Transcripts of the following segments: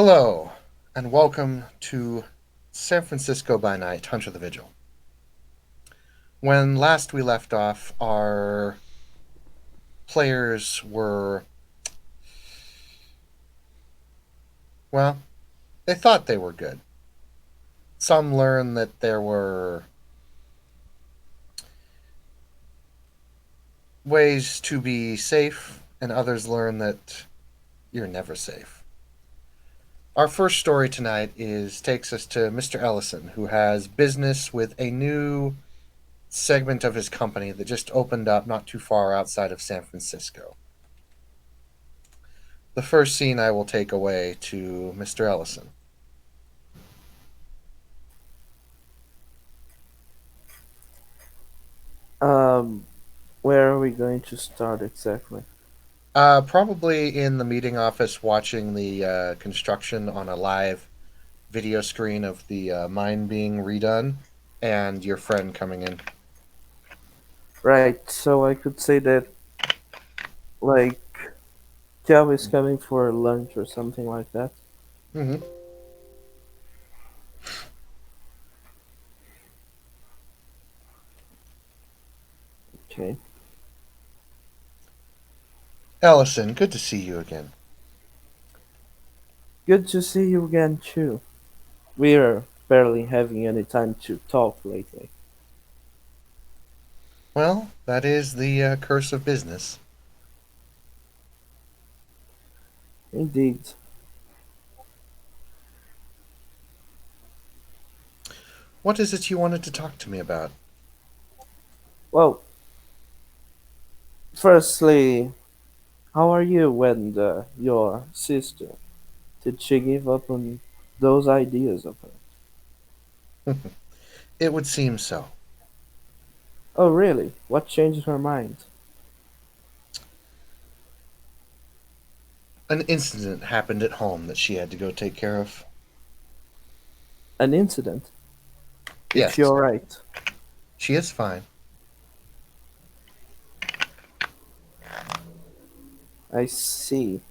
Hello, and welcome to San Francisco by Night, Hunter the Vigil. When last we left off, our players were, well, they thought they were good. Some learned that there were ways to be safe, and others learned that you're never safe. Our first story tonight takes us to Mr. Ellison, who has business with a new segment of his company that just opened up not too far outside of San Francisco. The first scene I will take away to Mr. Ellison. Um, where are we going to start exactly? Probably in the meeting office watching the construction on a live video screen of the mine being redone and your friend coming in. Right, so I could say that, like, Cal is coming for lunch or something like that. Mm-hmm. Okay. Ellison, good to see you again. Good to see you again, too. We're barely having any time to talk lately. Well, that is the curse of business. Indeed. What is it you wanted to talk to me about? Well, firstly, how are you and your sister? Did she give up on those ideas of her? It would seem so. Oh, really? What changed her mind? An incident happened at home that she had to go take care of. An incident? If Yes, you're right. she is fine. I see.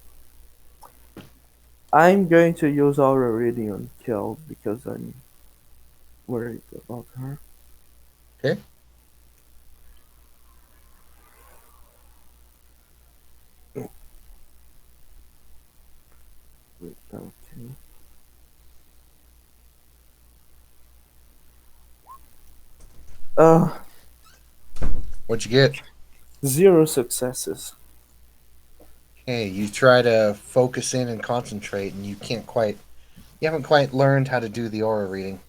I'm going to use Aura Reading on Kill because I'm worried about her. Okay. Okay. Uh, What'd you get? Zero successes. Hey, you try to focus in and concentrate, and you haven't quite learned how to do the aura reading.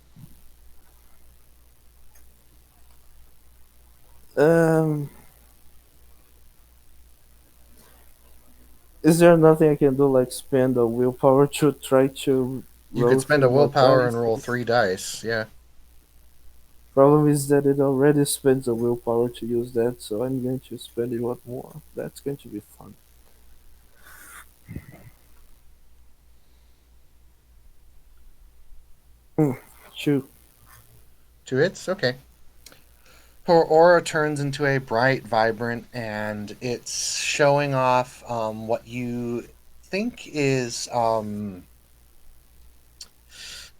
Um, is there nothing I can do like spend a willpower to try to You could roll spend three a more willpower and dice? roll three dice. Yeah. Problem is that it already spends a willpower to use that, so I'm going to spend it one more. That's going to be fun. Hmm. Shoot. Two hits? Okay. Her aura turns into a bright, vibrant, and it's showing off what you think is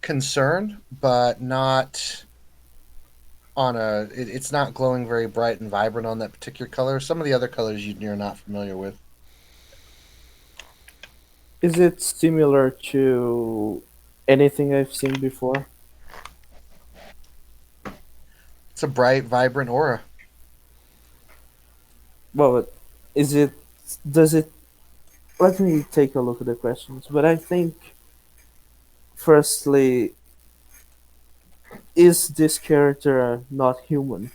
concern, but not on it's not glowing very bright and vibrant on that particular color. Some of the other colors you're not familiar with. Is it similar to anything I've seen before? It's a bright, vibrant aura. Well, is it? Does it? Let me take a look at the questions. But I think, firstly, is this character not human?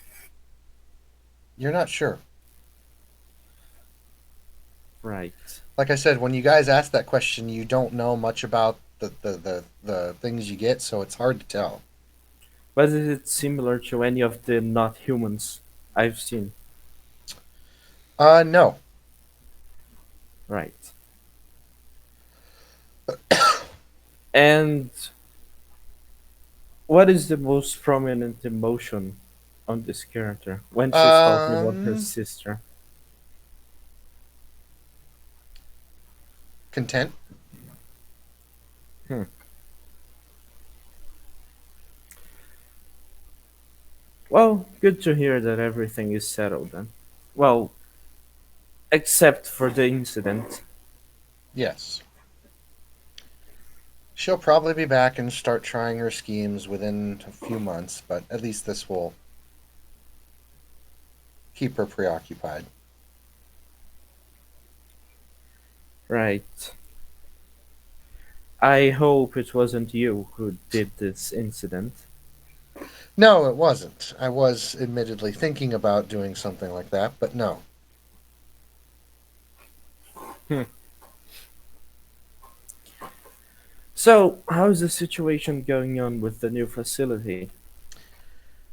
You're not sure. Right. Like I said, when you guys ask that question, you don't know much about the things you get, so it's hard to tell. But is it similar to any of the not humans I've seen? No. Right. And what is the most prominent emotion on this character when she's talking about her Um, sister? Content. Hmm. Well, good to hear that everything is settled then. Well, except for the incident. Yes. She'll probably be back and start trying her schemes within a few months, but at least this will keep her preoccupied. Right. I hope it wasn't you who did this incident. No, it wasn't. I was admittedly thinking about doing something like that, but no. Hmm. So, how's the situation going on with the new facility?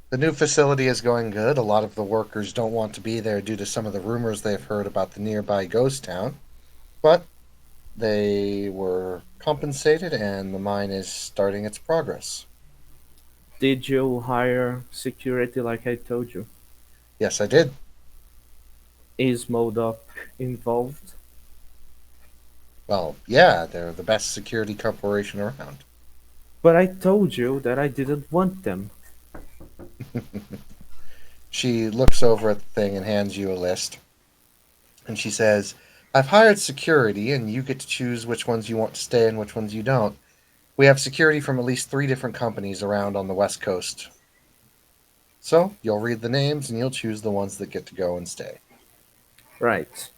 The new facility is going good. A lot of the workers don't want to be there due to some of the rumors they've heard about the nearby ghost town, but they were compensated and the mine is starting its progress. Did you hire security like I told you? Yes, I did. Is MODOK involved? Well, yeah, they're the best security corporation around. But I told you that I didn't want them. She looks over at the thing and hands you a list. And she says, I've hired security, and you get to choose which ones you want to stay and which ones you don't. We have security from at least three different companies around on the West Coast. So you'll read the names and you'll choose the ones that get to go and stay. Right.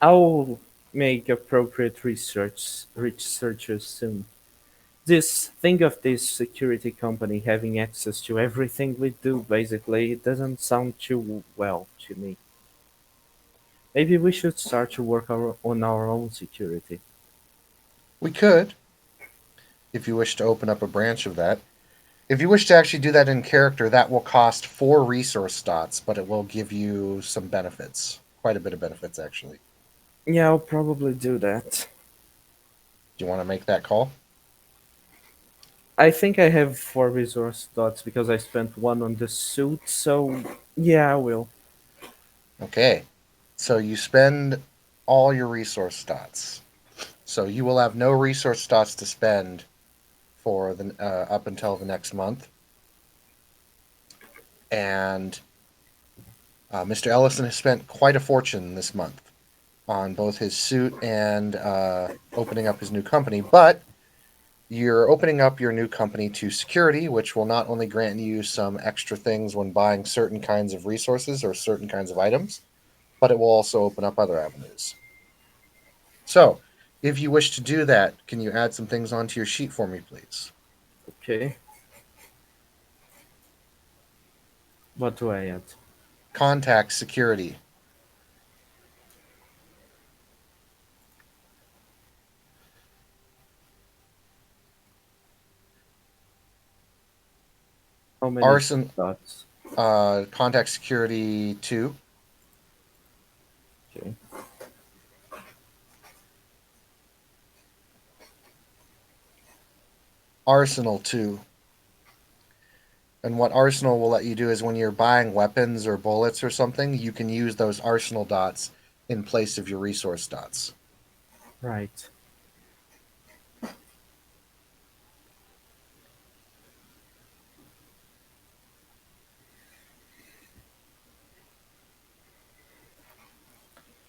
I'll make appropriate researches soon. This think of this security company having access to everything we do basically it doesn't sound too well to me. Maybe we should start to work on our own security. We could, if you wish to open up a branch of that. If you wish to actually do that in character, that will cost 4 resource dots, but it will give you some benefits. Quite a bit of benefits, actually. Yeah, I'll probably do that. Do you want to make that call? I think I have 4 resource dots because I spent one on the suit, so yeah, I will. Okay. So you spend all your resource dots. So you will have no resource dots to spend for the up until the next month. And Mr. Ellison has spent quite a fortune this month on both his suit and opening up his new company. But you're opening up your new company to security, which will not only grant you some extra things when buying certain kinds of resources or certain kinds of items, but it will also open up other avenues. So, if you wish to do that, can you add some things onto your sheet for me, please? Okay, what do I add? Contact security. How many Arson, dots? contact security 2. Okay. Arsenal 2. And what Arsenal will let you do is when you're buying weapons or bullets or something, you can use those Arsenal dots in place of your resource dots. Right.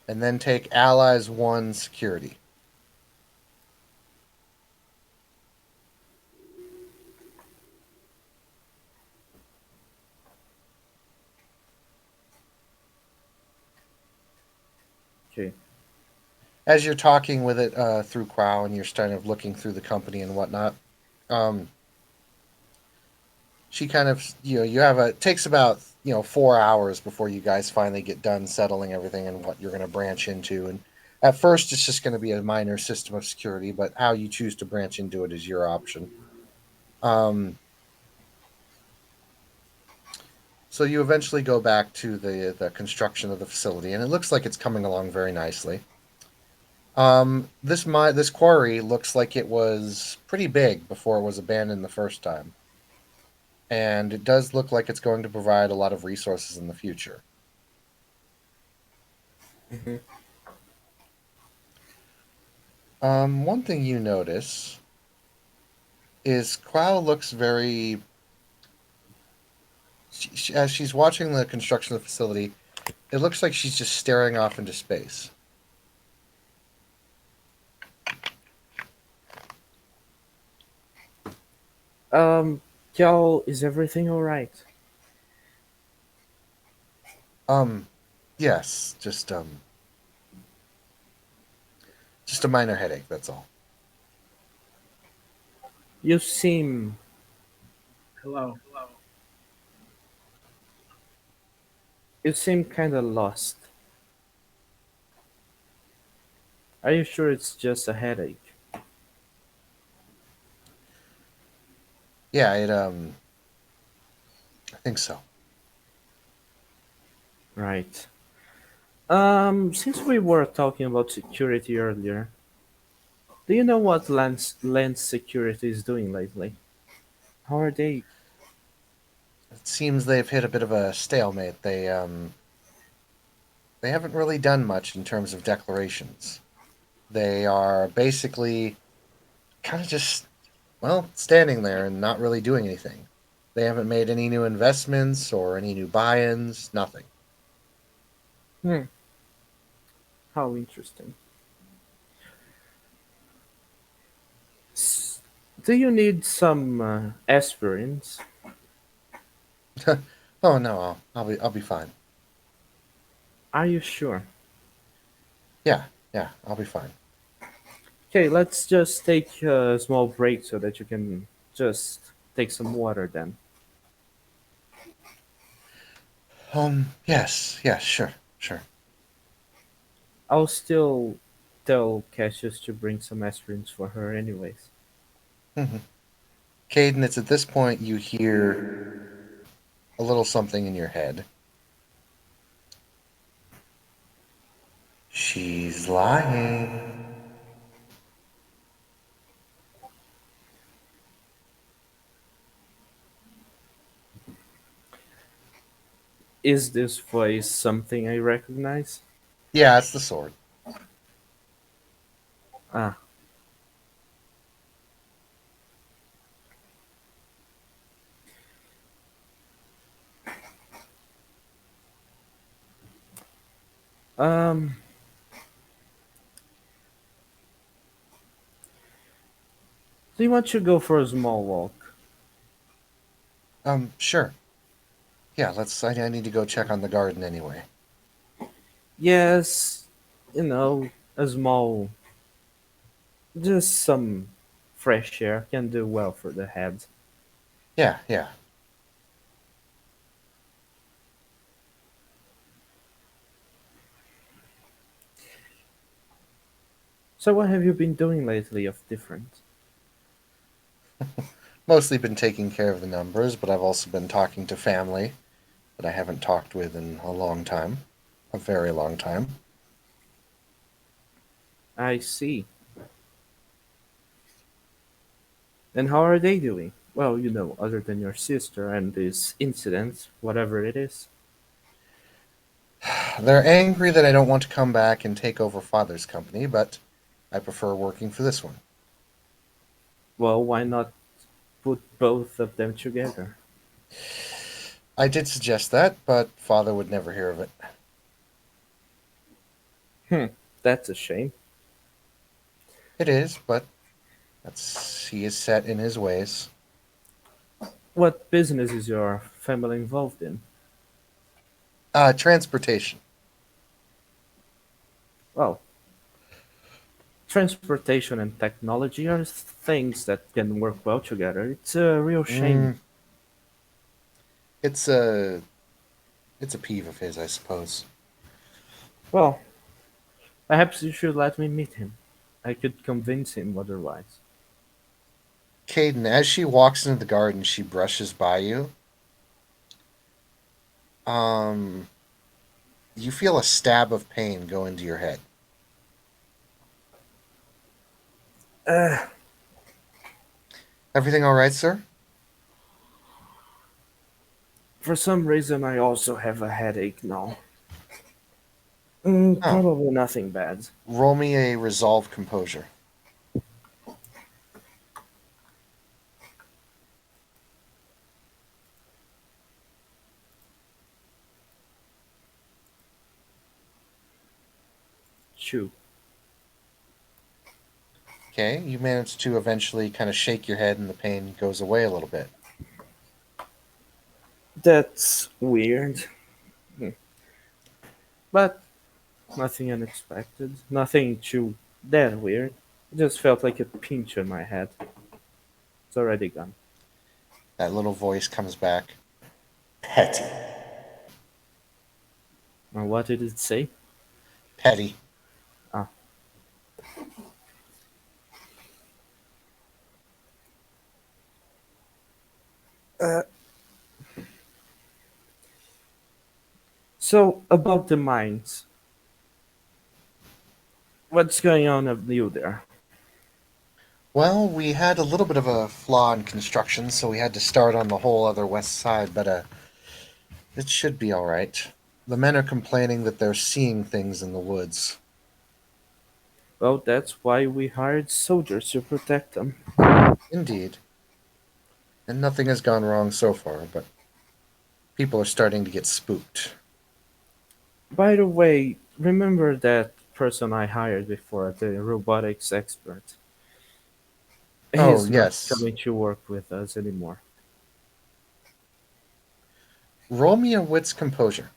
And then take Allies 1 security. Okay. As you're talking with it through Crow and you're kind of looking through the company and whatnot, um, she kind of, you have a, it takes about, 4 hours before you guys finally get done settling everything and what you're going to branch into. And at first, it's just going to be a minor system of security, but how you choose to branch into it is your option. Um, so you eventually go back to the construction of the facility, and it looks like it's coming along very nicely. This quarry looks like it was pretty big before it was abandoned the first time, and it does look like it's going to provide a lot of resources in the future. Hmm. One thing you notice is Quao looks very. As she's watching the construction of the facility, it looks like she's just staring off into space. Cal, is everything alright? Um, yes, just a minor headache. That's all. You seem Hello. you seem kinda lost. Are you sure it's just a headache? Yeah, I think so. Right. Since we were talking about security earlier, do you know what land security is doing lately? How are they? It seems they've hit a bit of a stalemate. They haven't really done much in terms of declarations. They are basically kind of just, well, standing there and not really doing anything. They haven't made any new investments or any new buy-ins, nothing. Hmm. How interesting. S- Do you need some aspirins? Oh no, I'll be fine. Are you sure? Yeah, yeah, I'll be fine. Okay, let's just take a small break so that you can just take some water then. Yes, yes, sure, sure. I'll still tell Cassius to bring some aspirins for her anyways. hmm Caden, it's at this point you hear a little something in your head. She's lying. Is this voice something I recognize? Yeah, it's the sword. Ah, um, do you want to go for a small walk? Sure. Yeah, let's. I need to go check on the garden anyway. Yes, a small, just some fresh air can do well for the head. Yeah, yeah. So, what have you been doing lately of different? Mostly been taking care of the numbers, but I've also been talking to family that I haven't talked with in a long time, a very long time. I see. And how are they doing? Well, other than your sister and this incident, whatever it is. They're angry that I don't want to come back and take over father's company, but I prefer working for this one. Well, why not put both of them together? I did suggest that, but father would never hear of it. Hmm, that's a shame. It is, but he is set in his ways. What business is your family involved in? Transportation. Well, transportation and technology are things that can work well together. It's a real shame. Mm, it's a peeve of his, I suppose. Well, perhaps you should let me meet him. I could convince him otherwise. Caden, as she walks into the garden, she brushes by you. Um, you feel a stab of pain go into your head. Uh, Everything all right, sir? for some reason, I also have a headache now. Oh, Probably nothing bad. roll me a resolve composure. chew. Okay, you manage to eventually kind of shake your head and the pain goes away a little bit. That's weird. Hmm. But nothing unexpected. Nothing too that weird. It just felt like a pinch on my head. It's already gone. That little voice comes back. Petty. And what did it say? Petty. Ah, so about the mines. What's going on up you there? Well, we had a little bit of a flaw in construction, so we had to start on the whole other west side, but it should be all right. The men are complaining that they're seeing things in the woods. Well, that's why we hired soldiers to protect them. Indeed. And nothing has gone wrong so far, but people are starting to get spooked. By the way, remember that person I hired before, the robotics expert? Oh, He's not yes. coming to work with us anymore. Roll me a wit's composure.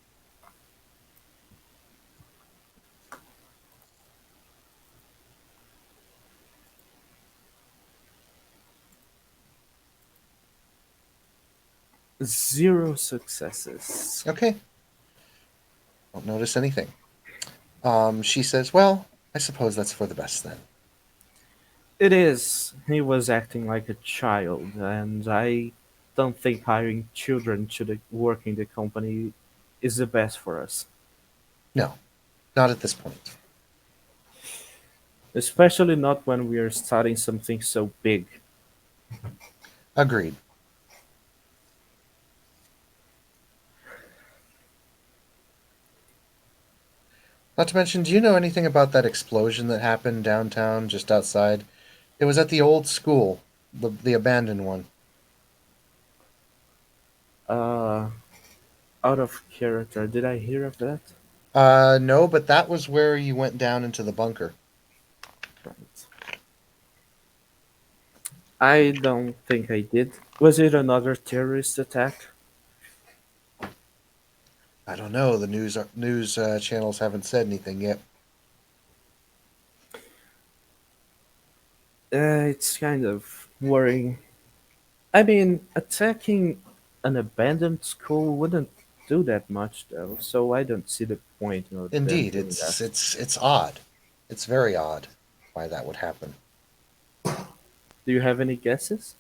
Zero successes. Okay. Don't notice anything. She says, well, I suppose that's for the best then. It is. He was acting like a child, and I don't think hiring children to work in the company is the best for us. No, not at this point. Especially not when we are starting something so big. Agreed. Not to mention, do you know anything about that explosion that happened downtown just outside? It was at the old school, the abandoned one. Uh, Out of character. Did I hear of that? No, but that was where you went down into the bunker. Right. I don't think I did. Was it another terrorist attack? I don't know. The news channels haven't said anything yet. It's kind of worrying. I mean, attacking an abandoned school wouldn't do that much, though, so I don't see the point of them Indeed, doing it's that. it's it's odd. It's very odd why that would happen. Do you have any guesses?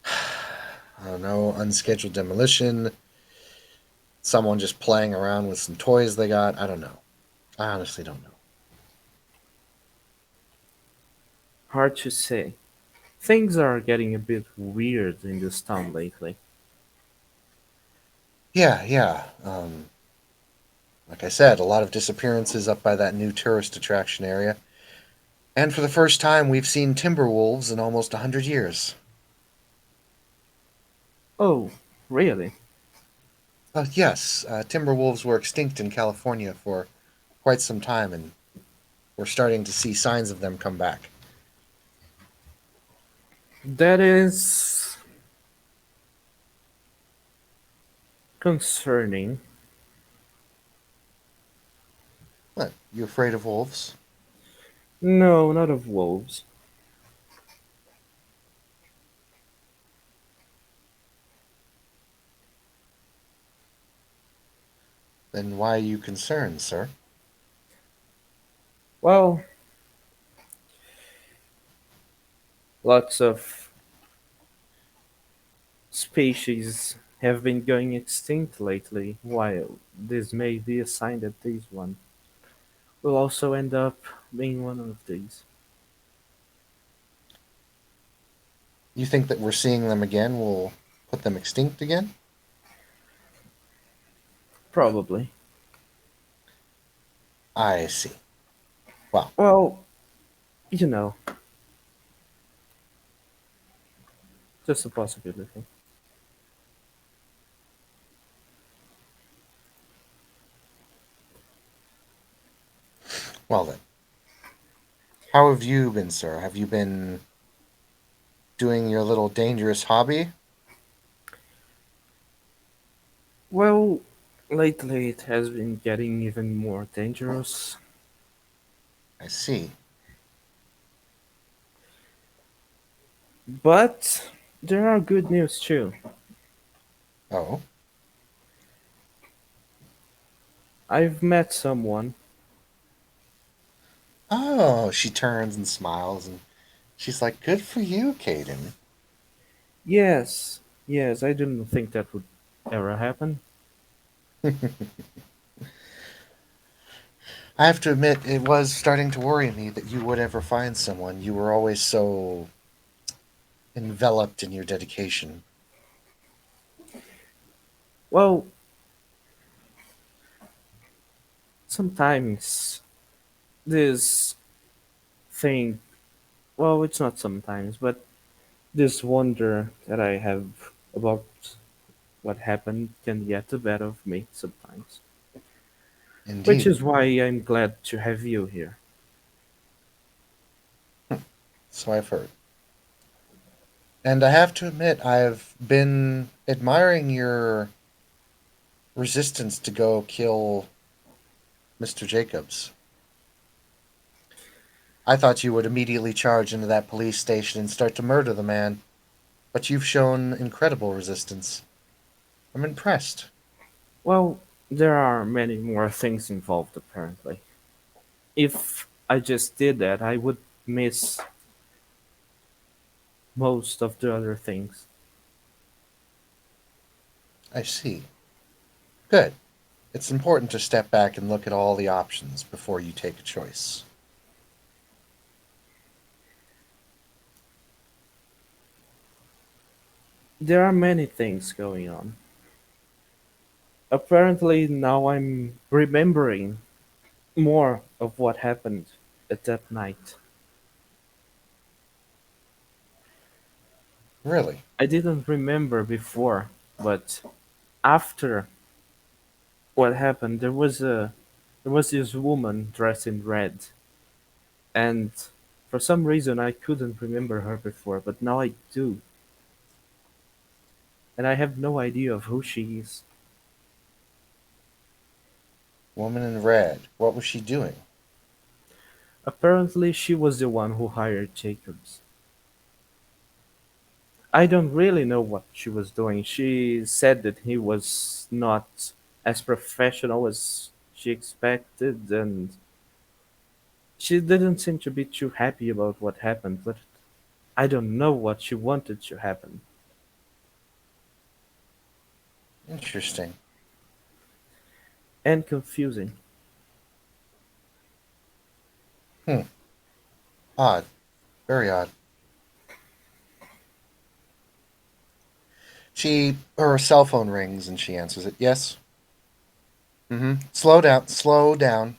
I don't know. Unscheduled demolition. Someone just playing around with some toys they got. I don't know. I honestly don't know. Hard to say. Things are getting a bit weird in this town lately. Yeah, yeah. Like I said, a lot of disappearances up by that new tourist attraction area. And for the first time, we've seen timber wolves in almost 100 years. Oh, really? Yes, timber wolves were extinct in California for quite some time, and we're starting to see signs of them come back. That is concerning. What? You afraid of wolves? No, not of wolves. Then why are you concerned, sir? Well, lots of species have been going extinct lately, while this may be a sign that this one will also end up being one of these. You think that we're seeing them again will put them extinct again? Probably. I see. Well, Well, you know, just a possibility. How have you been, sir? Have you been doing your little dangerous hobby? Well, lately it has been getting even more dangerous. I see. But there are good news too. Oh, I've met someone. oh, she turns and smiles and she's like, "Good for you, Caden." Yes, yes, I didn't think that would ever happen. I have to admit, it was starting to worry me that you would ever find someone. You were always so enveloped in your dedication. Well, sometimes this thing, well, it's not sometimes, but this wonder that I have about what happened can get the better of me sometimes. Which Indeed. is why I'm glad to have you here. So I've heard. And I have to admit, I've been admiring your resistance to go kill Mr. Jacobs. I thought you would immediately charge into that police station and start to murder the man, but you've shown incredible resistance. I'm impressed. Well, there are many more things involved apparently. If I just did that, I would miss most of the other things. I see. Good. It's important to step back and look at all the options before you take a choice. There are many things going on. Apparently, now I'm remembering more of what happened at that night. Really? I didn't remember before, but after what happened, there was this woman dressed in red, and for some reason I couldn't remember her before, but now I do, and I have no idea of who she is. Woman in red. What was she doing? Apparently, she was the one who hired Jacobs. I don't really know what she was doing. She said that he was not as professional as she expected, and she didn't seem to be too happy about what happened, but I don't know what she wanted to happen. Interesting. And confusing. Hmm. Odd. Very odd. Her cell phone rings and she answers it. Yes? Mm-hmm. Slow down. Slow down.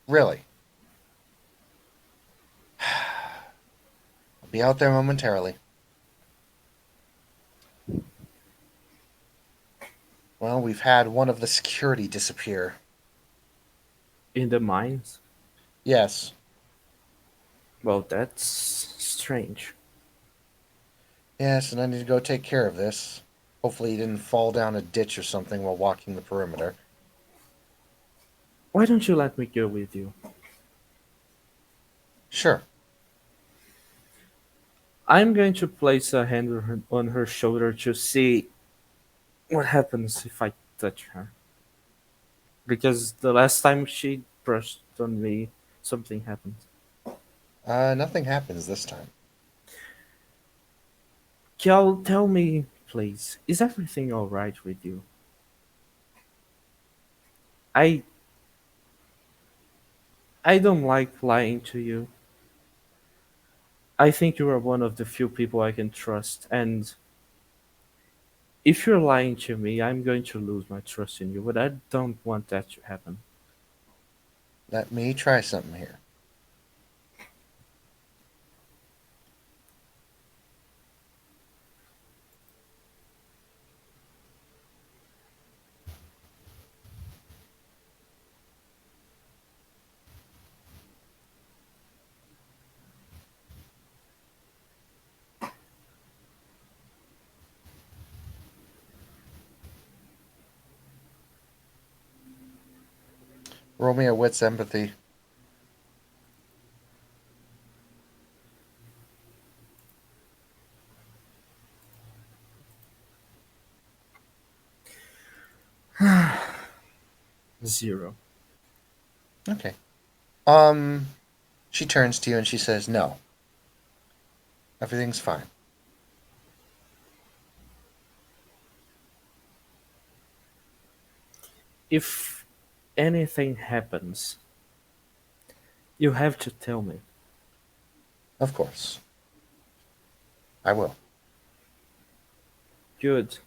Really? I'll be out there momentarily. Well, we've had one of the security disappear. In the mines? Yes. Well, that's strange. Yes, and I need to go take care of this. Hopefully, he didn't fall down a ditch or something while walking the perimeter. Why don't you let me go with you? Sure. I'm going to place a hand on her shoulder to see what happens if I touch her. Because the last time she brushed on me, something happened. Nothing happens this time. Cal, tell me, please, is everything alright with you? I I don't like lying to you. I think you are one of the few people I can trust, and if you're lying to me, I'm going to lose my trust in you, but I don't want that to happen. Let me try something here. Roll me a wits empathy. Zero. Okay. Um, she turns to you and she says, "No, everything's fine." If anything happens, you have to tell me. Of course, I will. Good.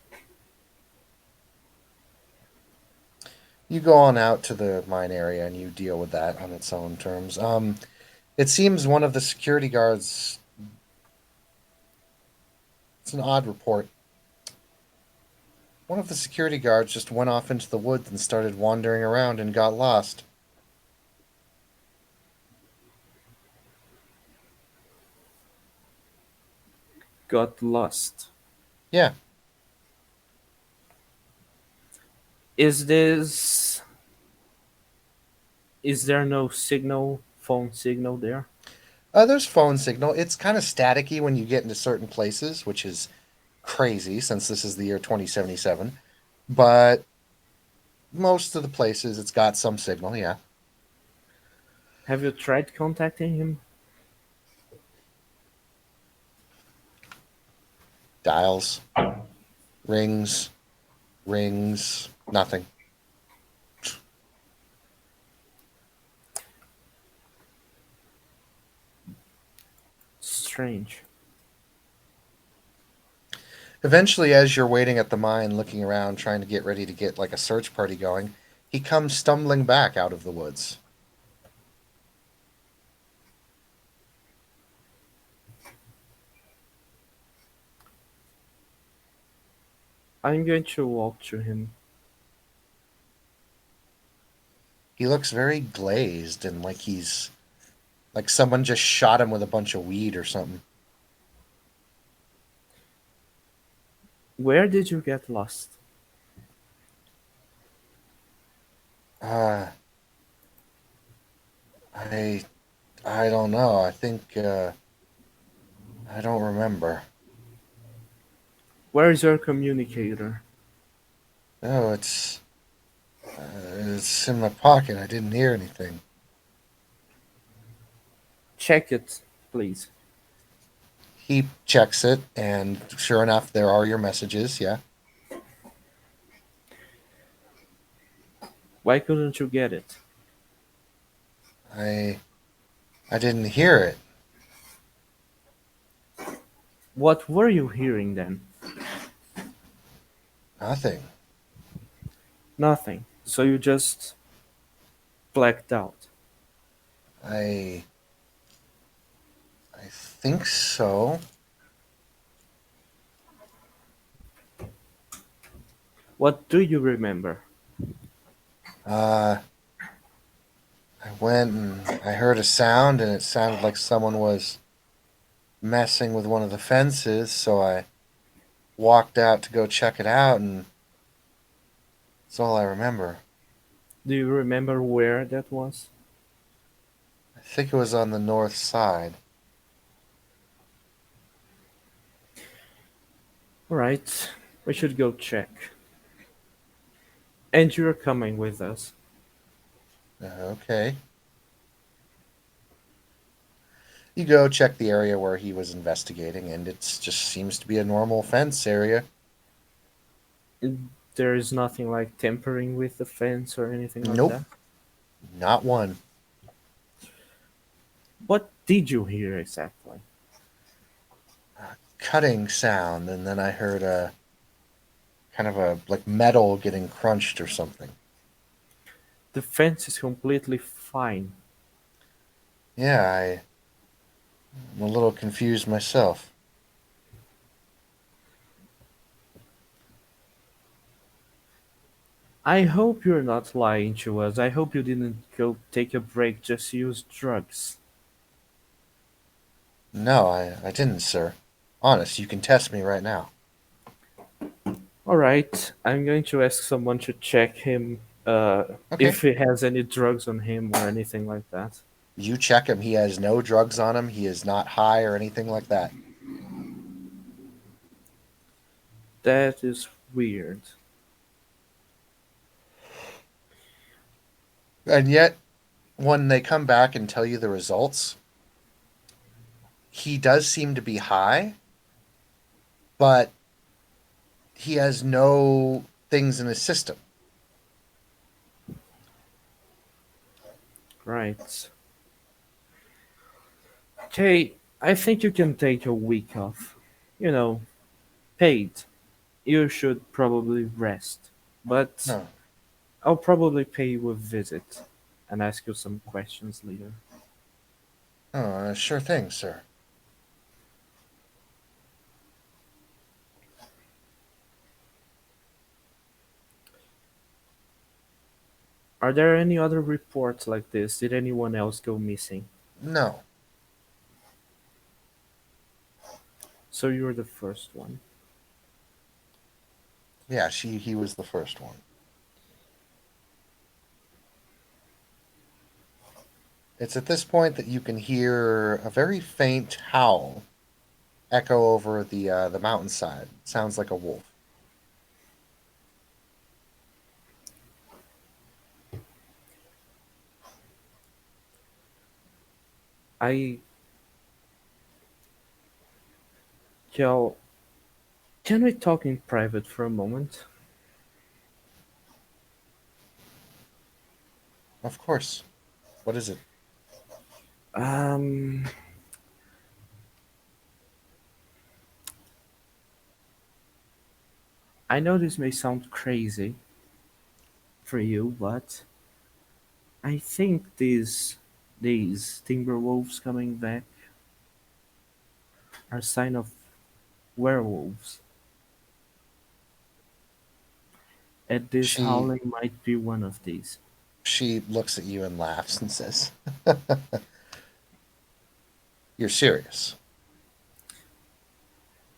You go on out to the mine area and you deal with that on its own terms. It seems one of the security guards. It's an odd report. One of the security guards just went off into the woods and started wandering around and got lost. Got lost. Yeah, Is this. Is there no signal, phone signal there? there's phone signal. It's kind of staticky when you get into certain places, which is crazy since this is the year 2077. But most of the places, it's got some signal. Yeah, Have you tried contacting him? dials, rings, rings, nothing. Strange. Eventually, as you're waiting at the mine, looking around, trying to get ready to get like a search party going, he comes stumbling back out of the woods. I'm going to walk to him. He looks very glazed and like he's like someone just shot him with a bunch of weed or something. Where did you get lost? Uh, I I don't know. I think I don't remember. Where is your communicator? No, it's in my pocket. I didn't hear anything. Check it, please. He checks it, and sure enough, there are your messages. Yeah, Why couldn't you get it? I I didn't hear it. What were you hearing then? Nothing. Nothing. So you just blacked out. I I think so. What do you remember? Uh, I went and I heard a sound, and it sounded like someone was messing with one of the fences. So I walked out to go check it out, and that's all I remember. Do you remember where that was? I think it was on the north side. Alright, we should go check. And you're coming with us. Okay. You go check the area where he was investigating, and it just seems to be a normal fence area. There is nothing like tampering with the fence or anything like Nope, that. not one. What did you hear exactly? Cutting sound, and then I heard a kind of a like metal getting crunched or something. The fence is completely fine. Yeah, I'm a little confused myself. I hope you're not lying to us. I hope you didn't go take a break just to use drugs. No, I didn't, sir. Honest, you can test me right now. Alright, I'm going to ask someone to check him Okay. if he has any drugs on him or anything like that. You check him. He has no drugs on him. He is not high or anything like that. That is weird. And yet, when they come back and tell you the results, he does seem to be high, but he has no things in his system. Right. Okay, I think you can take a week off. You know, paid. You should probably rest. But No. I'll probably pay you a visit and ask you some questions later. Oh, sure thing, sir. Are there any other reports like this? Did anyone else go missing? No. So you're the first one. Yeah, he was the first one. It's at this point that you can hear a very faint howl echo over the mountainside. It sounds like a wolf. I Kel, can we talk in private for a moment? Of course. What is it? Um, I know this may sound crazy for you, but I think these Timberwolves coming back are a sign of werewolves. And this She howling might be one of these. she looks at you and laughs and says, "You're serious."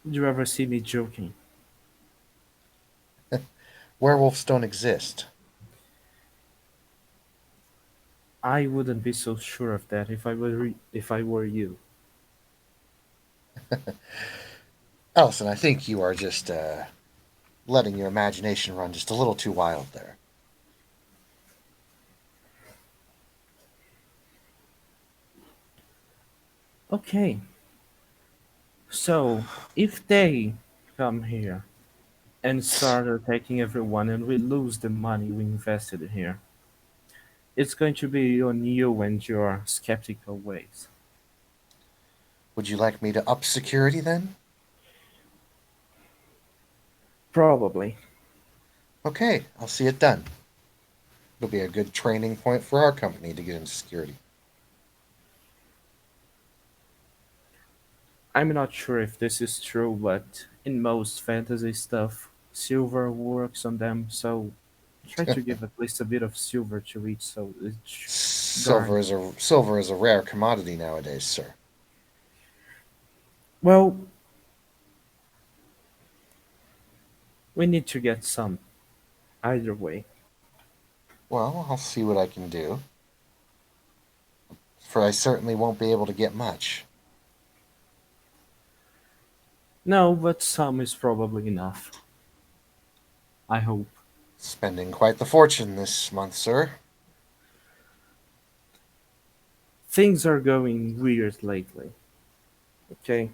Did you ever see me joking? Werewolves don't exist. I wouldn't be so sure of that if I were you. Allison, I think you are just letting your imagination run just a little too wild there. Okay, so if they come here and start attacking everyone and we lose the money we invested here, it's going to be on you and your skeptical ways. Would you like me to up security then? Probably. Okay, I'll see it done. It'll be a good training point for our company to get into security. I'm not sure if this is true, but in most fantasy stuff, silver works on them, so try to give at least a bit of silver to each guard. Silver is a rare commodity nowadays, sir. Well, we need to get some, either way. Well, I'll see what I can do, for I certainly won't be able to get much. No, but some is probably enough. I hope. Spending quite the fortune this month, sir. Things are going weird lately. Okay?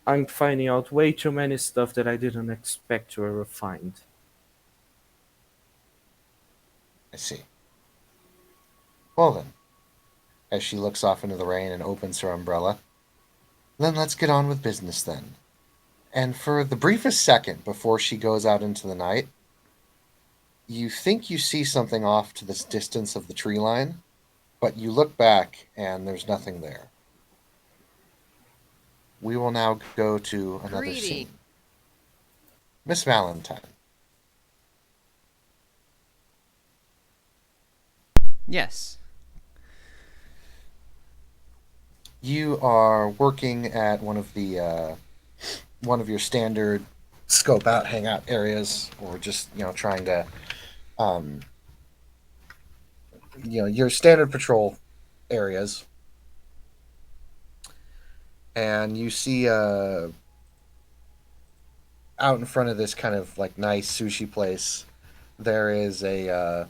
I'm finding out way too many stuff that I didn't expect to ever find. I see. Well then, as she looks off into the rain and opens her umbrella, then let's get on with business then. And for the briefest second before she goes out into the night, you think you see something off to this distance of the tree line, but you look back and there's nothing there. We will now go to another Greedy. scene. Miss Valentine, Yes. you are working at one of your standard scope out hangout areas, or just trying to um, your standard patrol areas, and you see out in front of this kind of like nice sushi place, there is a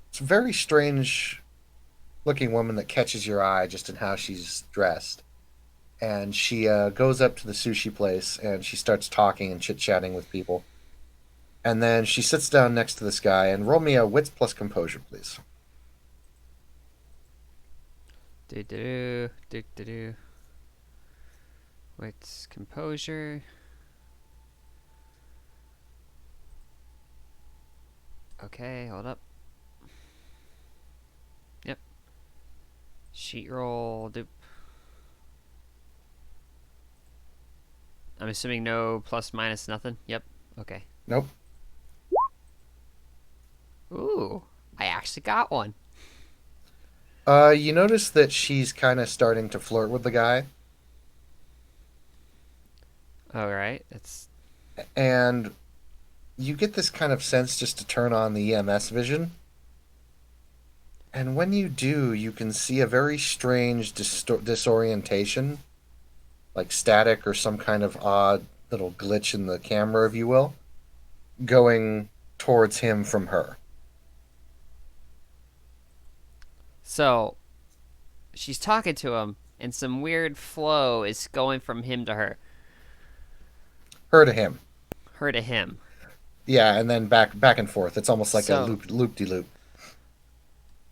it's a very strange looking woman that catches your eye just in how she's dressed. And she goes up to the sushi place and she starts talking and chit chatting with people. And then she sits down next to this guy and roll me a wits plus composure, please. Do do do do do. What's composure? Okay, hold up. Yep. Sheet roll. Doop. I'm assuming no plus minus nothing. Yep. Okay. Nope. Ooh, I actually got one. You notice that she's kind of starting to flirt with the guy, All right. That's and you get this kind of sense just to turn on the EMS vision. And when you do, you can see a very strange disorientation, like static or some kind of odd little glitch in the camera, if you will, going towards him from her. so. She's talking to him, and some weird flow is going from him to her, Her to him. her to him. Yeah, and then back and forth. It's almost like a So- loop de loop.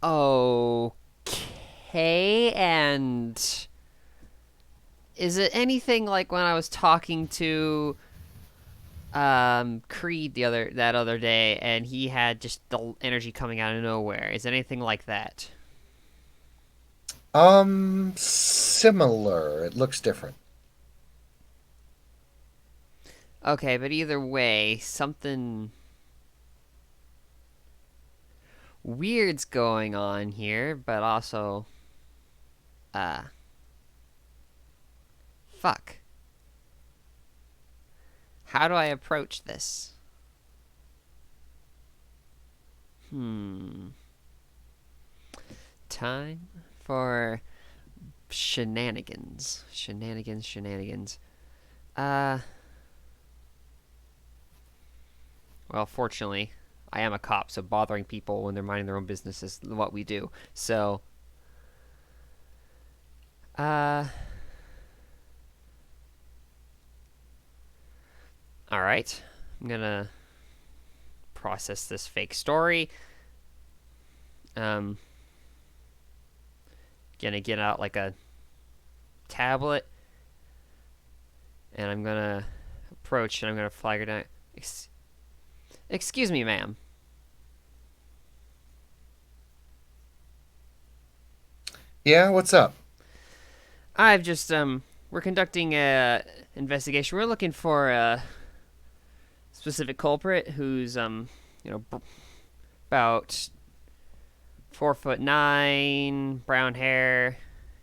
Okay, and is it anything like when I was talking to Creed that other day, and he had just the energy coming out of nowhere? Is it anything like that? Similar. It looks different. Okay, but either way, something weird's going on here, but also fuck. How do I approach this? Time for shenanigans. Shenanigans. Well, fortunately, I am a cop, so bothering people when they're minding their own business is what we do. So, all right. I'm gonna process this fake story. Gonna get out like a tablet, and I'm gonna approach, and I'm gonna flag her down. Excuse me, ma'am. Yeah, what's up? I've just we're conducting a investigation. We're looking for a specific culprit who's about 4'9", brown hair,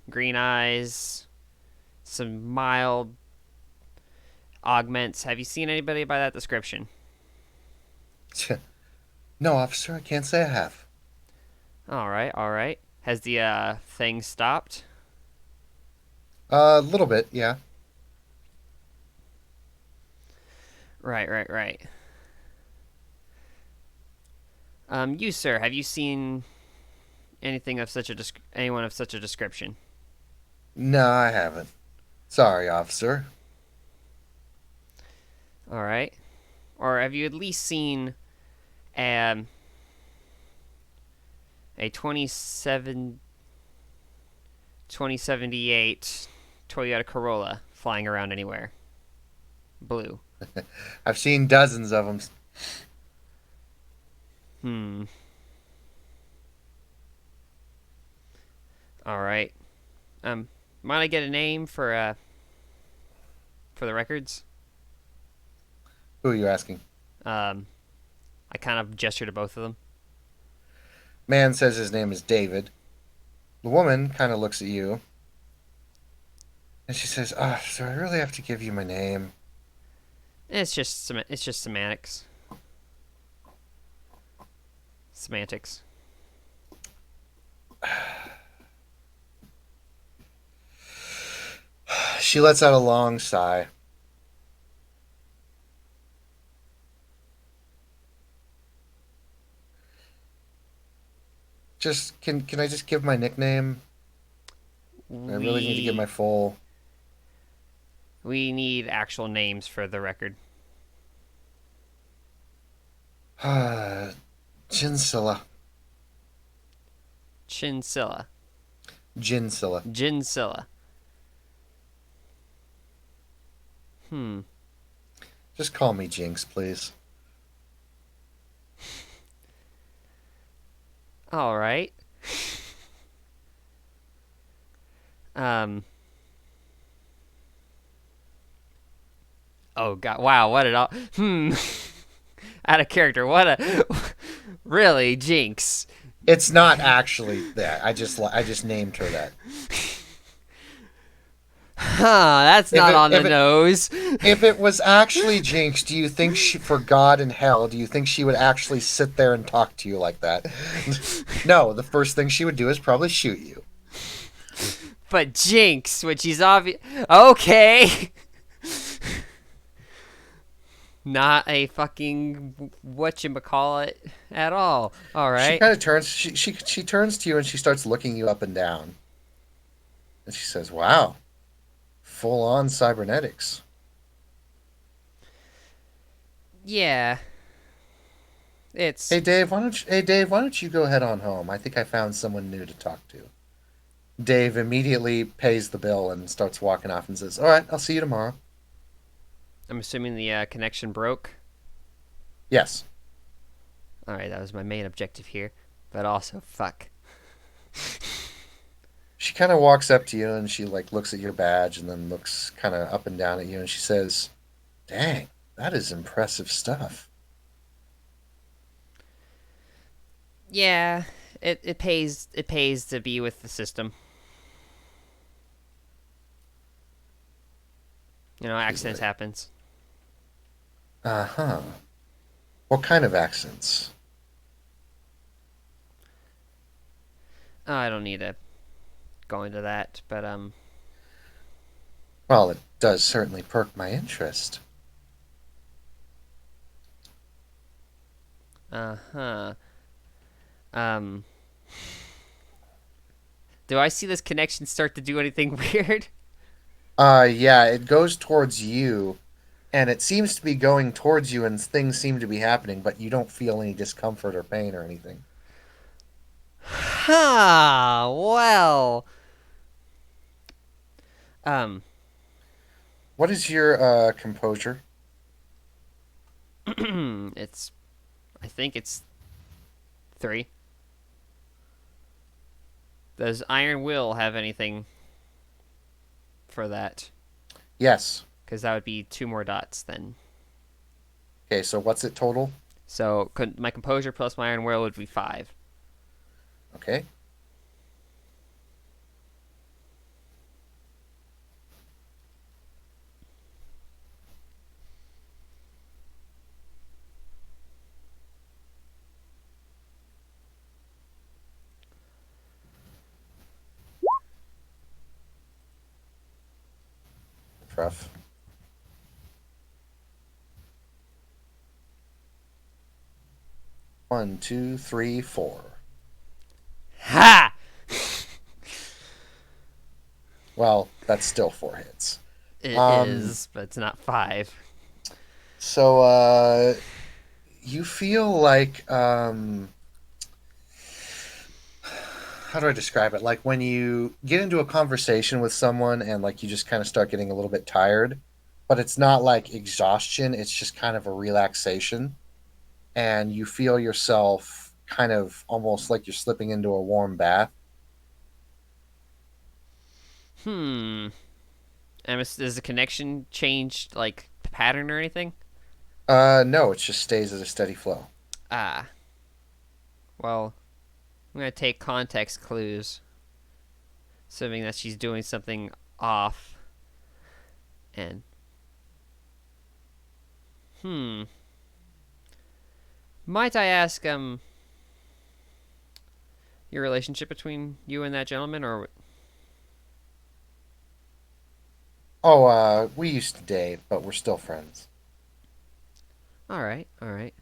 green eyes, some mild augments. Have you seen anybody by that description? No, officer, I can't say I have. All right, all right. Has the thing stopped? A little bit, yeah. Right. You sir, have you seen anything of such a anyone of such a description? No, I haven't. Sorry, officer. All right. Or have you at least seen um a 2078 Toyota Corolla flying around anywhere? Blue. I've seen dozens of them. All right. Might I get a name for the records? Who are you asking? I kind of gesture to both of them. Man says his name is David. The woman kind of looks at you. And she says, so I really have to give you my name. It's just semantics. Semantics. She lets out a long sigh. Just can I just give my nickname? I really need to give my full. We need actual names for the record. Jinsilla. Chinsilla. Jinsilla. Jinsilla. Hmm. Just call me Jinx, please. All right. Um. Oh God! Wow! What it all? Out of character. What a. Really, Jinx. It's not actually that. I just named her that. Huh? That's If not it- on the if it- nose. If it was actually Jinx, do you think she, for God in hell, do you think she would actually sit there and talk to you like that? No, the first thing she would do is probably shoot you. But Jinx, which is obvious. Okay. Not a fucking whatchamacallit at all. All She right. kind of turns. She turns to you and she starts looking you up and down. And she says, "Wow, full on cybernetics." Yeah. It's. Hey Dave, why don't you go head on home? I think I found someone new to talk to. Dave immediately pays the bill and starts walking off and says, "All right, I'll see you tomorrow." I'm assuming the connection broke. Yes. All right, that was my main objective here. But also, fuck. She kind of walks up to you and she like looks at your badge and then looks kind of up and down at you and she says, "Dang, that is impressive stuff." Yeah, it pays to be with the system. You know, accidents like- happens. Uh-huh. What kind of accents? Oh, I don't need to go into that, but Well, it does certainly perk my interest. uh-huh. Um Do I see this connection start to do anything weird? Yeah, it goes towards you, and it seems to be going towards you, and things seem to be happening, but you don't feel any discomfort or pain or anything. Ha! Well. What is your composure? It's I think it's 3. Does Iron Will have anything for that? Yes. Because that would be 2 more dots then. Okay, so what's it total? So my composure plus my Iron Will would be 5. Okay. Rough. One, two, three, four. Ha! Well, that's still 4 hits. It is, but it's not 5. So, you feel like, how do I describe it? Like when you get into a conversation with someone and like you just kind of start getting a little bit tired, but it's not like exhaustion, it's just kind of a relaxation. And you feel yourself kind of almost like you're slipping into a warm bath. And does the connection change, like, the pattern or anything? No, it just stays at a steady flow. Ah. Well, I'm going to take context clues. Assuming that she's doing something off. And. Might I ask, your relationship between you and that gentleman, or Oh, we used to date, but we're still friends. all right, all right.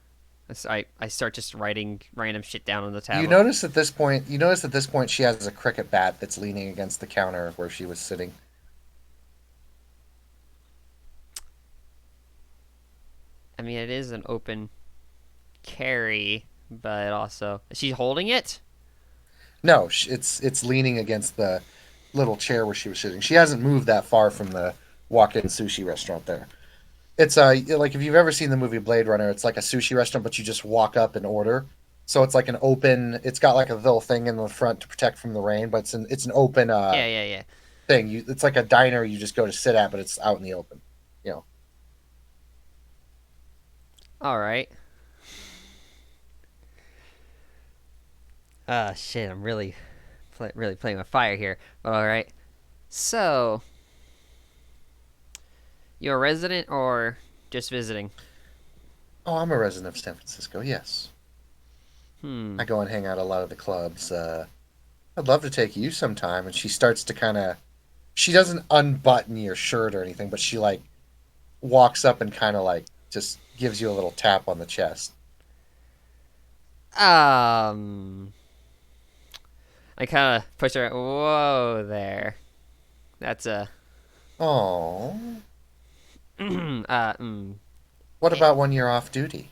I start just writing random shit down on the You tablet. notice at this point, she has a cricket bat that's leaning against the counter where she was sitting. I mean, it is an open carry, but also is she holding it? No, it's leaning against the little chair where she was sitting. She hasn't moved that far from the walk-in sushi restaurant there. It's like if you've ever seen the movie Blade Runner, it's like a sushi restaurant, but you just walk up and order. So it's like an open. It's got like a little thing in the front to protect from the rain, but it's an open Yeah, yeah, yeah. thing. It's like a diner you just go to sit at, but it's out in the open. You know. All right. Shit, I'm really playing with fire here. But all right. So, you're a resident or just visiting? Oh, I'm a resident of San Francisco. Yes, Hmm. I go and hang out at a lot of the clubs. I'd love to take you sometime. And she starts to kind of. She doesn't unbutton your shirt or anything, but she like walks up and kind of like just gives you a little tap on the chest. Um, I kind of push her. Whoa there. That's a. Oh, uh. Mm, what about when you're off duty?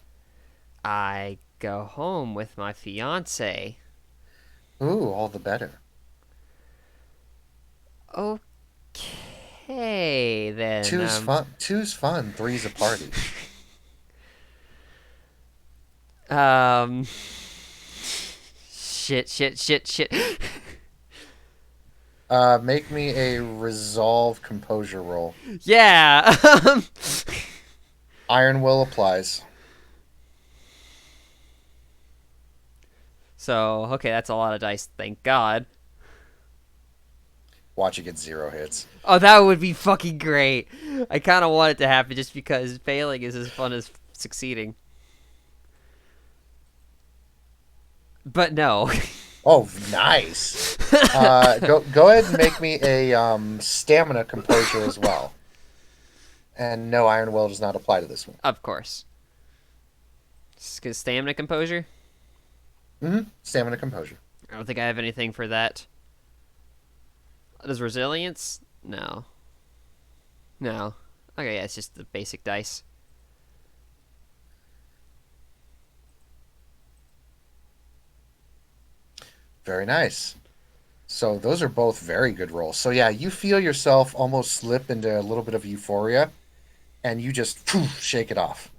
I go home with my fiance. Ooh, all the better. Okay then. Two's fun. Two's fun. Three's a party. Um. Shit. Make me a resolve composure roll. Yeah. Iron Will applies. So, okay, that's a lot of dice, thank God. Watch it get 0 hits. Oh, that would be fucking great. I kind of want it to happen just because failing is as fun as succeeding. But no. Oh, nice. Go ahead and make me a stamina composure as well. And no, Iron Will does not apply to this one. Of course. Because stamina composure? Stamina composure. I don't think I have anything for that. Does resilience? No. No. Okay, yeah, it's just the basic dice. Very nice. So those are both very good rolls. So yeah, you feel yourself almost slip into a little bit of euphoria, and you just shake it off.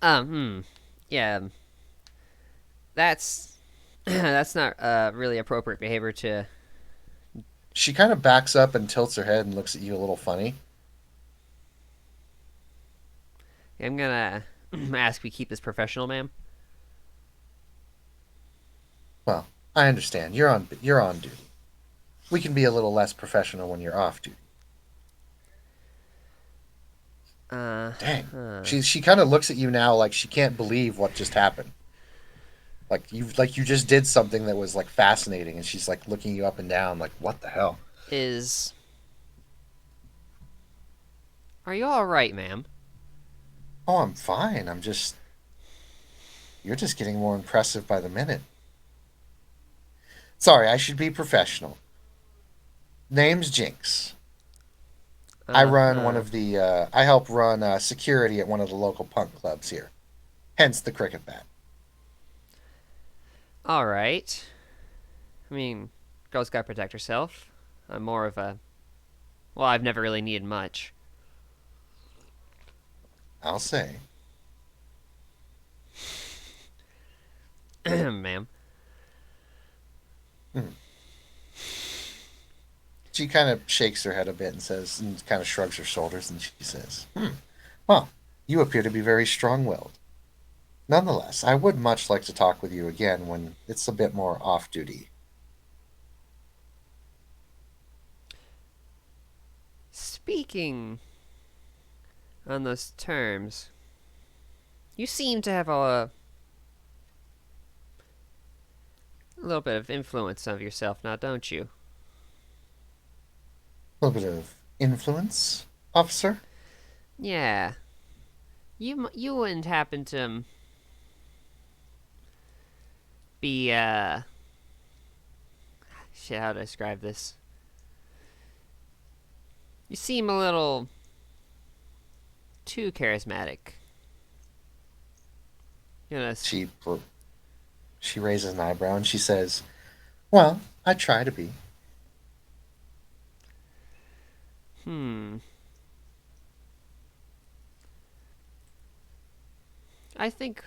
Yeah. That's that's not really appropriate behavior to. She kind of backs up and tilts her head and looks at you a little funny. I'm gonna ask we keep this professional, ma'am. Well, I understand. You're on duty. We can be a little less professional when you're off duty. Dang. She kind of looks at you now like she can't believe what just happened. Like you just did something that was like fascinating, and she's like looking you up and down like, what the hell? Are you all right, ma'am? Oh, I'm fine. You're just getting more impressive by the minute. Sorry, I should be professional. Name's Jinx. I run one of the. I help run security at one of the local punk clubs here. Hence the cricket bat. All right. I mean, girl's gotta protect herself. I'm more of a. Well, I've never really needed much. I'll say. Ma'am. She kind of shakes her head a bit and kind of shrugs her shoulders, and she says, Well, you appear to be very strong-willed. Nonetheless, I would much like to talk with you again when it's a bit more off-duty. Speaking on those terms, you seem to have a a little bit of influence of yourself now, don't you? A little bit of influence, officer. Yeah. You wouldn't happen to be shit, how to describe this? You seem a little too charismatic. You know, She raises an eyebrow and she says, "Well, I try to be." hmm. I think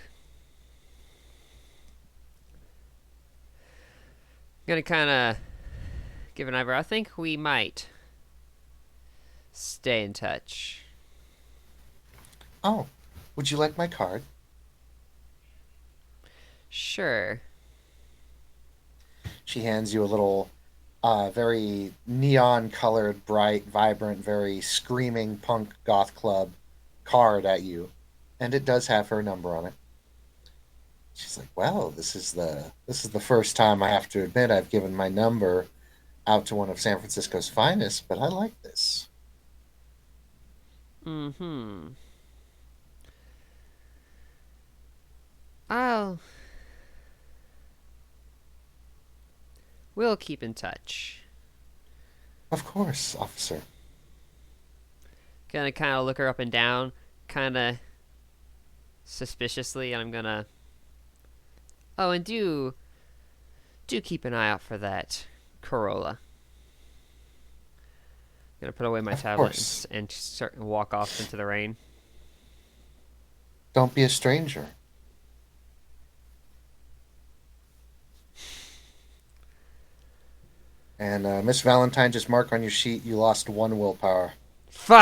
gonna kind of give an eyebrow. I think we might stay in touch. Oh, would you like my card? Sure. She hands you a little, very neon colored, bright, vibrant, very screaming punk goth club card at you, and it does have her number on it. She's like, "Well, this is the first time I have to admit I've given my number out to one of San Francisco's finest, but I like this." Mm-hmm. I'll we'll keep in touch. Of course, officer. Gonna kind of look her up and down, kind of suspiciously, and I'm gonna. Oh, and do keep an eye out for that Corolla. Gonna put away my Of tablet course. and start and walk off into the rain. Don't be a stranger. And Miss Valentine, just mark on your sheet you lost one willpower. Fuck!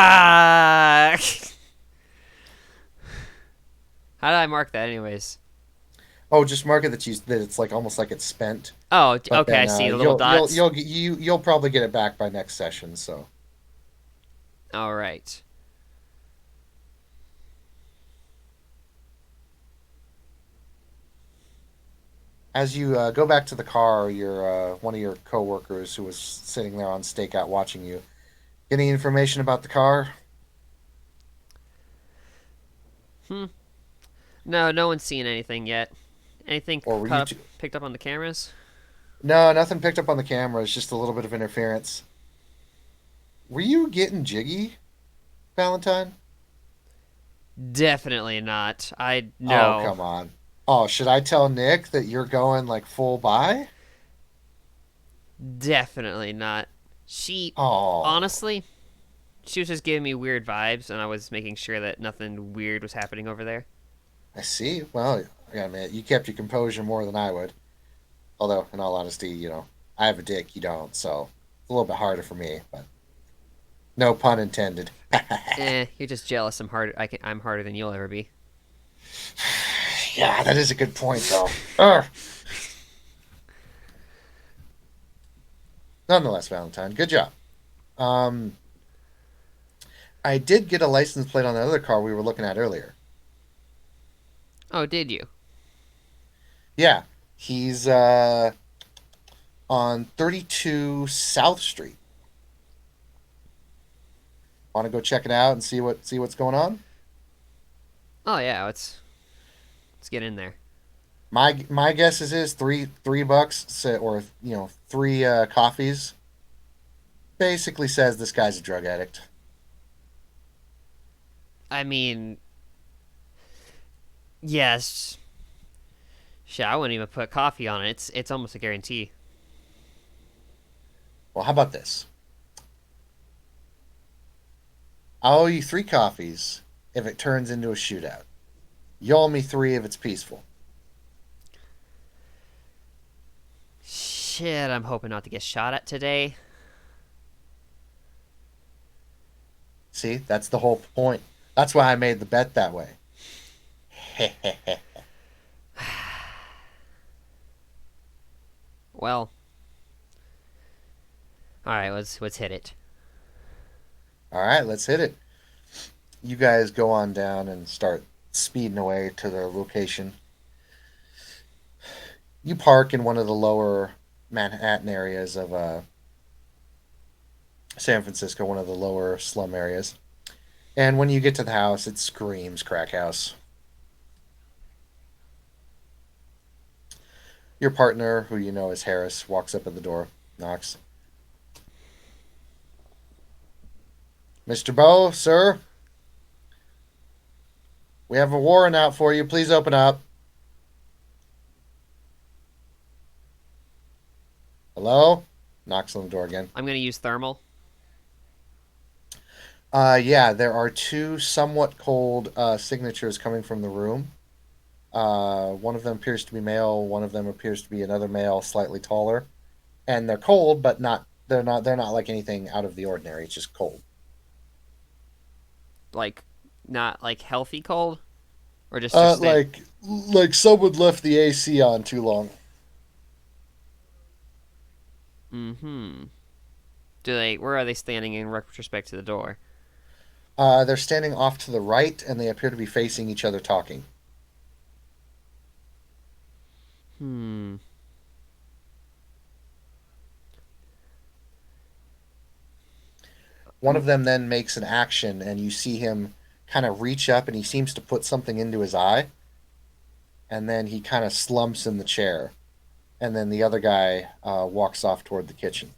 How did I mark that, anyways? Oh, just mark it that it's like almost like it's spent. Oh, But okay, I then see the little dots. you'll probably get it back by next session. So All right. as you go back to the car, your one of your coworkers who was sitting there on stakeout watching you. Any information about the car? Hmm. No, no one's seen anything yet. Anything Or were you two? picked up on the cameras? No, nothing picked up on the cameras. Just a little bit of interference. Were you getting jiggy, Valentine? Definitely not. I Oh, no. come on. Oh, should I tell Nick that you're going like full buy? Definitely not. She Oh, honestly, she was just giving me weird vibes, and I was making sure that nothing weird was happening over there. I see. Well, I gotta admit, you kept your composure more than I would. Although, in all honesty, I have a dick, you don't, so it's a little bit harder for me, but no pun intended. You're just jealous. I'm harder than you'll ever be. Yeah, that is a good point, though. Urgh. Nonetheless, Valentine, good job. Um, I did get a license plate on the other car we were looking at earlier. Oh, did you? Yeah, he's on 32 South Street. Want to go check it out and see what's going on? Oh yeah. Let's get in there. My guess is three bucks or three coffees basically says this guy's a drug addict. I mean, yes. Shit, I wouldn't even put coffee on it. It's almost a guarantee. Well, how about this? I'll owe you three coffees if it turns into a shootout. You owe me three if it's peaceful. Shit, I'm hoping not to get shot at today. See, that's the whole point. That's why I made the bet that way. Well, all right, let's hit it. All right, let's hit it. You guys go on down and start speeding away to their location. You park in one of the lower Manhattan areas of San Francisco, one of the lower slum areas. And when you get to the house, it screams crack house. Your partner, who you know is Harris, walks up at the door, knocks. Mr. Bow, sir, we have a warrant out for you. Please open up. Hello? Knocks on the door again. I'm gonna use thermal. Yeah, there are two somewhat cold signatures coming from the room. One of them appears to be male. One of them appears to be another male, slightly taller, and they're cold, but not. They're not like anything out of the ordinary. It's just cold. Like, not like healthy cold, or just Like someone left the AC on too long. Mm-hmm. Do they? Where are they standing in retrospect to the door? They're standing off to the right, and they appear to be facing each other, talking. Hmm. One of them then makes an action, and you see him kind of reach up, and he seems to put something into his eye, and then he kind of slumps in the chair, and then the other guy walks off toward the kitchen.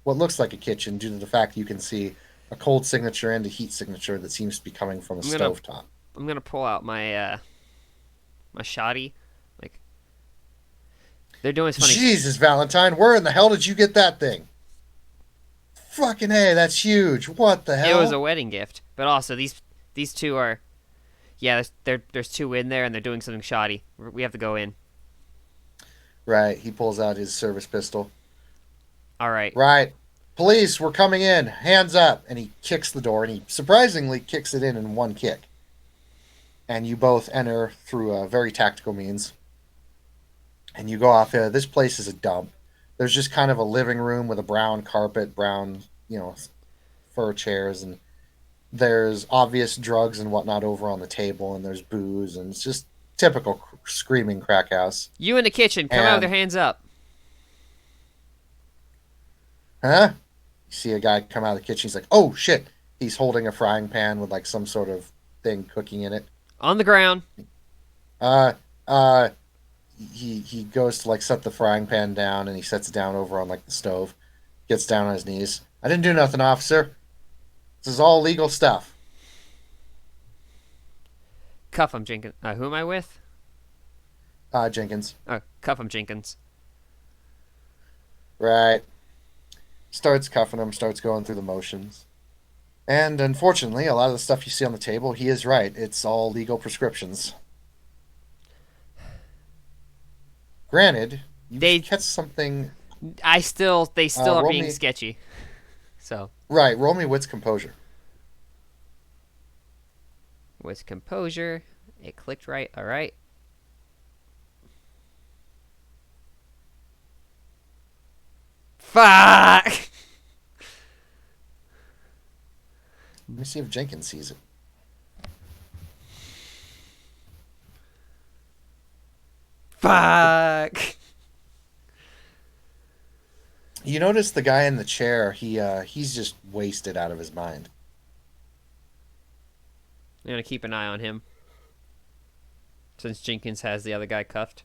What looks like a kitchen, due to the fact you can see a cold signature and a heat signature that seems to be coming from a I'm gonna- stovetop. I'm gonna pull out my my shoddy. Like, they're doing this funny. Jesus, Valentine, where in the hell did you get that thing? Fucking hey, that's huge. What the It hell? was a wedding gift, but also these two are. Yeah, there's two in there, and they're doing something shoddy. We have to go in. Right, he pulls out his service pistol. All right. Right. Police, we're coming in. Hands up. And he kicks the door, and he surprisingly kicks it in one kick. And you both enter through a very tactical means. And you go off. This place is a dump. There's just kind of a living room with a brown carpet, brown, fur chairs, and there's obvious drugs and whatnot over on the table, and there's booze, and it's just typical screaming crack house. You in the kitchen. Come out with And- your hands up. Huh? You see a guy come out of the kitchen. He's like, "Oh shit!" He's holding a frying pan with like some sort of thing cooking in it. On the ground. Uh, uh, he goes to like set the frying pan down, and he sets it down over on like the stove. Gets down on his knees. I didn't do nothing, officer. This is all legal stuff. Cuff him, Jenkins. Who am I with? Jenkins. Oh, cuff him, Jenkins. Right. Starts cuffing him. Starts going through the motions. And unfortunately, a lot of the stuff you see on the table, he is right. It's all legal prescriptions. Granted, you They- catch something. They still are roll being me- sketchy. So, Right, roll me wits composure. with composure, it clicked right. All right. Fuck! Let me see if Jenkins sees it. Fuck! You notice the guy in the chair, he's just wasted out of his mind. I'm gonna keep an eye on him. Since Jenkins has the other guy cuffed.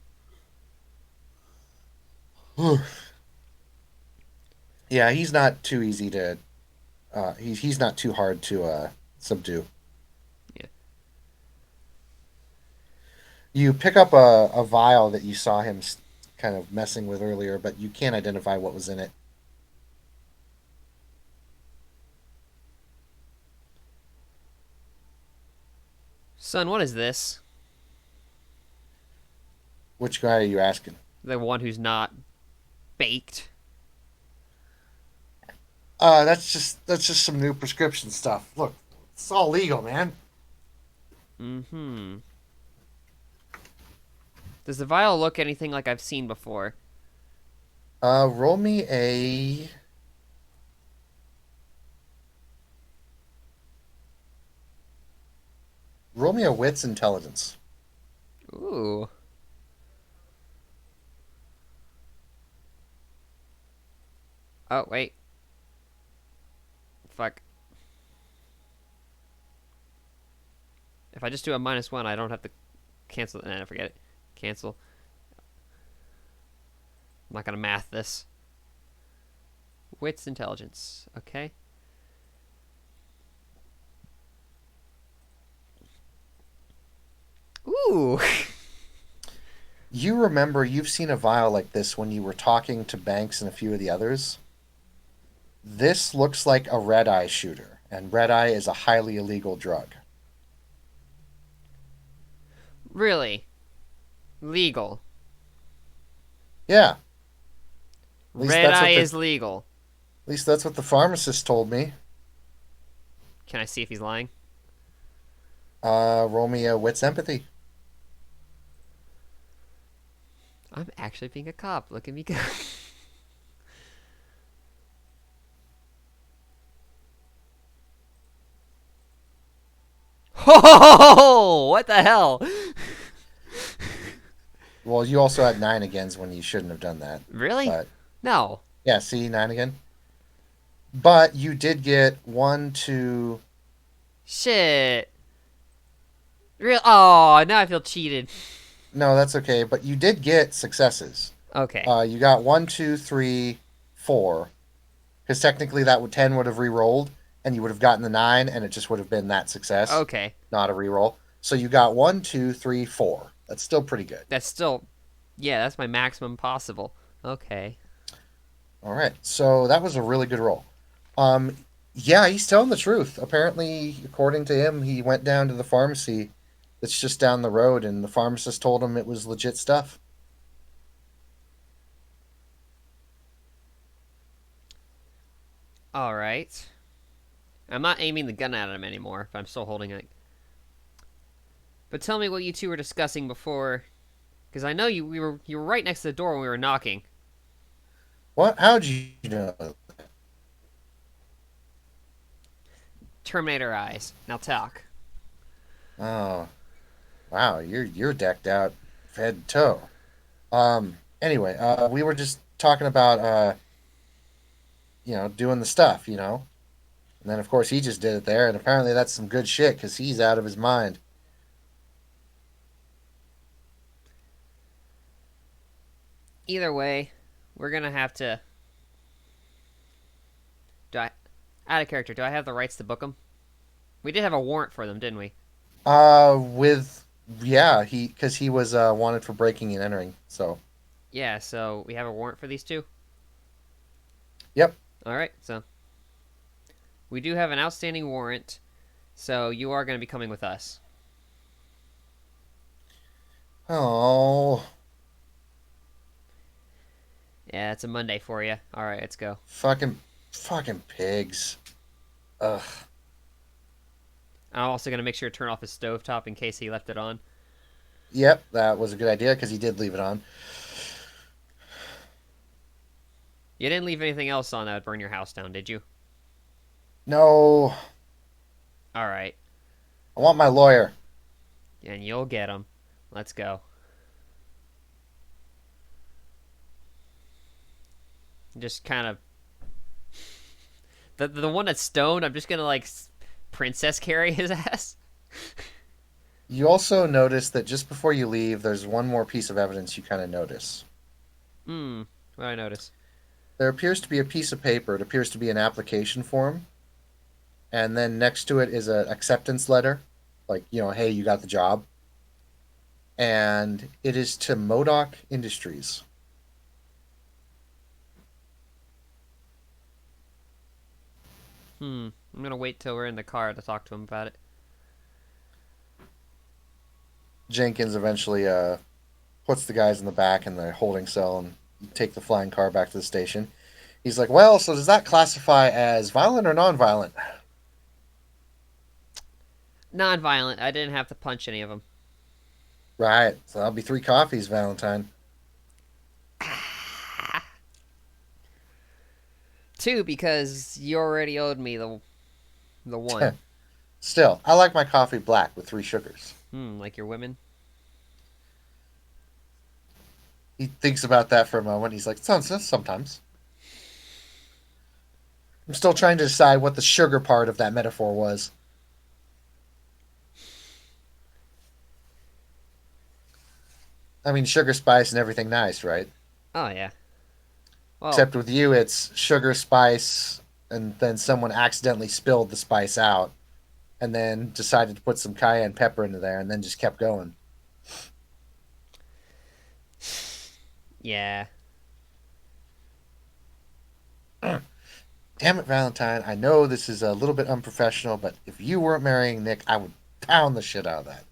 Yeah, he's not too easy to he's not too hard to subdue. Yeah. You pick up a vial that you saw him kind of messing with earlier, but you can't identify what was in it. Son, what is this? Which guy are you asking? The one who's not baked. That's just some new prescription stuff. Look, it's all legal, man. Mm-hmm. Does the vial look anything like I've seen before? Roll me a wits intelligence. Ooh. Oh, wait. Fuck. If I just do a -1, I don't have to cancel. Nah, forget it. Cancel. I'm not gonna math this. Wits intelligence. Okay. Ooh. You remember you've seen a vial like this when you were talking to Banks and a few of the others? This looks like a red eye shooter, and red eye is a highly illegal drug. Really? Legal. Yeah, least Red that's what eye the- is legal. at least that's what the pharmacist told me. Can I see if he's lying? Roll me a wits empathy. I'm actually being a cop. Look at me go. Oh, what the hell? Well, you also had 9 agains when you shouldn't have done that. Really? But No. yeah, see, 9 again. But you did get 1, 2. Shit. Real. Oh, now I feel cheated. No, that's okay. But you did get successes. Okay. You got 1, 2, 3, 4. Because technically that 10 would have re-rolled, and you would have gotten the 9, and it just would have been that success, Okay. not a re-roll. So you got 1, 2, 3, 4. That's still pretty good. That's still. Yeah, that's my maximum possible. Okay. All right. So that was a really good roll. Yeah, he's telling the truth. Apparently, according to him, he went down to the pharmacy that's just down the road, and the pharmacist told him it was legit stuff. All right. I'm not aiming the gun at him anymore, but I'm still holding it. But tell me what you two were discussing before, because I know you were right next to the door when we were knocking. What? How'd you know? Terminator eyes. Now talk. Oh, wow, you're decked out, head to toe. Anyway, we were just talking about doing the stuff, and then of course he just did it there, and apparently that's some good shit because he's out of his mind. Either way, we're gonna have to. Do I, out of character? Do I have the rights to book them? We did have a warrant for them, didn't we? Because he was wanted for breaking and entering. So, Yeah. So we have a warrant for these two. yep. All right. So we do have an outstanding warrant. So you are going to be coming with us. Oh, Yeah, it's a Monday for you. All right, let's go. fucking pigs. Ugh. I'm also going to make sure to turn off his stovetop in case he left it on. Yep, that was a good idea because he did leave it on. You didn't leave anything else on that would burn your house down, did you? No, All right. I want my lawyer. And you'll get him. Let's go. Just kind of the one that's stoned. I'm just gonna like princess carry his ass. You also notice that just before you leave, there's one more piece of evidence you kind of notice. What do I notice? There appears to be a piece of paper. It appears to be an application form. And then next to it is an acceptance letter. Like, hey, you got the job. And it is to Modoc Industries. I'm gonna wait till we're in the car to talk to him about it. Jenkins eventually puts the guys in the back in the holding cell and take the flying car back to the station. He's like, well, so does that classify as violent or non-violent? Non-violent. I didn't have to punch any of them. Right. So that'll be 3 coffees, Valentine. 2 because you already owed me the one. Still, I like my coffee black with 3 sugars. Like your women. He thinks about that for a moment. He's like, sometimes. I'm still trying to decide what the sugar part of that metaphor was. I mean, sugar, spice, and everything nice, right? Oh yeah. Well, Except with you, it's sugar, spice, and then someone accidentally spilled the spice out, and then decided to put some cayenne pepper into there, and then just kept going. yeah. Damn it, Valentine. I know this is a little bit unprofessional, but if you weren't marrying Nick, I would pound the shit out of that.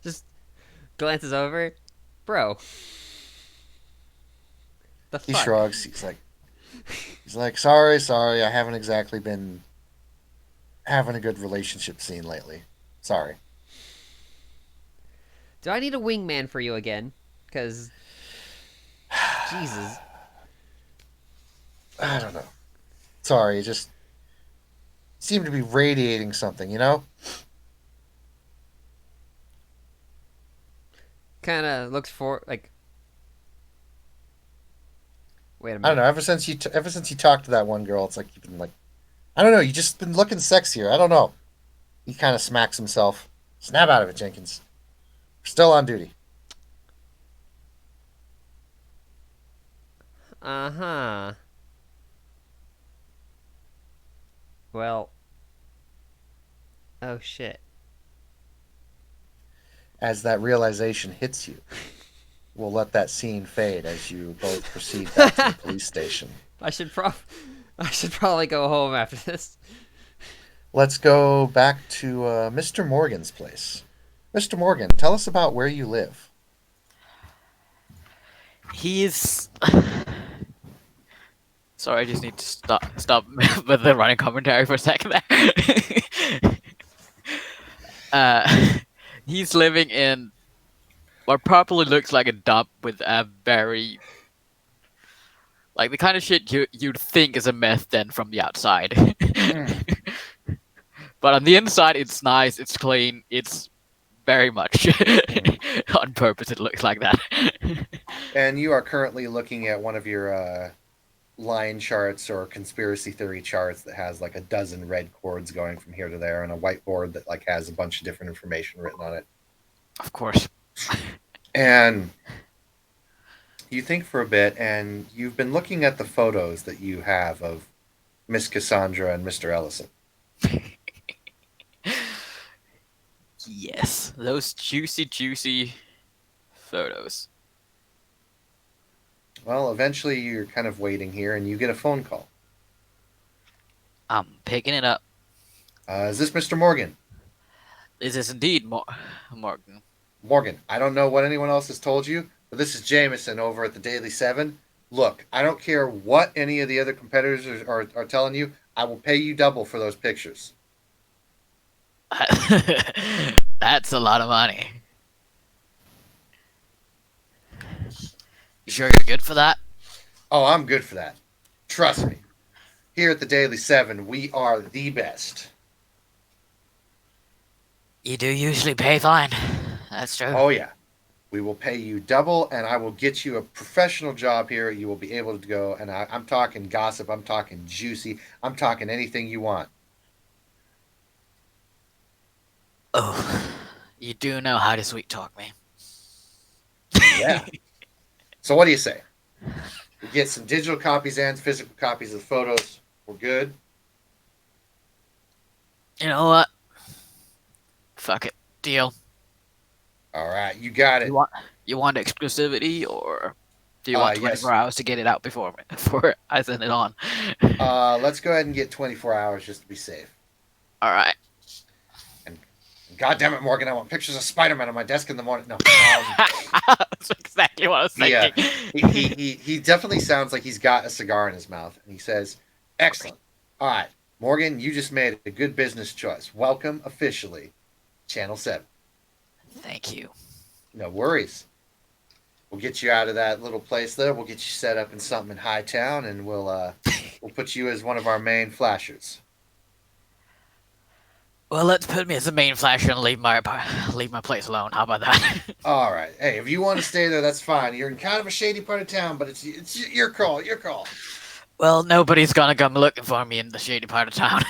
Just glances over, bro. The He fuck. shrugs. He's like, sorry, I haven't exactly been having a good relationship scene lately. Sorry. Do I need a wingman for you again? Cause Jesus. I don't know. Sorry, it just seemed to be radiating something, you know? Kind of looks for like. Wait a I don't minute. know. Ever since you talked to that one girl, it's like you've been like, I don't know. You just been looking sexier. I don't know. He kind of smacks himself. Snap out of it, Jenkins. We're still on duty. Uh huh. Well. Oh shit. As that realization hits you, we'll let that scene fade as you both proceed back to the police station. I should probably go home after this. Let's go back to Mr. Morgan's place. Mr. Morgan, tell us about where you live. He's. Sorry, I just need to stop with the running commentary for a second there. He's living in what probably looks like a dump with a very like the kind of shit you'd think is a meth den from the outside. But on the inside, it's nice, it's clean, it's very much on purpose. It looks like that. And you are currently looking at one of your line charts or conspiracy theory charts that has like a dozen red cords going from here to there, and a whiteboard that like has a bunch of different information written on it. Of course. And you think for a bit, and you've been looking at the photos that you have of Miss Cassandra and Mr. Ellison. Yes, those juicy photos. Well, eventually you're kind of waiting here, and you get a phone call. I'm picking it up. Is this Mr. Morgan? This is indeed Morgan. Morgan, I don't know what anyone else has told you, but this is Jameson over at the Daily 7. Look, I don't care what any of the other competitors are telling you. I will pay you double for those pictures. That's a lot of money. You sure you're good for that? Oh, I'm good for that. Trust me. Here at the Daily 7, we are the best. You do usually pay fine. That's true. Oh, yeah. We will pay you double, and I will get you a professional job here. You will be able to go, and I'm talking gossip, I'm talking juicy, I'm talking anything you want. Oh, you do know how to sweet talk me. Yeah. So what do you say? We get some digital copies and physical copies of the photos. We're good. You know what? Fuck it. Deal. All right, you got it. You want exclusivity, or do you want 24 yes. hours to get it out before I send it on? Let's go ahead and get 24 hours just to be safe. All right. And God damn it, Morgan, I want pictures of Spider-Man on my desk in the morning. No. That's exactly what I was thinking. He definitely sounds like he's got a cigar in his mouth, and he says, "Excellent. All right, Morgan, you just made a good business choice. Welcome officially, Channel 7. Thank you. No worries. We'll get you out of that little place there. We'll get you set up in something in Hightown, and we'll put you as one of our main flashers." Well, let's put me as the main flasher and leave my place alone. How about that? All right. Hey, if you want to stay there, that's fine. You're in kind of a shady part of town, but it's your call. Your call. Well, nobody's gonna come looking for me in the shady part of town.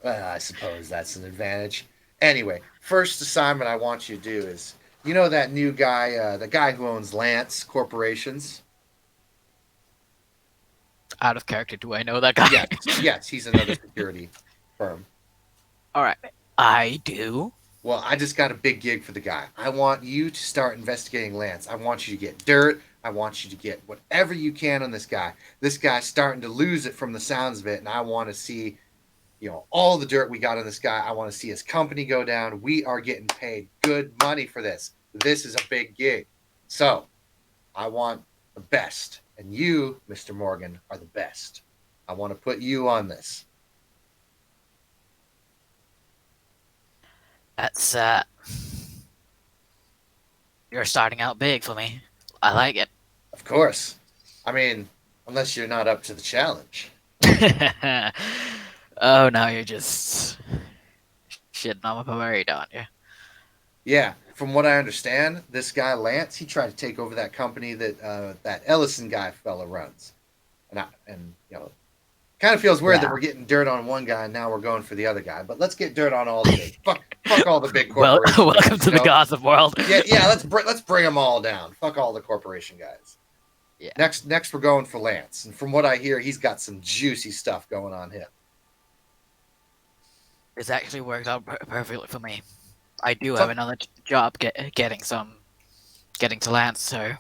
Well, I suppose that's an advantage. Anyway, first assignment I want you to do is, you know that new guy, the guy who owns Lance Corporations? Out of character, do I know that guy? Yes, yes, he's another security firm. All right, I do. Well, I just got a big gig for the guy. I want you to start investigating Lance. I want you to get dirt. I want you to get whatever you can on this guy. This guy's starting to lose it from the sounds of it, and I want to see, all the dirt we got on this guy. I want to see his company go down. We are getting paid good money for this. This is a big gig. So, I want the best. And you, Mr. Morgan, are the best. I want to put you on this. That's you're starting out big for me. I like it. Of course. I mean, unless you're not up to the challenge. Oh, now you're just shitting on my parade, aren't you? Yeah, from what I understand, this guy Lance, he tried to take over that company that that Ellison guy fella runs, and kind of feels weird that Yeah. we're getting dirt on one guy and now we're going for the other guy. But let's get dirt on all the big fuck all the big Well, corporations. welcome to the gossip world. Yeah. Let's bring them all down. Fuck all the corporation guys. Yeah. Next we're going for Lance, and from what I hear, he's got some juicy stuff going on here. It's actually worked out perfectly for me. I do So- have another job getting to Lance, so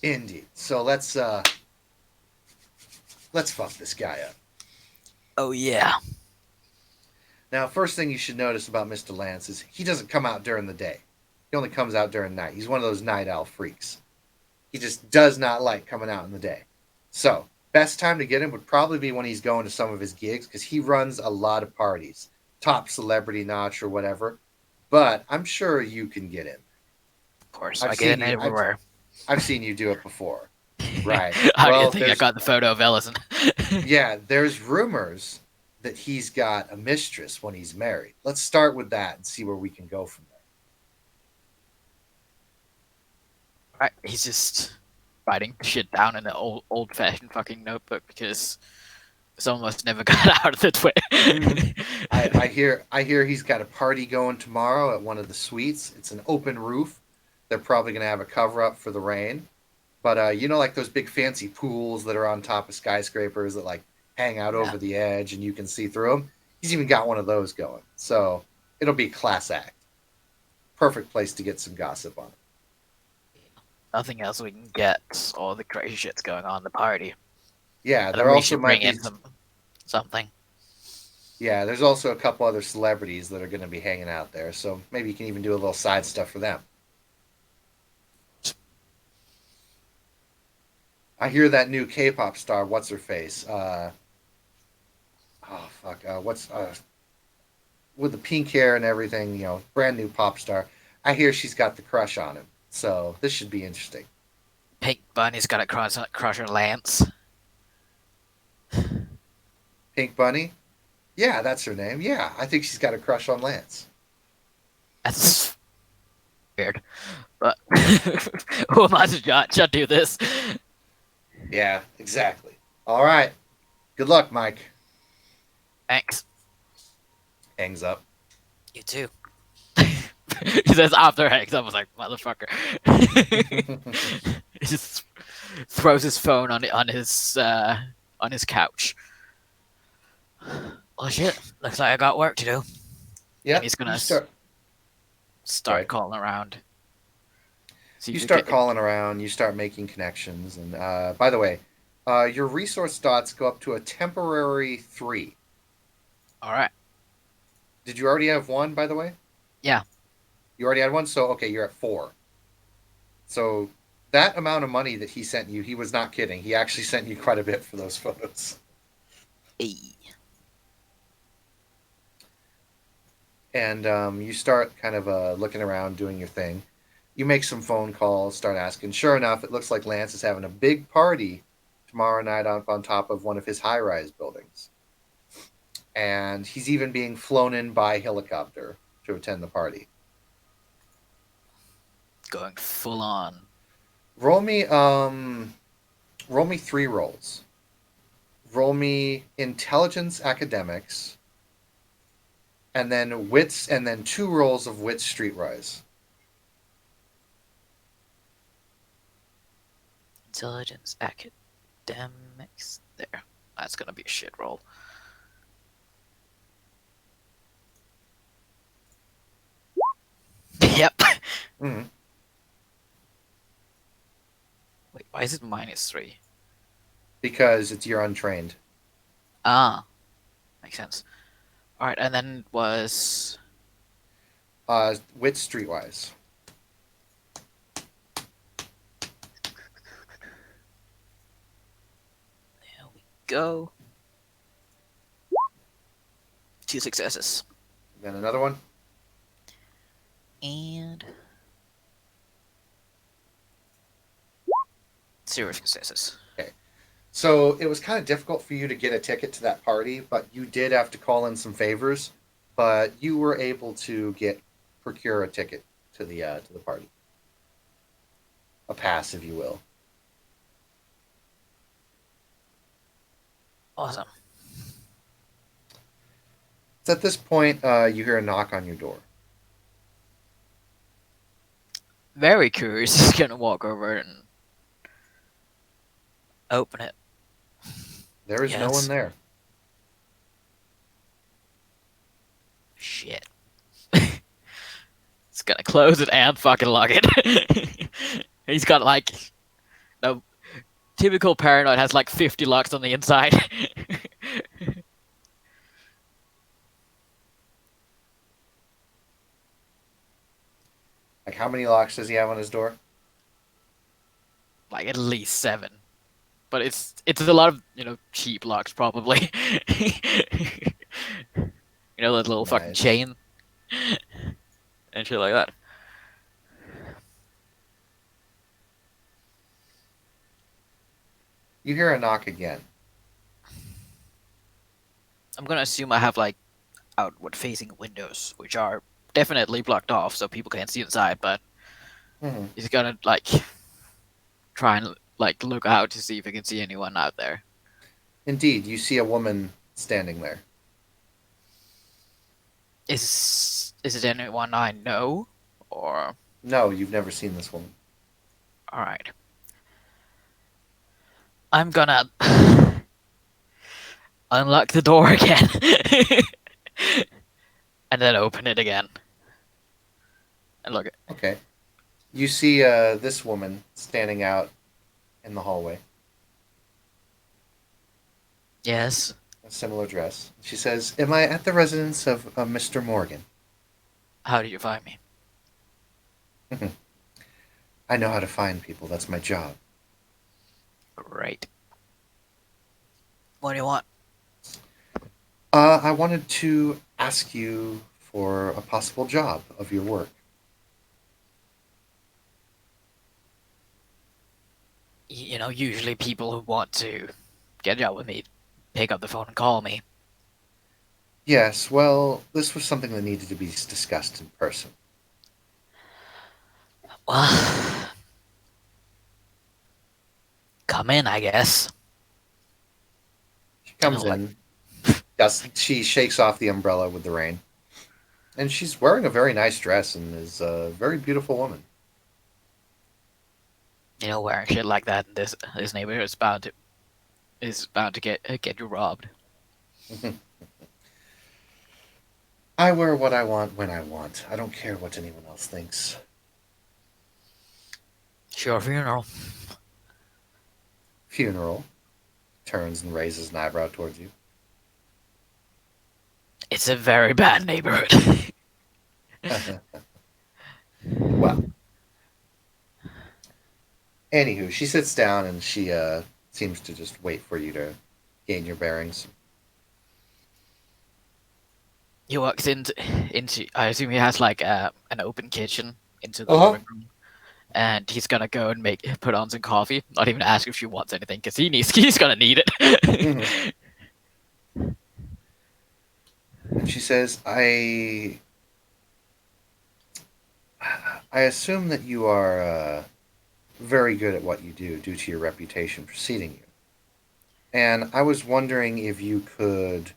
Indeed. So let's fuck this guy up. oh yeah. Now, first thing you should notice about Mr. Lance is he doesn't come out during the day. He only comes out during night. He's one of those night owl freaks. He just does not like coming out in the day. So, best time to get him would probably be when he's going to some of his gigs because he runs a lot of parties, top celebrity notch or whatever. But I'm sure you can get him. Of course, I've I get seen it you- everywhere. I've seen you do it before. Right. How do Well, you think I there's- got the photo of Ellison? Yeah, there's rumors that he's got a mistress when he's married. Let's start with that and see where we can go from there. Right, he's just writing shit down in the old fashioned fucking notebook because it's almost never got out of the twit. I hear he's got a party going tomorrow at one of the suites. It's an open roof. They're probably gonna have a cover up for the rain. But like those big fancy pools that are on top of skyscrapers that like hang out over the edge and you can see through them. He's even got one of those going. So it'll be a class act. Perfect place to get some gossip on. Nothing else we can get. All the crazy shit's going on in the party. Yeah, I there think we also should might bring be. in something. Yeah, there's also a couple other celebrities that are going to be hanging out there. So maybe you can even do a little side stuff for them. I hear that new K-pop star, what's her face? What's with the pink hair and everything? Brand new pop star. I hear she's got the crush on him, so this should be interesting. Pink Bunny's got a crush on Lance. Pink Bunny, yeah, that's her name. Yeah, I think she's got a crush on Lance. That's weird. But who am I to judge? I do this. Yeah, exactly. All right, good luck, Mike. Thanks. Hangs up. You too. He says after hangs up. I was like, motherfucker. He just throws his phone on his couch. Well, shit. Looks like I got work to do. Yeah, He's gonna you start Right. calling around. See if you we start get- calling around. You start making connections. And by the way, your resource dots go up to a temporary 3. All right. Did you already have 1, by the way? Yeah. You already had 1, so okay, you're at 4. So that amount of money that he sent you, he was not kidding. He actually sent you quite a bit for those photos. Hey. And you start kind of looking around, doing your thing. You make some phone calls, start asking. Sure enough, it looks like Lance is having a big party tomorrow night up on top of one of his high-rise buildings. And he's even being flown in by helicopter to attend the party. Going full on. Roll me 3 rolls. roll me intelligence academics, and then wits, and then 2 rolls of wits streetwise. Intelligence academics. There. That's gonna be a shit roll. Yep. Mm. Wait, why is it -3? Because you're untrained. Ah, makes sense. Alright, and then was Wits streetwise. there we go. 2 successes. Then another one. And 0 successes. So it was kind of difficult for you to get a ticket to that party, but you did have to call in some favors. But you were able to procure a ticket to the party, a pass, if you will. Awesome. It's at this point you hear a knock on your door. Very curious. He's gonna walk over and open it. There is no Yes. one there. Shit. It's gonna close it and fucking lock it. He's got like no typical paranoid has like 50 locks on the inside. Like, how many locks does he have on his door? Like at least 7. But it's a lot of, cheap locks probably. That little fucking Nice. chain and shit like that. You hear a knock again. I'm gonna assume I have like outward facing windows, which are definitely blocked off so people can't see inside, but Mm-hmm. he's gonna like try and like look out to see if he can see anyone out there. Indeed, you see a woman standing there. Is it anyone I know? Or No, you've never seen this woman. alright. I'm gonna unlock the door again. And then open it again. And look. Okay. You see this woman standing out in the hallway, Yes. a similar dress. She says, "Am I at the residence of Mr. Morgan?" How do you find me? I know how to find people. That's my job. Great. What do you want? I wanted to ask you for a possible job of your work. Usually people who want to get a job with me pick up the phone and call me. Yes, well, this was something that needed to be discussed in person. Well, come in, I guess. She comes Oh, in. She shakes off the umbrella with the rain. And she's wearing a very nice dress and is a very beautiful woman. Wearing shit like that in this neighborhood is bound to get you robbed. I wear what I want when I want. I don't care what anyone else thinks. Sure funeral. Funeral. Turns and raises an eyebrow towards you. It's a very bad neighborhood. Well. Anywho, she sits down and she seems to just wait for you to gain your bearings. He walks into. I assume he has like an open kitchen into the Uh-huh. living room, and he's gonna go and put on some coffee. Not even ask if she wants anything, because he's gonna need it. Mhm. And she says, I assume that you are very good at what you do due to your reputation preceding you. and I was wondering if you could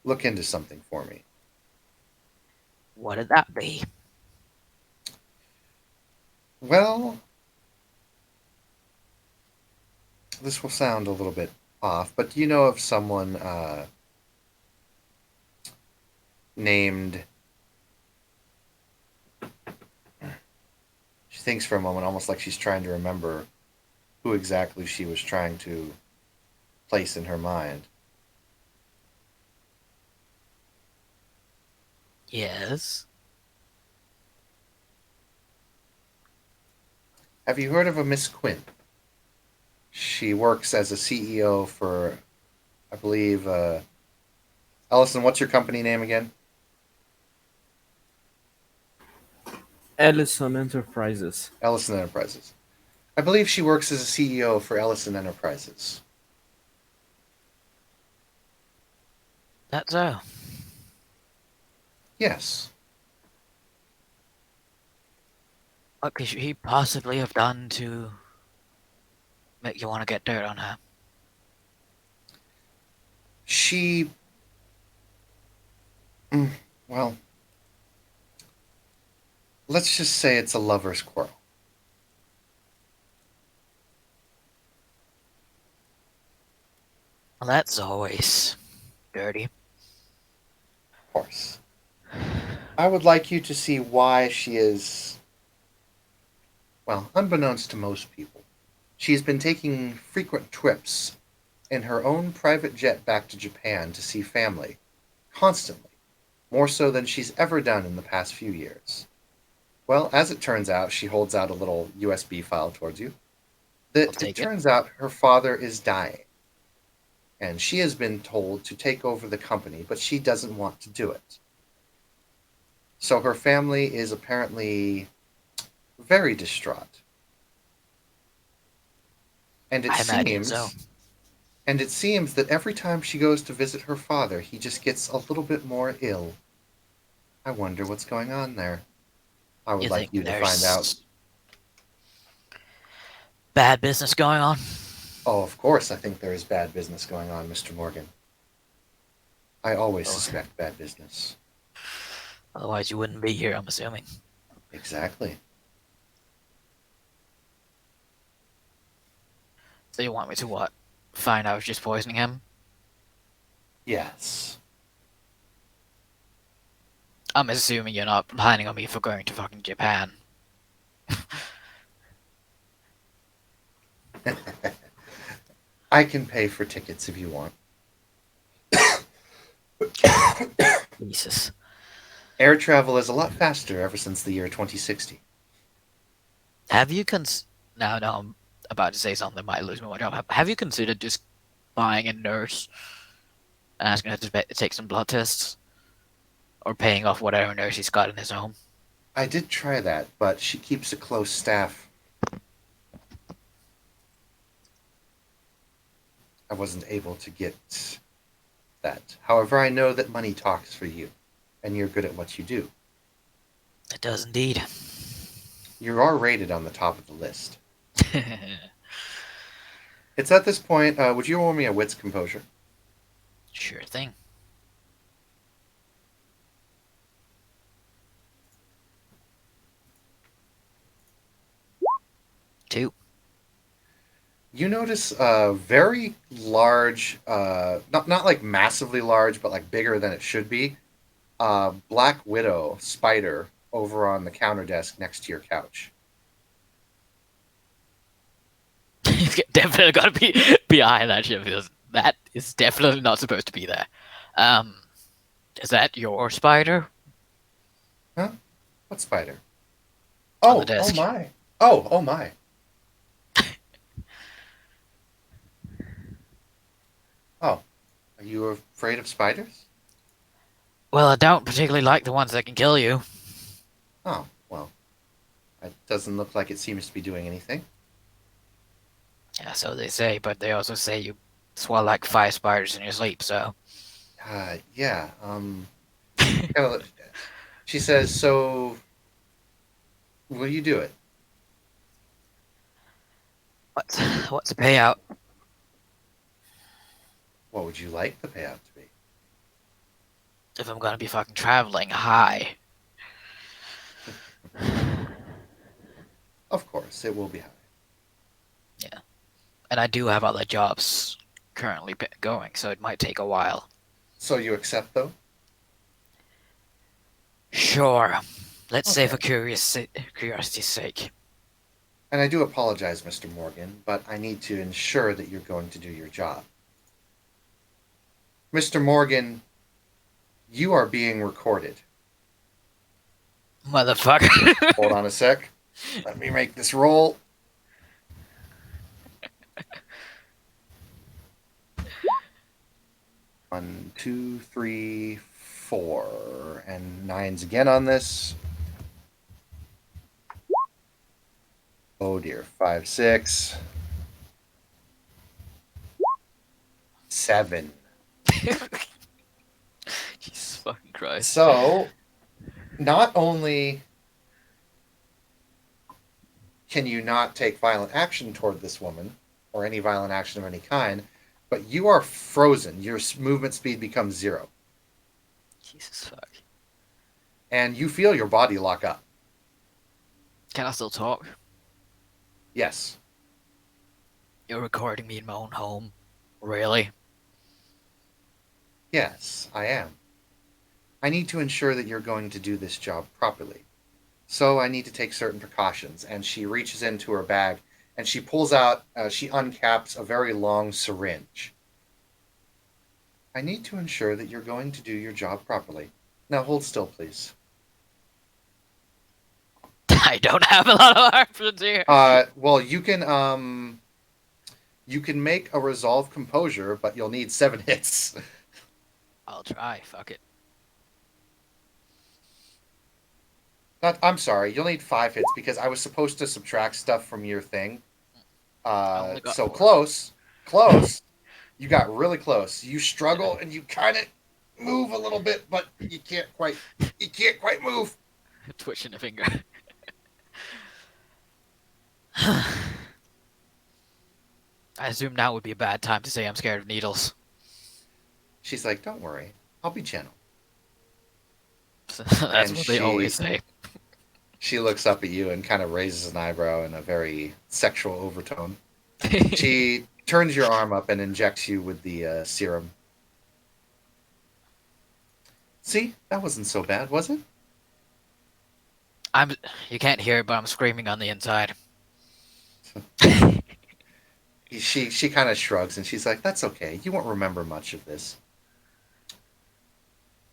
look into something for me. What'd that be? Well, this will sound a little bit off, but do you know of someone named. She thinks for a moment, almost like she's trying to remember who exactly she was trying to place in her mind. Yes. Have you heard of a Miss Quinn? She works as a CEO for, I believe, Ellison, what's your company name again? Ellison Enterprises. Ellison Enterprises. I believe she works as a CEO for Ellison Enterprises. That's so. Yes. What could he possibly have done to make you want to get dirt on her? She. mm, Well, let's just say it's a lover's quarrel. Well, that's always dirty. Of course. I would like you to see why she is, well, unbeknownst to most people, she has been taking frequent trips in her own private jet back to Japan to see family, constantly, more so than she's ever done in the past few years. Well, as it turns out, she holds out a little USB file towards you. I'll That it take it. turns out her father is dying, and she has been told to take over the company, but she doesn't want to do it. So her family is apparently very distraught. And it I imagine seems so. and it seems that every time she goes to visit her father, he just gets a little bit more ill. I wonder what's going on there. I would You like think you to find out. there's bad business going on? Oh, of course, I think there is bad business going on, Mr. Morgan. I always Oh, suspect bad business. otherwise you wouldn't be here, I'm assuming. Exactly. So you want me to what? Find out she's poisoning him? Yes. I'm assuming you're not planning on me for going to fucking Japan. I can pay for tickets if you want. Jesus. Air travel is a lot faster ever since the year 2060. Have you No, no, I'm about to say something that might lose me my job. Have you considered just buying a nurse and asking her to take some blood tests? Or paying off whatever nurse he's got in his home? I did try that, but she keeps a close staff. I wasn't able to get that. However, I know that money talks for you, and you're good at what you do. It does indeed. You are rated on the top of the list. It's at this point, would you roll me a wits composure? Sure thing. Two. You notice a very large, not like massively large, but like bigger than it should be, Black Widow spider over on the counter desk next to your couch. He's definitely got to be behind that shit because that is definitely not supposed to be there. Um, is that your spider Huh? What spider? on the Oh, oh desk? my. Oh, oh my. Oh, are you afraid of spiders? Well, I don't particularly like the ones that can kill you. Oh, well, it doesn't look like it seems to be doing anything. Yeah, so they say, but they also say you swallow like 5 spiders in your sleep. So Yeah, kinda- she says, so will you do it? what's what's the payout? What would you like the payout to be? If I'm gonna be fucking traveling, high. Of course, it will be high. And I do have other jobs currently going, so it might take a while. So you accept, though? Sure. Let's say Okay. for curiosity's sake. And I do apologize, Mr. Morgan, but I need to ensure that you're going to do your job. Mr. Morgan, you are being recorded. Motherfucker. Hold on a sec. Let me make this roll. One, two, three, four, and nines again on this. Oh dear, 5, 6, 7. Jesus fucking Christ. So, not only can you not take violent action toward this woman, or any violent action of any kind, but you are frozen. Your movement speed becomes 0. Jesus fuck. And you feel your body lock up. Can I still talk? Yes. You're recording me in my own home. Really? Yes, I am. I need to ensure that you're going to do this job properly. So I need to take certain precautions. And she reaches into her bag and she pulls out, she uncaps a very long syringe. I need to ensure that you're going to do your job properly. Now hold still, please. I don't have a lot of options here. Well, you can make a resolve composure, but you'll need 7 hits. I'll try. Fuck it. I'm sorry, you'll need 5 hits because I was supposed to subtract stuff from your thing. only got So 4. close. You got really close. You struggle and you kind of move a little bit, but you can't quite move. Twitching a finger. I assume now would be a bad time to say I'm scared of needles. She's like, "Don't worry, I'll be gentle." That's And what they always say. She looks up at you and kind of raises an eyebrow in a very sexual overtone. She turns your arm up and injects you with the serum. See, that wasn't so bad, was it? You can't hear it, but I'm screaming on the inside. She kind of shrugs and she's like, "That's okay. You won't remember much of this."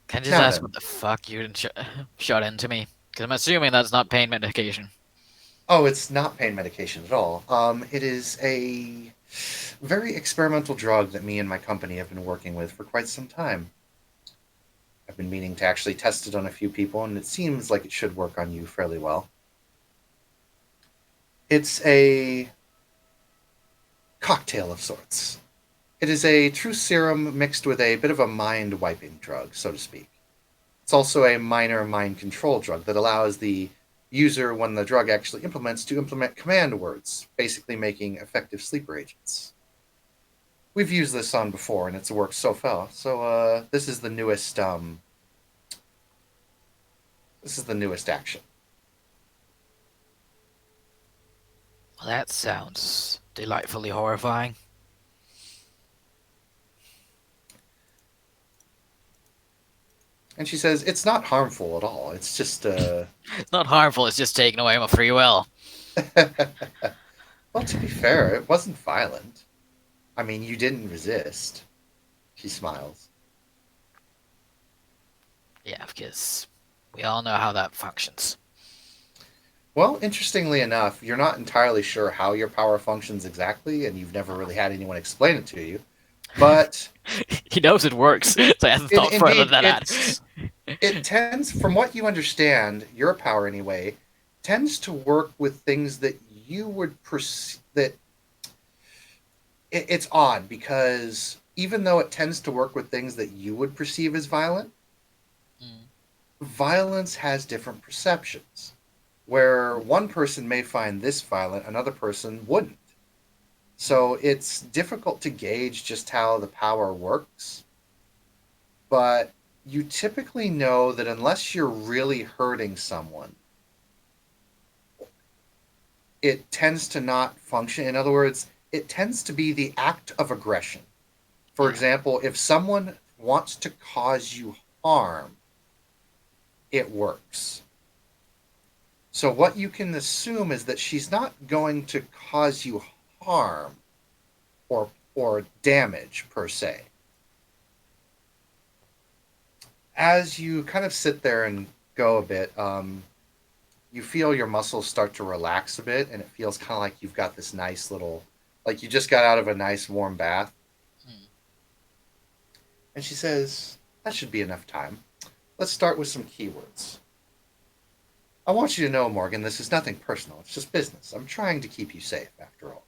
Can I just Now ask then. what the fuck you didn't shot into me? Because I'm assuming that's not pain medication. Oh, it's not pain medication at all. It is a very experimental drug that me and my company have been working with for quite some time. I've been meaning to actually test it on a few people, and it seems like it should work on you fairly well. It's a cocktail of sorts. It is a true serum mixed with a bit of a mind-wiping drug, so to speak. It's also a minor mind control drug that allows the user, when the drug actually implements, to implement command words, basically making effective sleeper agents. We've used this on before, and it's worked so far. So this is the newest. This is the newest action. Well, that sounds delightfully horrifying. And she says it's not harmful at all. It's just It's not harmful, it's just taking away my free will. well, to be fair, it wasn't violent. I mean, you didn't resist. She smiles. Yeah, because we all know how that functions. Well, interestingly enough, you're not entirely sure how your power functions exactly, and you've never really had anyone explain it to you. But He knows it works, so he hasn't thought further than that. it tends, from what you understand, your power anyway, tends to work with things that you would perceive that it's odd because even though it tends to work with things that you would perceive as violent, violence has different perceptions. Where one person may find this violent, another person wouldn't. So it's difficult to gauge just how the power works, but you typically know that unless you're really hurting someone, it tends to not function. In other words, it tends to be the act of aggression. For Yeah. example, if someone wants to cause you harm, it works. So what you can assume is that she's not going to cause you harm or damage per se. As you kind of sit there and go a bit, you feel your muscles start to relax a bit, and it feels kind of like you've got this nice little, like you just got out of a nice warm bath. Hmm. And she says, "That should be enough time. Let's start with some keywords. I want you to know, Morgan, this is nothing personal. It's just business. I'm trying to keep you safe, after all.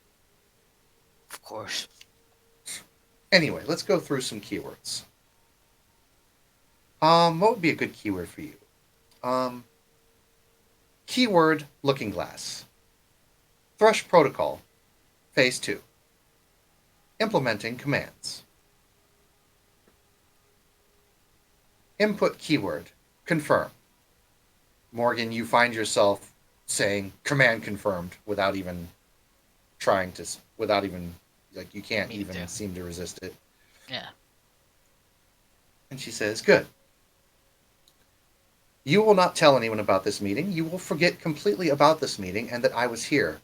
Of course. Anyway, let's go through some keywords. What would be a good keyword for you? Um, Keyword Looking Glass. Thrush Protocol, Phase 2. Implementing commands. Input keyword Confirm. Morgan, you find yourself saying command confirmed without even trying to, without even, like, you can't Me even too. seem to resist it. Yeah. And she says, "Good. You will not tell anyone about this meeting. You will forget completely about this meeting and that I was here.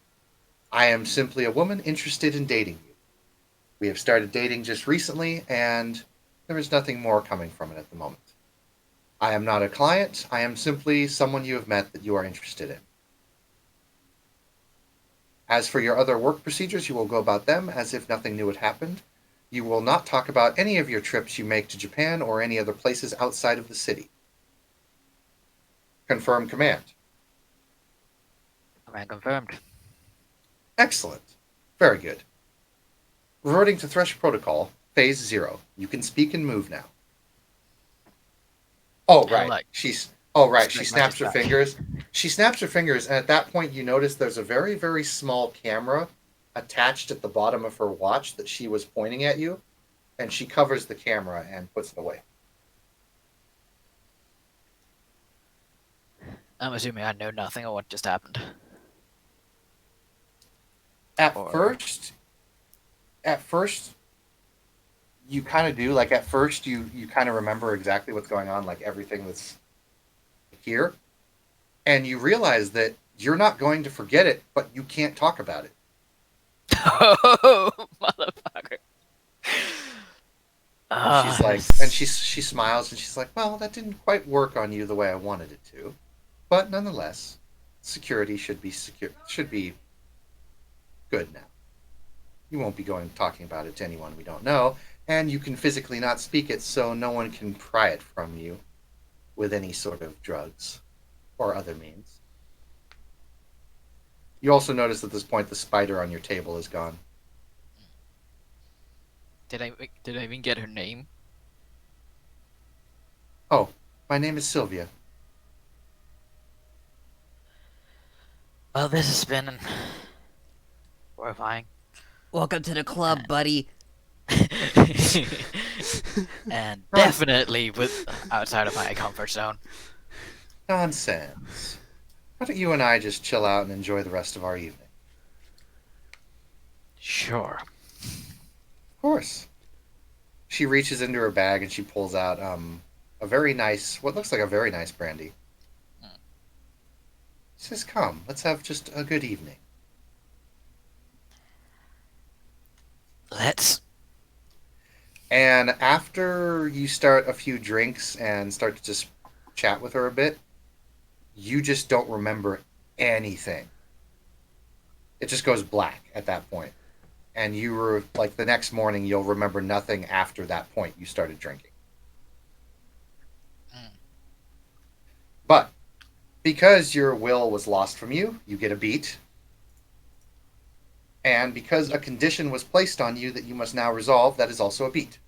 I am simply a woman interested in dating you. We have started dating just recently, and there is nothing more coming from it at the moment. I am not a client. I am simply someone you have met that you are interested in. As for your other work procedures, you will go about them as if nothing new had happened. You will not talk about any of your trips you make to Japan or any other places outside of the city. Confirm command. Command confirmed. Excellent. Very good. Reverting to Thresh Protocol, Phase 0. You can speak and move now." Oh, I right. like- She Strike snaps magic her back. fingers. She snaps her fingers, and at that point, you notice there's a very, very small camera attached at the bottom of her watch that she was pointing at you, and she covers the camera and puts it away. I'm assuming I know nothing of what just happened. At Or first, at first, you kind of do. Like at first, you kind of remember exactly what's going on, like everything that's here, and you realize that you're not going to forget it, but you can't talk about it. oh, motherfucker. And she's like, and she smiles and she's like, "Well, that didn't quite work on you the way I wanted it to, but nonetheless, security should be secure. Should be good now. You won't be going talking about it to anyone we don't know, and you can physically not speak it, so no one can pry it from you with any sort of drugs or other means." You also notice at this point the spider on your table is gone. Did I even get her name? "Oh, my name is Sylvia." Well, this has been horrifying. Welcome to the club, buddy. And Right. definitely with outside of my comfort zone. Nonsense. Why don't you and I just chill out and enjoy the rest of our evening? Sure. Of course. She reaches into her bag and she pulls out a very nice, what looks like a very nice brandy. Hmm. She says, "Come, let's have just a good evening." Let's. And after you start a few drinks and start to just chat with her a bit, you just don't remember anything. It just goes black at that point. And you were like the next morning, you'll remember nothing after that point you started drinking. Mm. But because your will was lost from you, you get a beat. And because a condition was placed on you that you must now resolve, that is also a beat.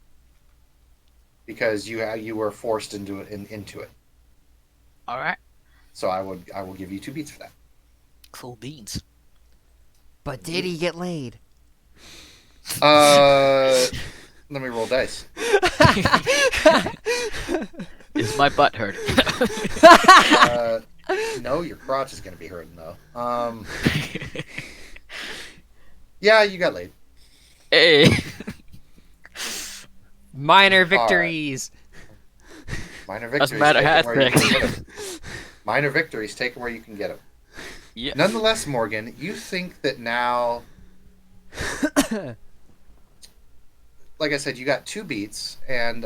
Because you were forced into it. All right. So I will give you 2 beats for that. Cool beans. But did he get laid? Let me roll dice. Is my butt hurt? No, your crotch is gonna be hurting though. Yeah, you got laid. Hey. Minor victories. Minor victories. Doesn't matter take 'em how where you can thick. get 'em. Minor victories. Take them where you can get them. Yeah. Nonetheless, Morgan, you think that now, like I said, you got 2 beats, and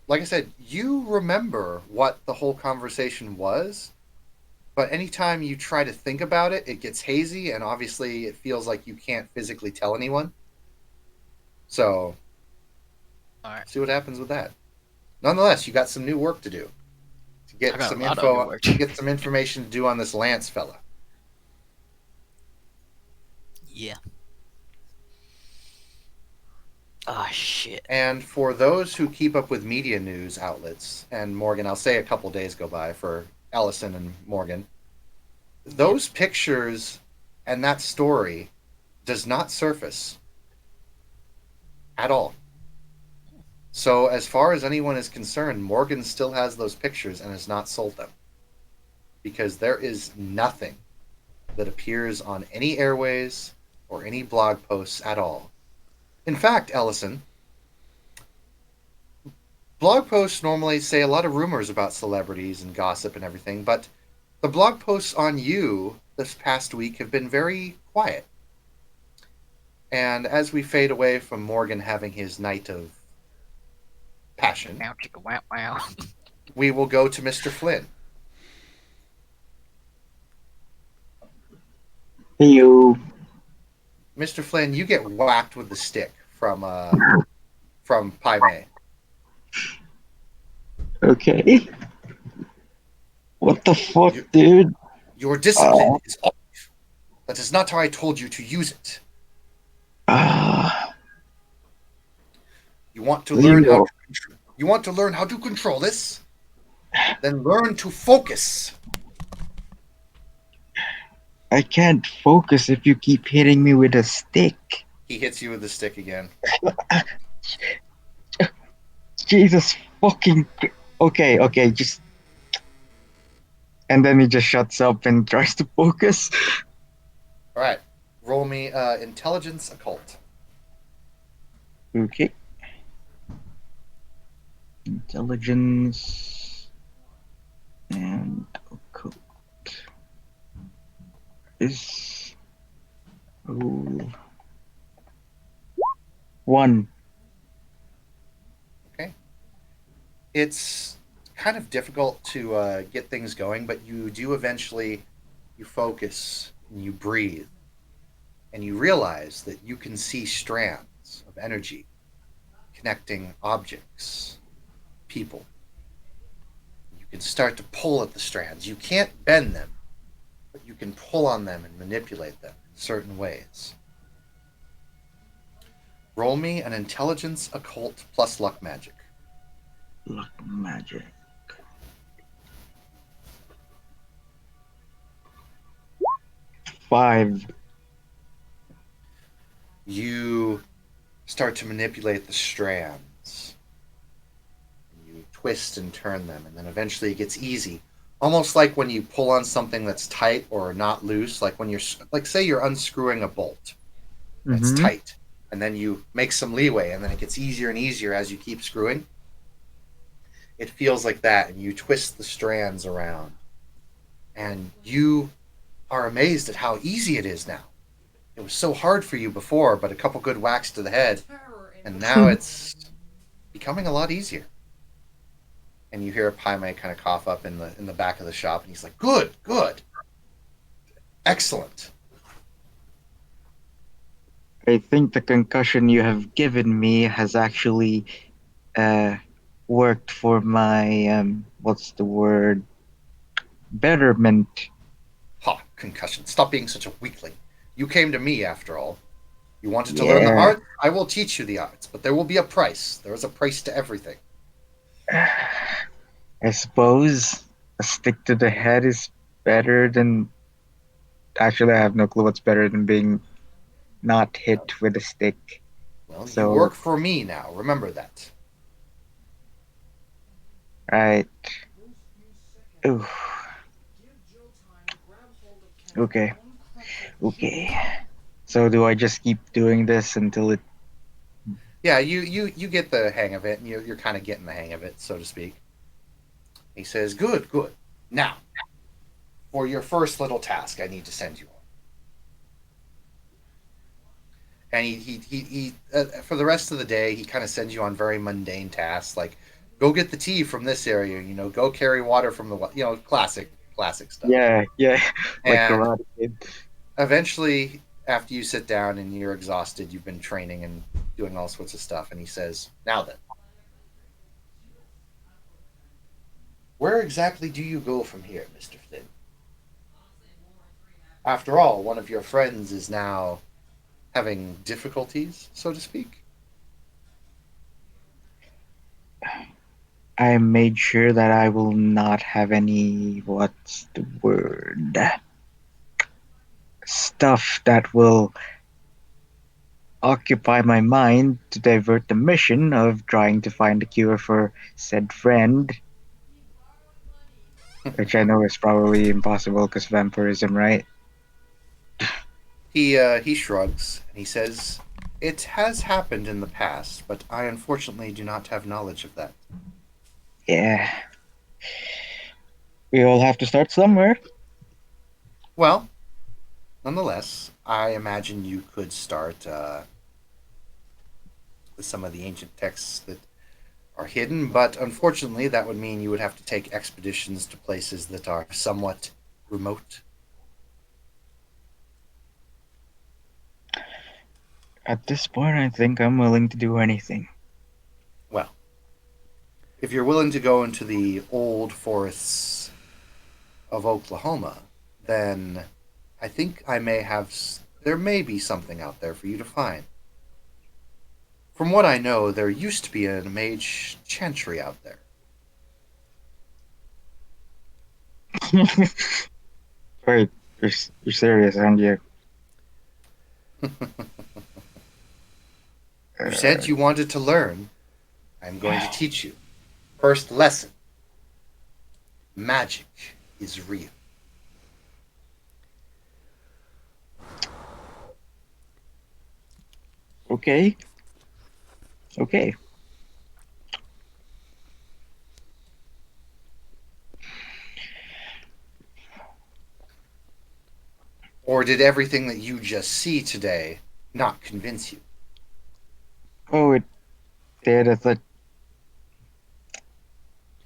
like I said, you remember what the whole conversation was, but anytime you try to think about it, it gets hazy, and obviously it feels like you can't physically tell anyone. So, Alright. see what happens with that. Nonetheless, you got some new work to do. To I get got some a lot of new info, work. to get some information to do on this Lance fella. Yeah. Ah, shit. And for those who keep up with media news outlets, and Morgan, I'll say a couple days go by for Ellison and Morgan, those pictures and that story does not surface at all. So, as far as anyone is concerned, Morgan still has those pictures and has not sold them. Because there is nothing that appears on any airways or any blog posts at all. In fact, Ellison, blog posts normally say a lot of rumors about celebrities and gossip and everything, but the blog posts on you this past week have been very quiet. And as we fade away from Morgan having his night of passion, Meow, chicka, wow, wow. we will go to Mr. Flynn. Hey, you. Mr. Flynn, you get whacked with the stick from Pai Mei. Okay. What the fuck, You- dude? Your discipline is off. That is not how I told you to use it. Ah, You want to Leo. learn how to you want to learn how to control this? Then learn to focus. I can't focus if you keep hitting me with a stick. He hits you with the stick again. Jesus fucking. Okay, just. And then he just shuts up and tries to focus. All right. Roll me intelligence occult. Okay. Intelligence and occult is one. It's kind of difficult to get things going, but you do eventually you focus and you breathe and you realize that you can see strands of energy connecting objects, people. You can start to pull at the strands. You can't bend them, but you can pull on them and manipulate them in certain ways. Roll me an intelligence occult plus luck magic. Luck magic. Five. You start to manipulate the strands. You twist and turn them, and then eventually it gets easy. Almost like when you pull on something that's tight or not loose, like when you're, like, say you're unscrewing a bolt, and it's Mhm. tight, and then you make some leeway, and then it gets easier and easier as you keep screwing. It feels like that, and you twist the strands around, and you are amazed at how easy it is now. It was so hard for you before, but a couple good whacks to the head, and now it's becoming a lot easier. And you hear Pai Mei kind of cough up in the back of the shop, and he's like, "Good, good, excellent." I think the concussion you have given me has actually worked for my what's the word? Betterment. Ha! Concussion. Stop being such a weakling. You came to me after all. You wanted to learn the Yeah. art? I will teach you the arts, but there will be a price. There is a price to everything. I suppose a stick to the head is better than. Actually, I have no clue what's better than being not hit with a stick. Well, you So- work for me now. Remember that. Right. Ooh. Okay. Okay. So do I just keep doing this until it? Yeah, you get the hang of it, and you're kind of getting the hang of it, so to speak. He says, "Good, good. Now, for your first little task, I need to send you on." And for the rest of the day, he kind of sends you on very mundane tasks, like go get the tea from this area, go carry water from the, classic stuff. Yeah, yeah. Like And Karate Kid. eventually, after you sit down and you're exhausted, you've been training and doing all sorts of stuff, and he says, "Now then, where exactly do you go from here, Mr. Flynn? After all, one of your friends is now having difficulties, so to speak." I made sure that I will not have any, what's the word? Stuff that will occupy my mind to divert the mission of trying to find a cure for said friend, which I know is probably impossible because vampirism, right? He shrugs and he says, "It has happened in the past, but I unfortunately do not have knowledge of that." Yeah. We all have to start somewhere. Well, nonetheless, I imagine you could start with some of the ancient texts that are hidden, but unfortunately, that would mean you would have to take expeditions to places that are somewhat remote. At this point, I think I'm willing to do anything. Well, if you're willing to go into the old forests of Oklahoma, then I think there may be something out there for you to find. From what I know, there used to be a mage chantry out there. Wait, you're serious, aren't you? You said you wanted to learn. I'm going to teach you. First lesson: magic is real. Okay. Okay. Or did everything that you just see today not convince you? Oh, it did. I thought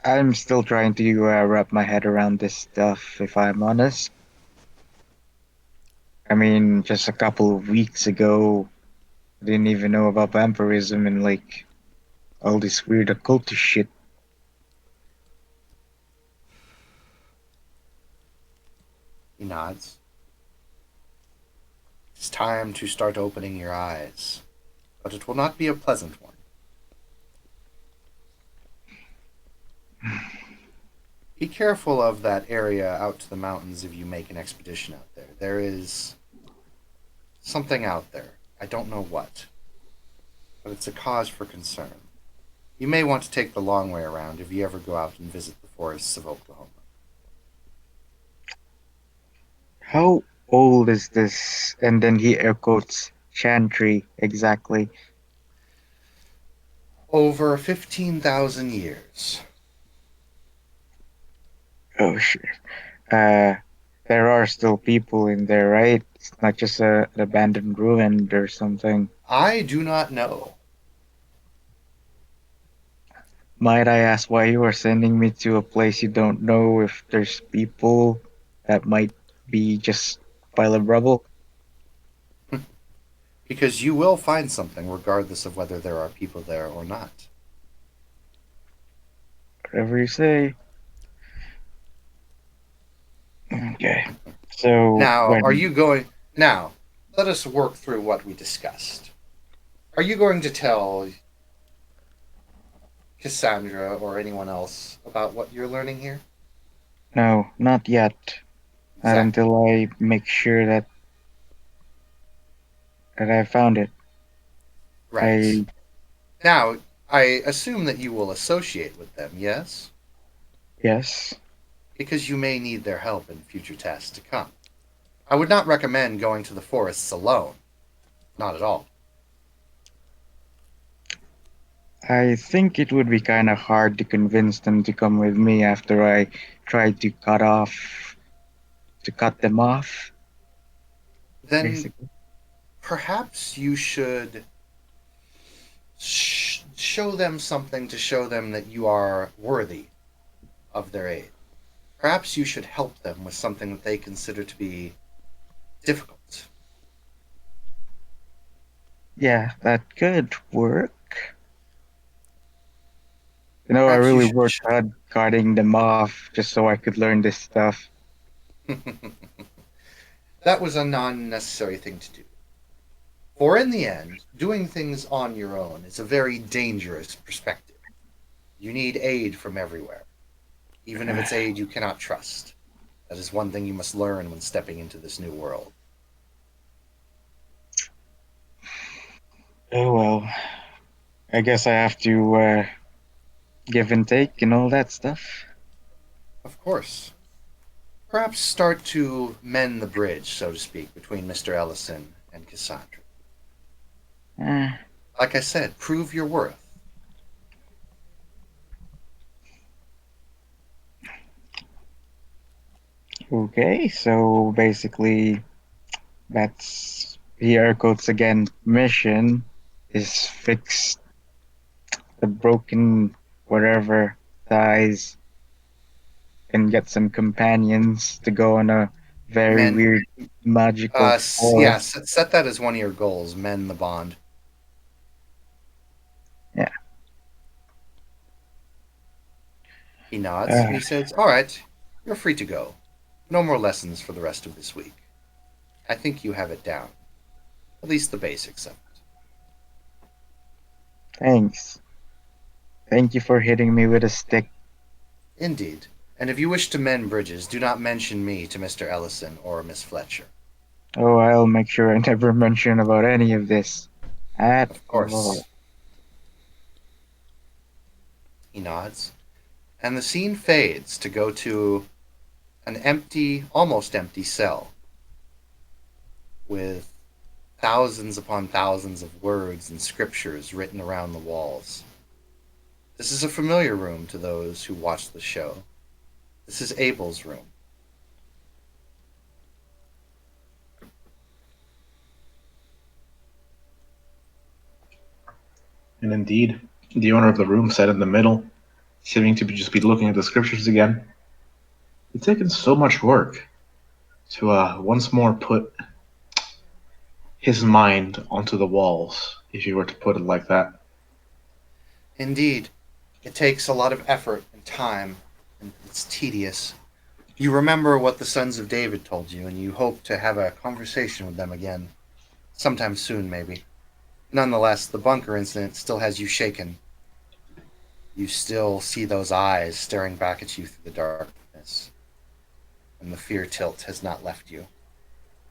I'm still trying to wrap my head around this stuff, if I'm honest. I mean, just a couple of weeks ago, I didn't even know about vampirism and like all this weird occultist shit. He nods. It's time to start opening your eyes, but it will not be a pleasant one. Be careful of that area out to the mountains if you make an expedition out there. There is something out there. I don't know what, but it's a cause for concern. You may want to take the long way around if you ever go out and visit the forests of Oklahoma. How old is this? And then he air quotes chantry exactly. Over 15,000 years. Oh shit. Uh, there are still people in there, right? It's not just an abandoned ruin or something. I do not know. Might I ask why you are sending me to a place you don't know if there's people that might be just pile of rubble? Because you will find something regardless of whether there are people there or not. Whatever you say. Okay. So Now, when are you going... Now, let us work through what we discussed. Are you going to tell Cassandra or anyone else about what you're learning here? No, not yet. Not Exactly. until I make sure that and I found it. Right. Now, I assume that you will associate with them, yes? Yes. Because you may need their help in future tasks to come. I would not recommend going to the forests alone. Not at all. I think it would be kind of hard to convince them to come with me after I tried to cut them off, Then basically. perhaps you should show them something to show them that you are worthy of their aid. Perhaps you should help them with something that they consider to be difficult. Yeah, that could work. You know, I Perhaps you really should. worked hard cutting them off just so I could learn this stuff. That was a non necessary thing to do. For in the end, doing things on your own is a very dangerous perspective. You need aid from everywhere, even if it's aid you cannot trust. That is one thing you must learn when stepping into this new world. Oh well, I guess I have to give and take and all that stuff. Of course. Perhaps start to mend the bridge, so to speak, between Mr. Ellison and Cassandra. Eh, Like I said, prove your worth. okay, so basically, that's the air quotes again. Mission is fix the broken whatever ties and get some companions to go on a very Men, weird magical yeah, forest. set that as one of your goals. Mend the bond. Yeah. He nods and Uh, he says, "All right, you're free to go. No more lessons for the rest of this week. I think you have it down, at least the basics of it." thanks. Thank you for hitting me with a stick. Indeed. And if you wish to mend bridges, do not mention me to Mr. Ellison or Miss Fletcher. Oh, I'll make sure I never mention about any of this at Of all. course. He nods. And the scene fades to go to an empty, almost empty cell with thousands upon thousands of words and scriptures written around the walls. This is a familiar room to those who watch the show. This is Abel's room. And indeed, the owner of the room sat in the middle, seeming to just be looking at the scriptures again. It's taken so much work to once more put his mind onto the walls, if you were to put it like that. Indeed, it takes a lot of effort and time, and it's tedious. You remember what the sons of David told you, and you hope to have a conversation with them again. Sometime soon, maybe. Nonetheless, the bunker incident still has you shaken. You still see those eyes staring back at you through the darkness, and the fear tilt has not left you.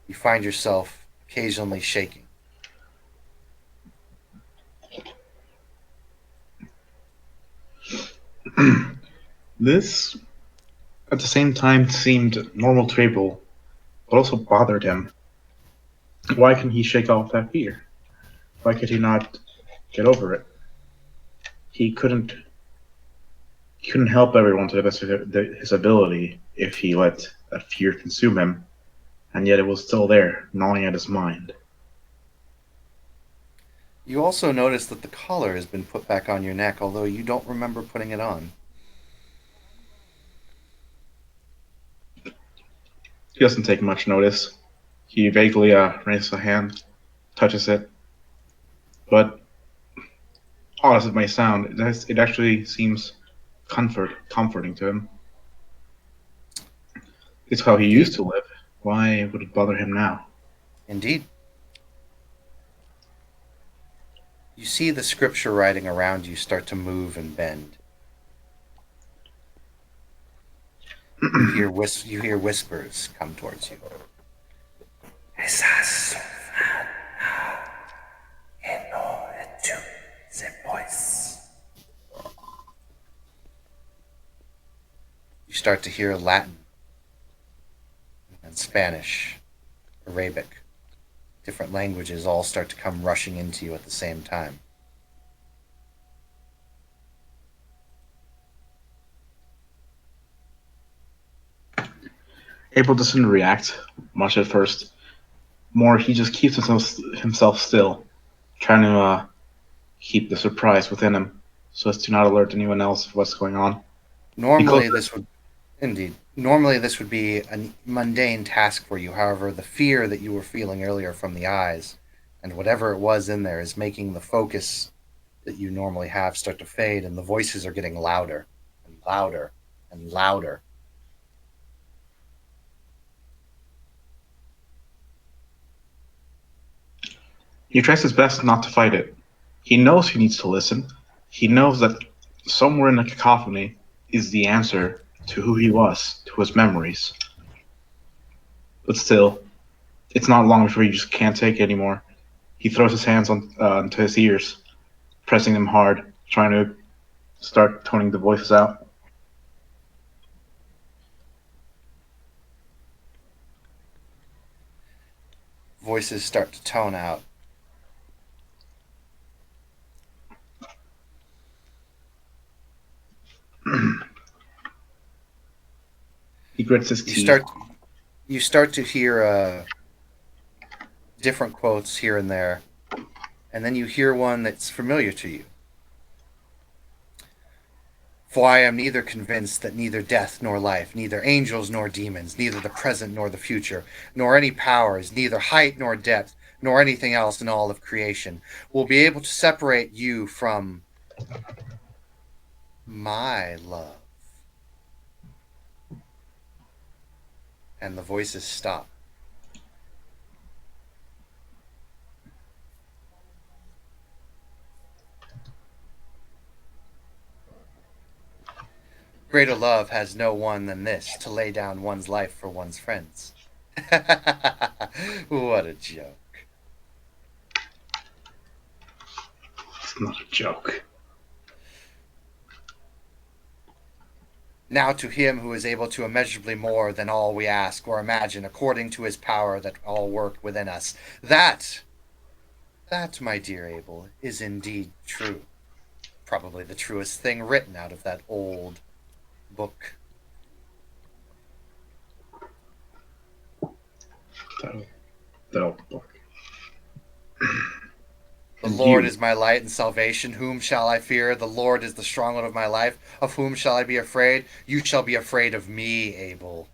You find yourself occasionally shaking. This, at the same time, seemed normal to Abel, but also bothered him. Why can he shake off that fear? Why could he not get over it? He couldn't. He couldn't help everyone to the best of his ability if he let that fear consume him, and yet it was still there, gnawing at his mind. You also notice that the collar has been put back on your neck, although you don't remember putting it on. He doesn't take much notice. He vaguely raises a hand, touches it, but odd as it may sound, it actually seems comforting to him. It's how he used to live. Why would it bother him now? Indeed. You see the scripture writing around you start to move and bend. You hear whispers come towards you. voice. You start to hear Latin and Spanish, Arabic. Different languages all start to come rushing into you at the same time. Abel doesn't react much at first. More, he just keeps himself still, trying to keep the surprise within him, so as to not alert anyone else of what's going on. Normally, this would indeed. Normally, this would be a mundane task for you. However, the fear that you were feeling earlier from the eyes, and whatever it was in there, is making the focus that you normally have start to fade, and the voices are getting louder and louder and louder. He tries his best not to fight it. He knows he needs to listen. He knows that somewhere in the cacophony is the answer to who he was, to his memories. But still, it's not long before he just can't take it anymore. He throws his hands onto his ears, pressing them hard, trying to start toning the voices out. Voices start to tone out. He grits his You teeth. start to hear different quotes here and there, and then you hear one that's familiar to you. For I am neither convinced that neither death nor life, neither angels nor demons, neither the present nor the future, nor any powers, neither height nor depth, nor anything else in all of creation, will be able to separate you from my love. And the voices stop. Greater love has no one than this, to lay down one's life for one's friends. What a joke. It's not a joke. Now to him who is able to immeasurably more than all we ask or imagine, according to his power that all work within us. That, my dear Abel, is indeed true. Probably the truest thing written out of that old book. That old book. The And Lord you- is my light and salvation. Whom shall I fear? The Lord is the stronghold of my life. Of whom shall I be afraid? You shall be afraid of me, Abel.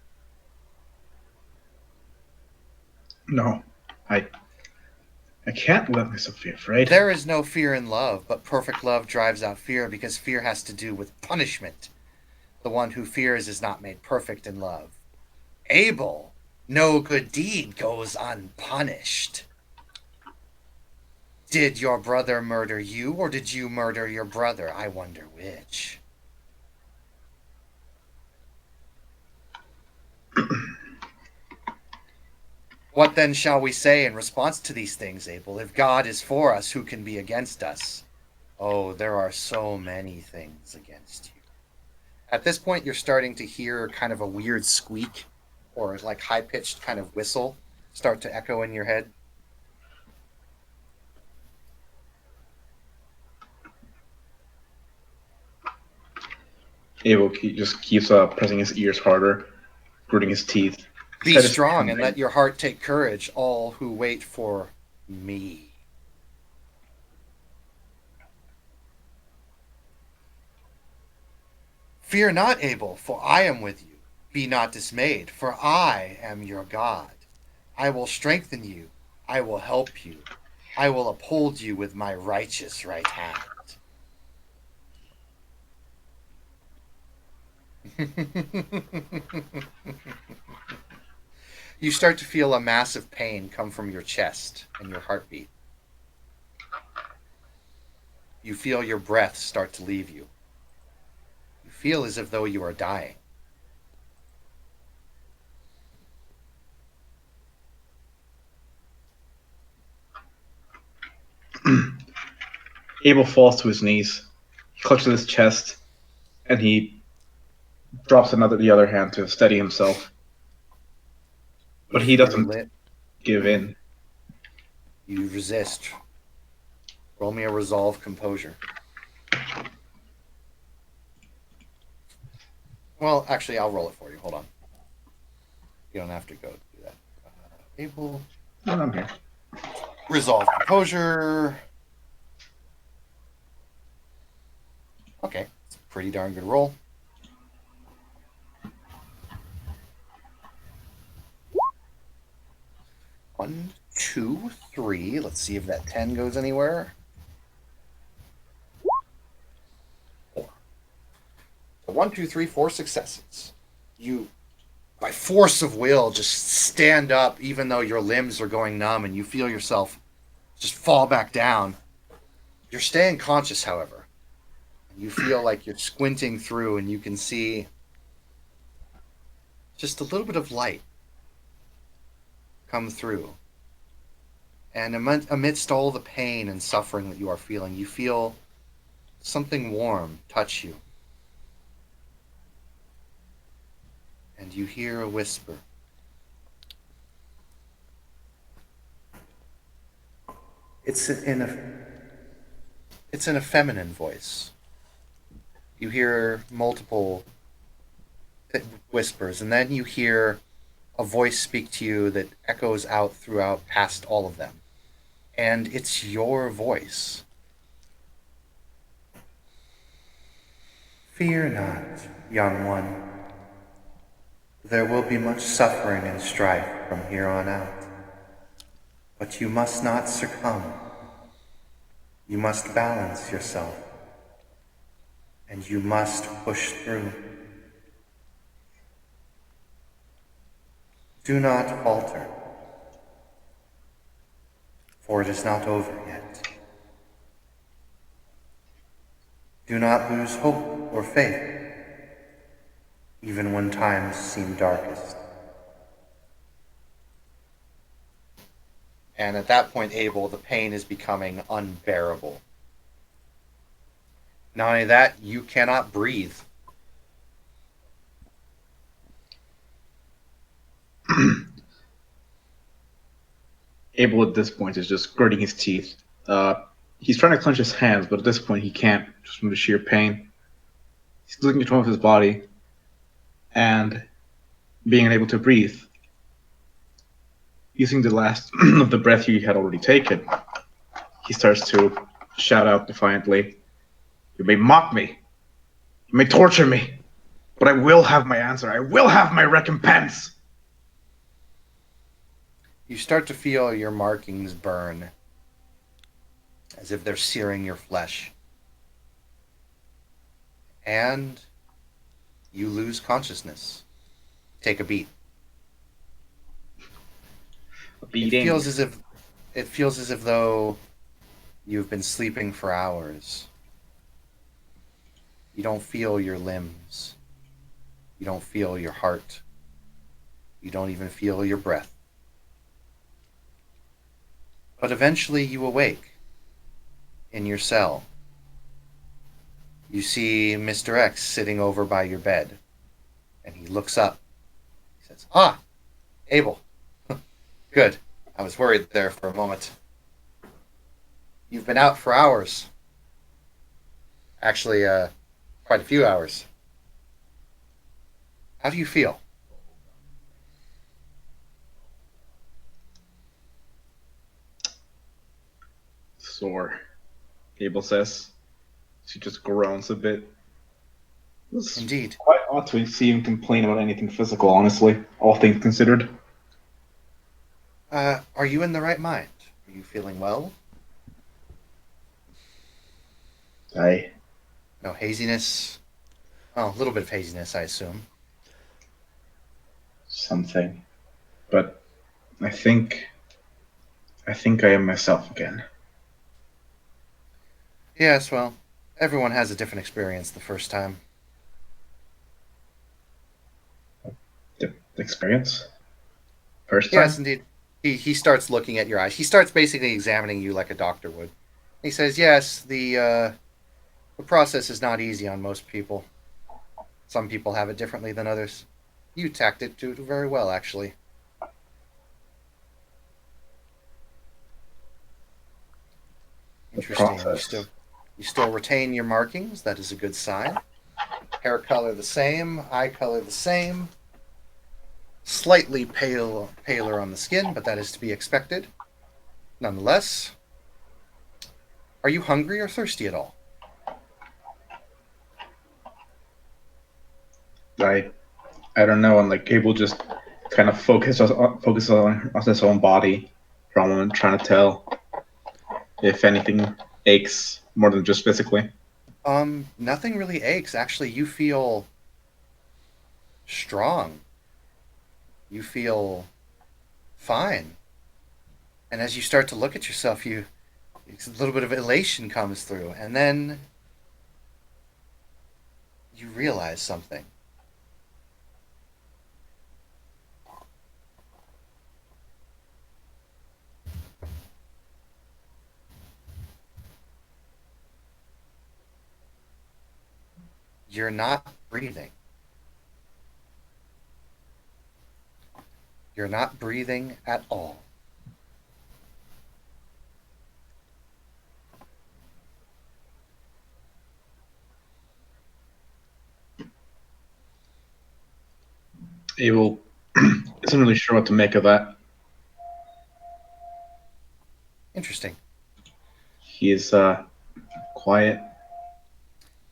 No, I can't let myself be afraid. There is no fear in love, but perfect love drives out fear, because fear has to do with punishment. The one who fears is not made perfect in love. Abel, no good deed goes unpunished. Did your brother murder you, or did you murder your brother? I wonder which. What then shall we say in response to these things, Abel? If God is for us, who can be against us? Oh, there are so many things against you. At this point, you're starting to hear kind of a weird squeak or like high-pitched kind of whistle start to echo in your head. Abel just keeps pressing his ears harder, gritting his teeth. Be His head is strong and pounding. let your heart take courage, all who wait for me. Fear not, Abel, for I am with you. Be not dismayed, for I am your God. I will strengthen you. I will help you. I will uphold you with my righteous right hand. You start to feel a massive pain come from your chest and your heartbeat. You feel your breath start to leave you. You feel as if though you are dying. Abel falls to his knees. He clutches his chest, and he drops the other hand to steady himself. But he Your doesn't lit- give in. You resist. Roll me a resolve composure. Well, actually, I'll roll it for you. Hold on. You don't have to go do that. Able. Oh, I'm here. Resolve composure. Okay, it's a pretty darn good roll. One, two, three. Let's see if that 10 goes anywhere. 4. So 1, 2, 3, 4 successes. You, by force of will, just stand up even though your limbs are going numb and you feel yourself just fall back down. You're staying conscious, however. You feel like you're squinting through and you can see just a little bit of light come through. And amidst all the pain and suffering that you are feeling, you feel something warm touch you. And you hear a whisper. It's in a feminine voice. You hear multiple whispers, and then you hear a voice speak to you that echoes out throughout past all of them. And it's your voice. Fear not, young one. There will be much suffering and strife from here on out. But you must not succumb. You must balance yourself. And you must push through. Do not falter, for it is not over yet. Do not lose hope or faith, even when times seem darkest. And at that point, Abel, the pain is becoming unbearable. Not only that, you cannot breathe. Abel at this point is just gritting his teeth. He's trying to clench his hands, but at this point he can't, just from the sheer pain. He's losing control of his body and being unable to breathe. Using the last of the breath he had already taken, he starts to shout out defiantly, "You may mock me, you may torture me, but I will have my answer. I will have my recompense." You start to feel your markings burn, as if they're searing your flesh. And you lose consciousness. Take a beat. A beating. It feels as if though you've been sleeping for hours. You don't feel your limbs. You don't feel your heart. You don't even feel your breath. But eventually you awake in your cell. You see Mr. X sitting over by your bed, and he looks up. He says, "Ah, Abel. Good. I was worried there for a moment. You've been out for hours. Actually, quite a few hours. How do you feel?" Sore, Abel says. She just groans a bit. It's Indeed. quite odd to see him complain about anything physical, honestly, all things considered. Are you in the right mind? Are you feeling well? I No haziness? Oh, a little bit of haziness, I assume. something. But I think I am myself again. Yes, well, everyone has a different experience the first time. The experience? First time? Yes, indeed. He starts looking at your eyes. He starts basically examining you like a doctor would. He says, "Yes, the process is not easy on most people. Some people have it differently than others. You tacked it to very well, actually. The Interesting. process. You still retain your markings. That is a good sign. Hair color the same, eye color the same. Slightly paler on the skin, but that is to be expected. Nonetheless, are you hungry or thirsty at all?" I I don't know, and like Cable just kind of focuses on his own body for a moment, trying to tell if anything aches more than just physically. Nothing really aches. Actually, you feel strong. You feel fine. And as you start to look at yourself, a little bit of elation comes through, and then you realize something. You're not breathing. You're not breathing at all. Abel isn't really sure what to make of that. Interesting. He is quiet.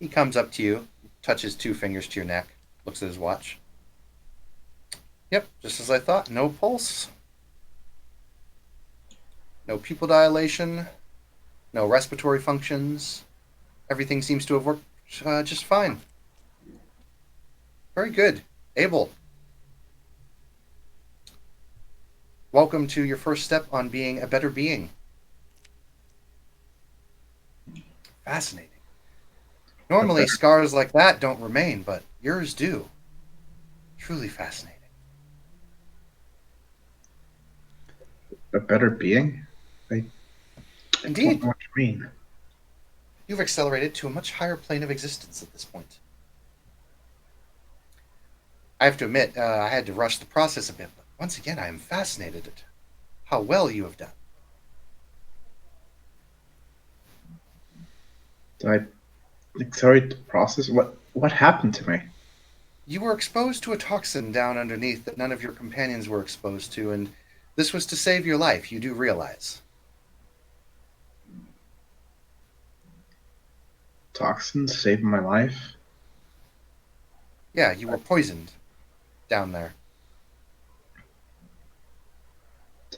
He comes up to you, touches two fingers to your neck, looks at his watch. Yep, just as I thought. No pulse, no pupil dilation, no respiratory functions. Everything seems to have worked just fine. Very good. Abel, welcome to your first step on being a better being. Fascinating. Normally, scars like that don't remain, but yours do. Truly fascinating. A better being? I don't Indeed, know what you mean. you've accelerated to a much higher plane of existence at this point. I have to admit, I had to rush the process a bit, but once again, I am fascinated at how well you have done. Did I accelerate the process? What happened to me? You were exposed to a toxin down underneath that none of your companions were exposed to, and this was to save your life, you do realize. Toxins saved my life? Yeah, you were poisoned down there.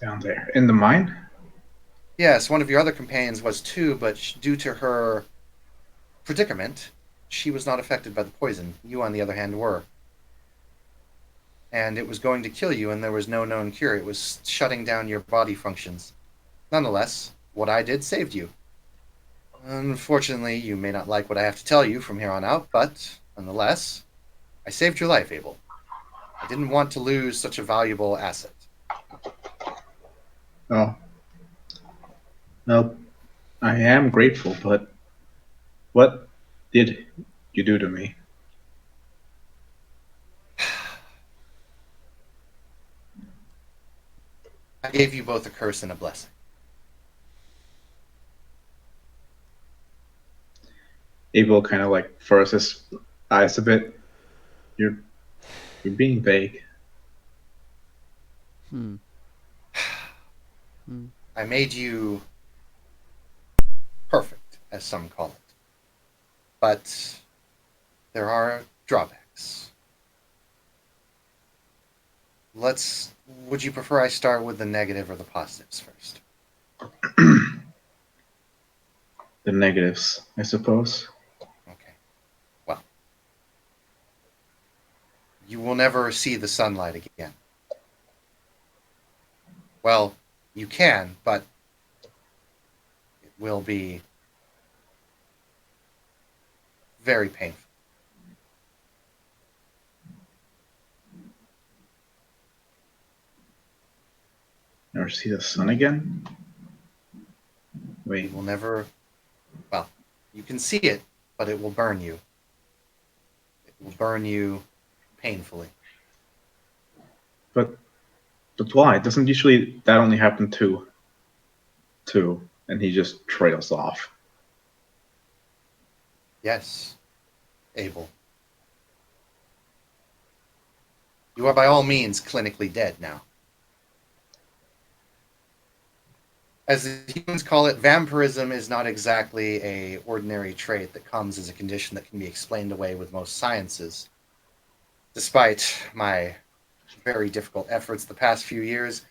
Down there. In the mine? Yes, one of your other companions was too, but due to her predicament, she was not affected by the poison. You, on the other hand, were. And it was going to kill you, and there was no known cure. It was shutting down your body functions. Nonetheless, what I did saved you. Unfortunately, you may not like what I have to tell you from here on out, but nonetheless, I saved your life, Abel. I didn't want to lose such a valuable asset. Oh. Well, I am grateful, but what did you do to me? I gave you both a curse and a blessing. Abel kind of like furrows his eyes a bit. You're you're being vague. Hmm. I made you perfect, as some call it. But there are drawbacks. Would you prefer I start with the negative or the positives first? The negatives, I suppose. Okay. Well, you will never see the sunlight again. Well, you can, but it will be very painful. Never see the sun again? You Wait, will never You can see it, but it will burn you. It will burn you painfully. But why? Doesn't usually that only happen to two, and he just trails off. Yes, Abel. You are by all means clinically dead now. As the humans call it, vampirism is not exactly a ordinary trait that comes as a condition that can be explained away with most sciences. Despite my very difficult efforts the past few years,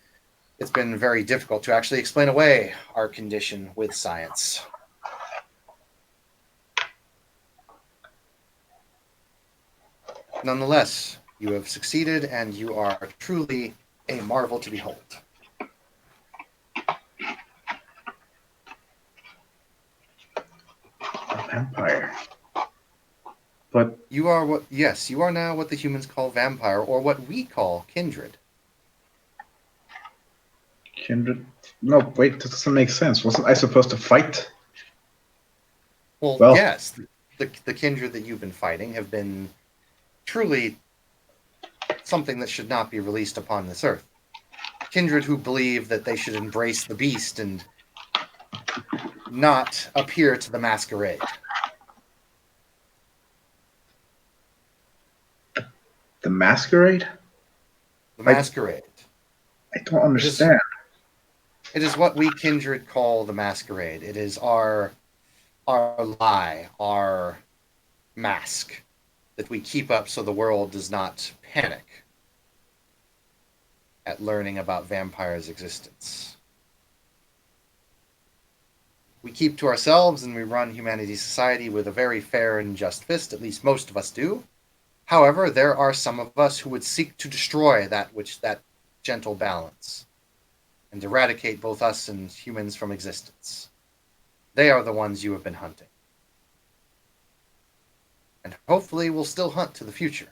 it's been very difficult to actually explain away our condition with science. Nonetheless, you have succeeded, and you are truly a marvel to behold. A vampire. But You are what, yes, you are now what the humans call vampire, or what we call kindred. kindred. No, wait, this doesn't make sense. Wasn't I supposed to fight? Well, Well- yes, the kindred that you've been fighting have been truly something that should not be released upon this earth. Kindred who believe that they should embrace the beast and not appear to the masquerade. The masquerade? The masquerade. I don't understand. It is what we kindred call the masquerade. It is our lie, our mask that we keep up so the world does not panic at learning about vampires' existence. We keep to ourselves and we run humanity's society with a very fair and just fist, at least most of us do. However, there are some of us who would seek to destroy that gentle balance and eradicate both us and humans from existence. They are the ones you have been hunting. And hopefully will still hunt to the future.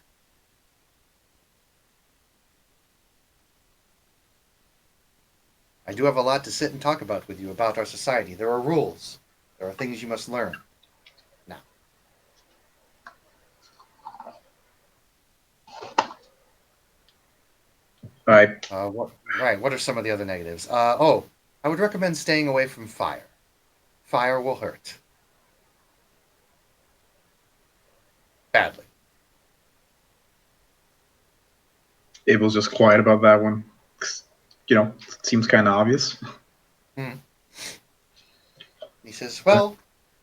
I do have a lot to sit and talk about with you about our society. There are rules. There are things you must learn. Now. Right. What are some of the other negatives? I would recommend staying away from fire. Fire will hurt. Badly. Abel's just quiet about that one. It seems kind of obvious. He says, well,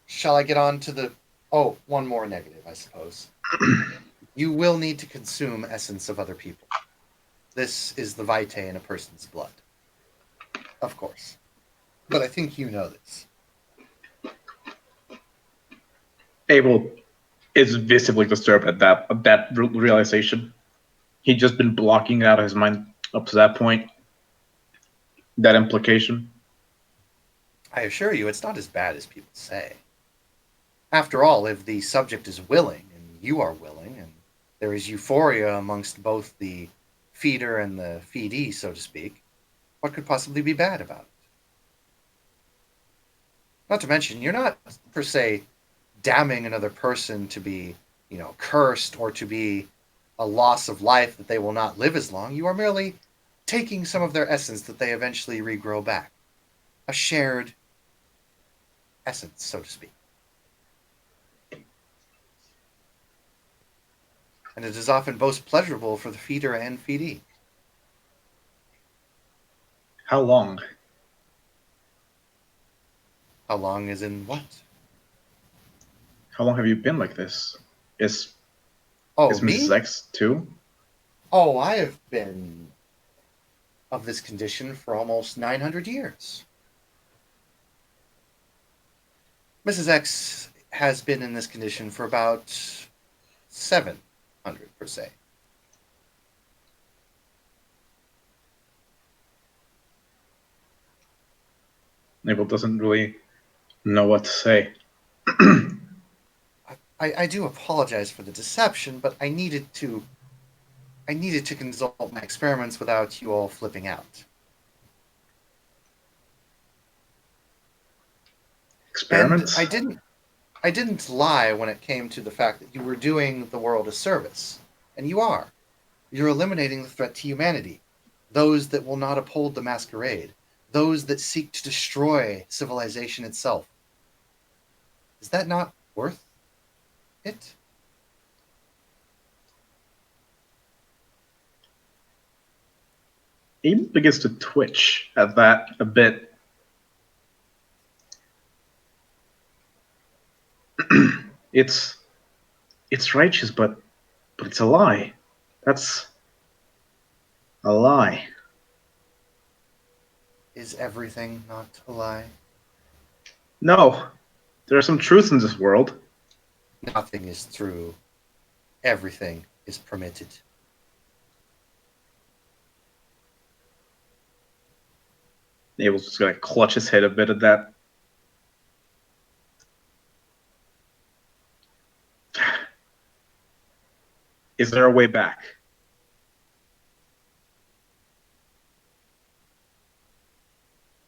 shall I get on to the... Oh, one more negative, I suppose. You will need to consume essence of other people. This is the vitae in a person's blood. Of course. But I think you know this. Abel is visibly disturbed at that realization. He'd just been blocking it out of his mind up to that point. That implication. I assure you, it's not as bad as people say. After all, if the subject is willing, and you are willing, and there is euphoria amongst both the feeder and the feedee, so to speak, what could possibly be bad about it? Not to mention, you're not, per se, damning another person to be, cursed or to be a loss of life that they will not live as long. You are merely taking some of their essence that they eventually regrow back. A shared essence, so to speak. And it is often both pleasurable for the feeder and feedee. How long? How long is in what? How long have you been like this? Is Oh, Mrs. me? X too? Oh, I have been of this condition for almost 900 years. Mrs. X has been in this condition for about 700 per se. Abel doesn't really know what to say. I do apologize for the deception, but I needed to consult my experiments without you all flipping out. Experiments? And I didn't. I didn't lie when it came to the fact that you were doing the world a service. And you are. You're eliminating the threat to humanity. Those that will not uphold the masquerade. Those that seek to destroy civilization itself. Is that not worth it? Abel begins to twitch at that a bit. it's righteous, but it's a lie. That's a lie. Is everything not a lie? No, there are some truths in this world. Nothing is true. Everything is permitted. Abel's just gonna clutch his head a bit at that. Is there a way back?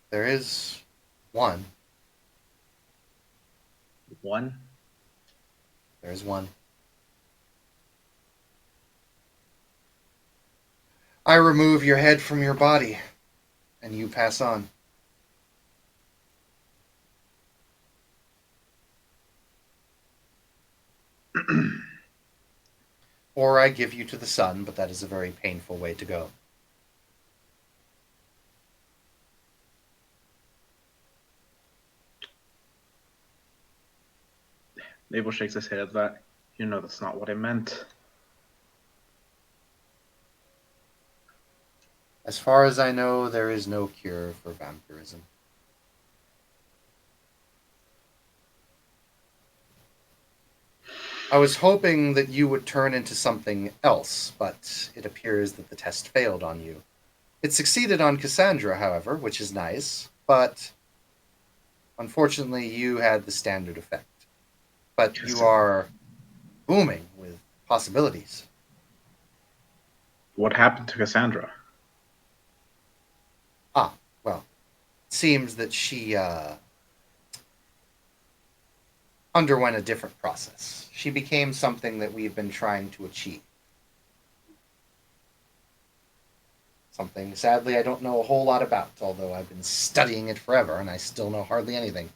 There is one. One? There is one. I remove your head from your body, and you pass on. Or I give you to the sun, but that is a very painful way to go. Abel shakes his head at that. You know that's not what I meant. As far as I know, there is no cure for vampirism. I was hoping that you would turn into something else, but it appears that the test failed on you. It succeeded on Cassandra, however, which is nice, but unfortunately you had the standard effect. But you are booming with possibilities. What happened to Cassandra? Well, it seems that she underwent a different process. She became something that we've been trying to achieve. Something, sadly, I don't know a whole lot about, although I've been studying it forever and I still know hardly anything.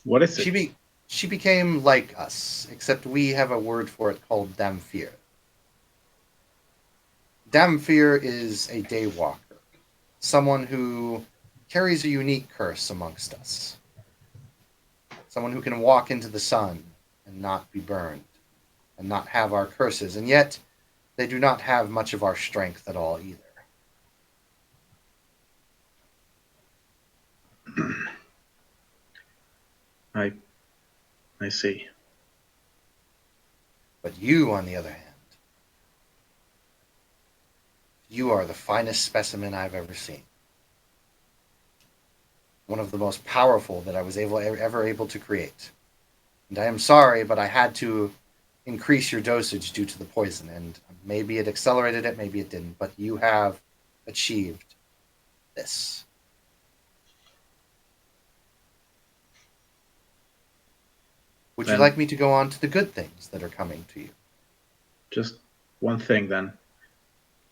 What is it? She became like us, except we have a word for it called Damphir. Damphir is a daywalker, someone who carries a unique curse amongst us. Someone who can walk into the sun and not be burned, and not have our curses, and yet they do not have much of our strength at all either. I see. But you, on the other hand, you are the finest specimen I've ever seen. One of the most powerful that I was ever able to create. And I am sorry, but I had to increase your dosage due to the poison, and maybe it accelerated it, maybe it didn't, but you have achieved this. Would you Then- like me to go on to the good things that are coming to you? Just one thing then.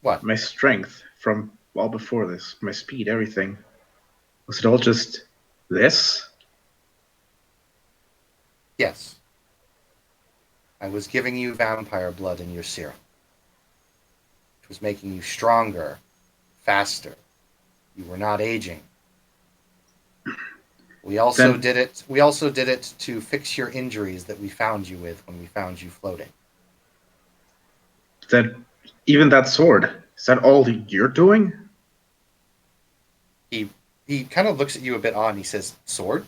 What? My strength from all before this, my speed, everything. Was it all just this? Yes. I was giving you vampire blood in your serum. It was making you stronger, faster. You were not aging. We also Then- did it. We also did it to fix your injuries that we found you with when we found you floating. That even that sword, is that all you're doing? He kind of looks at you a bit odd and he says, "Sword?"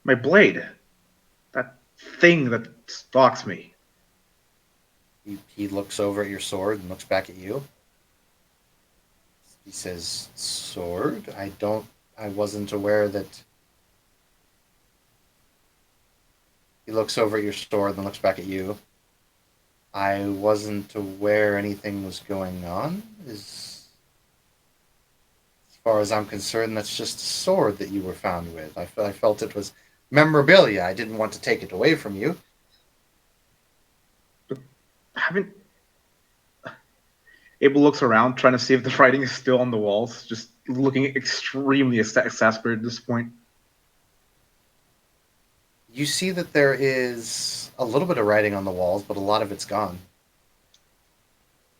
My blade. That thing that stalks me. He looks over at your sword and looks back at you. He says, "Sword? I wasn't aware that." He looks over at your sword and looks back at you. I wasn't aware anything was going on. Is far as I'm concerned, that's just a sword that you were found with. I felt it was memorabilia. I didn't want to take it away from you. Haven't Abel looks around, trying to see if the writing is still on the walls, just looking extremely exasperated at this point. You see that there is a little bit of writing on the walls, but a lot of it's gone.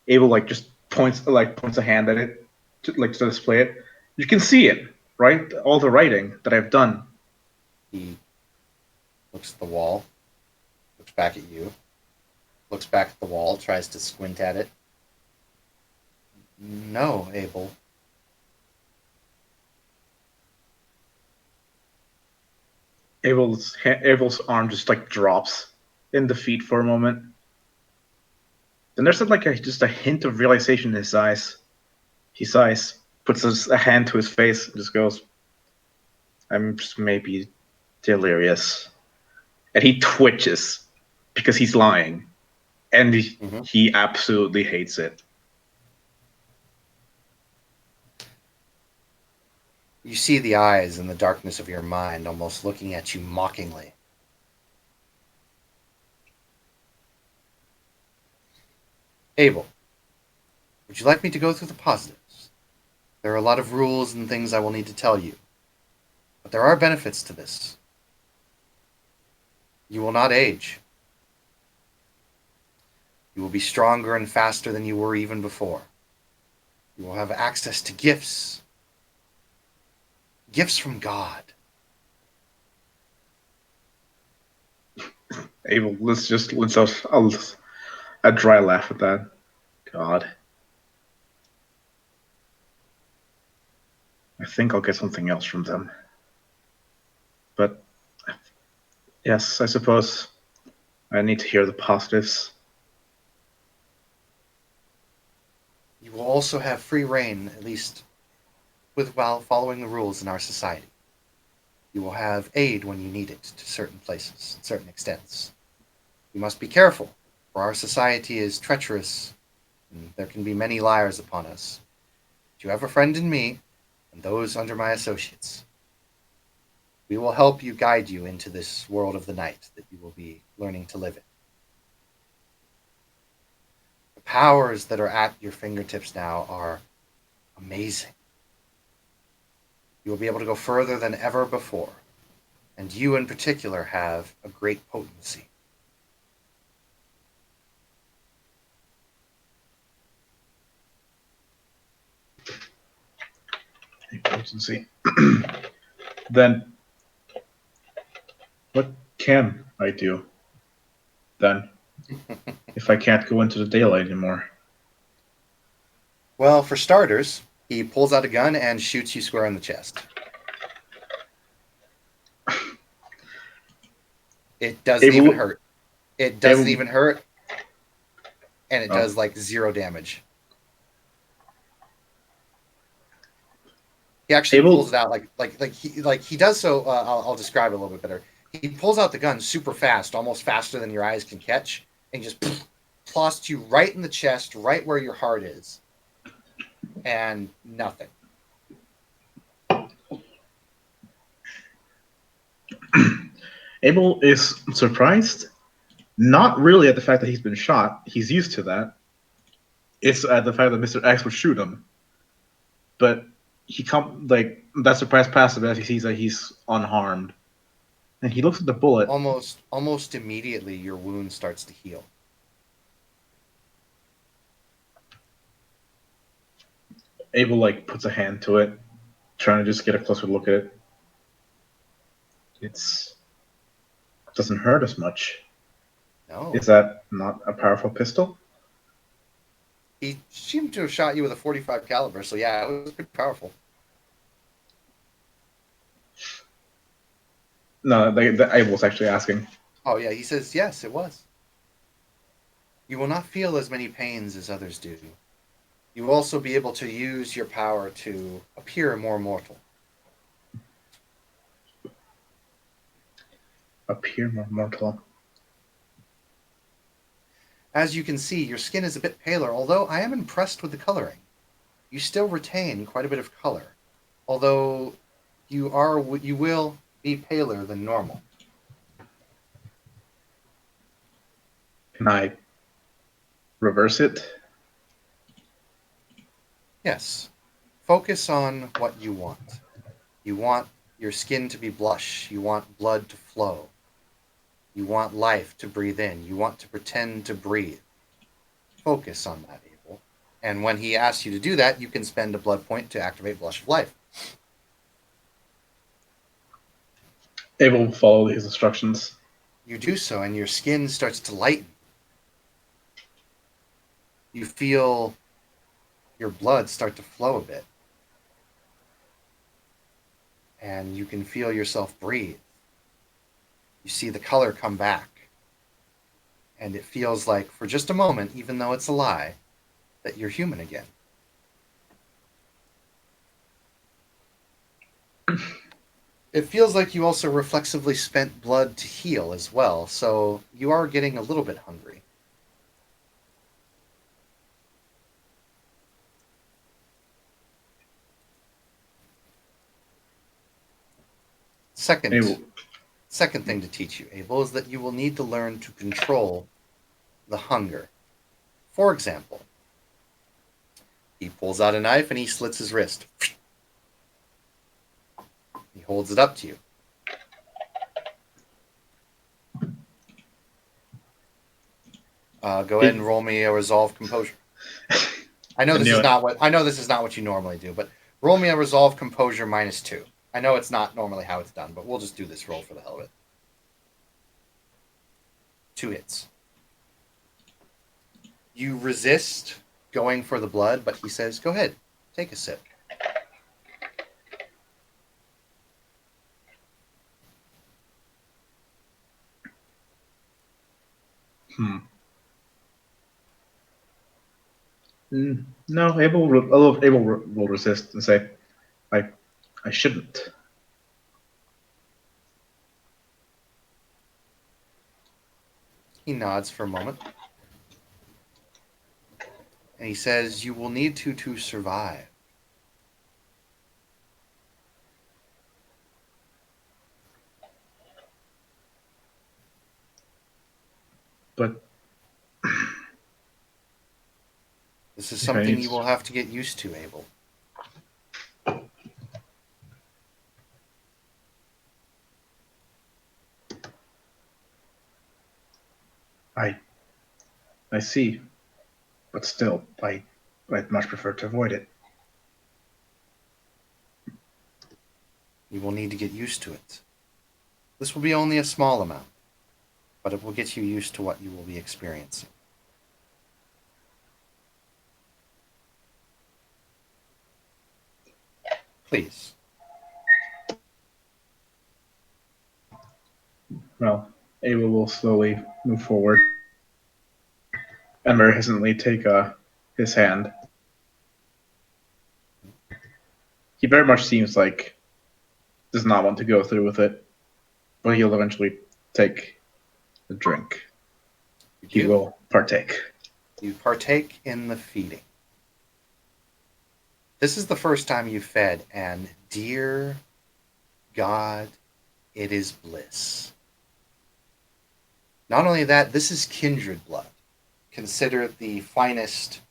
Abel just points a hand at it, to display it. You can see it, right? All the writing that I've done. He looks at the wall, looks back at you, looks back at the wall, tries to squint at it. No, Abel. Abel's arm just drops in defeat for a moment. Then there's just a hint of realization in his eyes. He sighs, puts a hand to his face, and just goes, "I'm just maybe delirious." And he twitches because he's lying, and he absolutely hates it. You see the eyes in the darkness of your mind almost looking at you mockingly. Abel, would you like me to go through the positives? There are a lot of rules and things I will need to tell you, but there are benefits to this. You will not age. You will be stronger and faster than you were even before. You will have access to gifts. Gifts from God. Abel, let's out a dry laugh at that. God. I think I'll get something else from them. But yes, I suppose I need to hear the positives. You will also have free reign, at least while following the rules in our society. You will have aid when you need it to certain places, certain extents. You must be careful, for our society is treacherous, and there can be many liars upon us. But you have a friend in me, and those under my associates. We will help you, guide you into this world of the night that you will be learning to live in. The powers that are at your fingertips now are amazing. You will be able to go further than ever before, and you in particular have a great potency. Potency. Then, what can I do? Then, if I can't go into the daylight anymore. Well, for starters, he pulls out a gun and shoots you square in the chest. It doesn't even hurt. It doesn't even hurt, and it does 0 damage. He actually pulls it out he does so. I'll describe it a little bit better. He pulls out the gun super fast, almost faster than your eyes can catch, and just plosts you right in the chest, right where your heart is, and nothing. Abel is surprised, not really at the fact that he's been shot. He's used to that. It's at the fact that Mr. X would shoot him. But that surprise passes as he sees that he's unharmed. And he looks at the bullet. Almost immediately, your wound starts to heal. Abel puts a hand to it, trying to just get a closer look at it. It doesn't hurt as much. No. Is that not a powerful pistol? He seemed to have shot you with a .45 caliber, so yeah, it was pretty powerful. No, Abel's actually asking. Oh yeah, he says yes, it was. You will not feel as many pains as others do. You will also be able to use your power to appear more mortal. Appear more mortal. As you can see, your skin is a bit paler, although I am impressed with the coloring. You still retain quite a bit of color. although you will be paler than normal. Can I reverse it? Yes. Focus on what you want. You want your skin to be blush. You want blood to flow. You want life to breathe in. You want to pretend to breathe. Focus on that, Abel. And when he asks you to do that, you can spend a blood point to activate Blush of Life. Abel will follow his instructions. You do so, and your skin starts to lighten. You feel your blood start to flow a bit. And you can feel yourself breathe. You see the color come back. And it feels like, for just a moment, even though it's a lie, that you're human again. It feels like you also reflexively spent blood to heal as well, so you are getting a little bit hungry. Abel, Second thing to teach you, Abel, is that you will need to learn to control the hunger. For example, he pulls out a knife and he slits his wrist. He holds it up to you. Go ahead and roll me a resolve composure. I know this is not what you normally do, but roll me a resolve composure -2. I know it's not normally how it's done, but we'll just do this roll for the hell of it. 2 hits. You resist going for the blood, but he says, "Go ahead, take a sip." No, Abel will resist and say, I shouldn't. He nods for a moment. And he says, "You will need to survive." But This is something you will have to get used to, Abel. I see. But still, I'd much prefer to avoid it. You will need to get used to it. This will be only a small amount, but it will get you used to what you will be experiencing. Please. Well, Abel will slowly move forward and very hesitantly take his hand. He very much seems like does not want to go through with it, but he'll eventually take the drink. He will partake. You partake in the feeding. This is the first time you've fed, and dear God, it is bliss. Not only that, this is kindred blood, considered the finest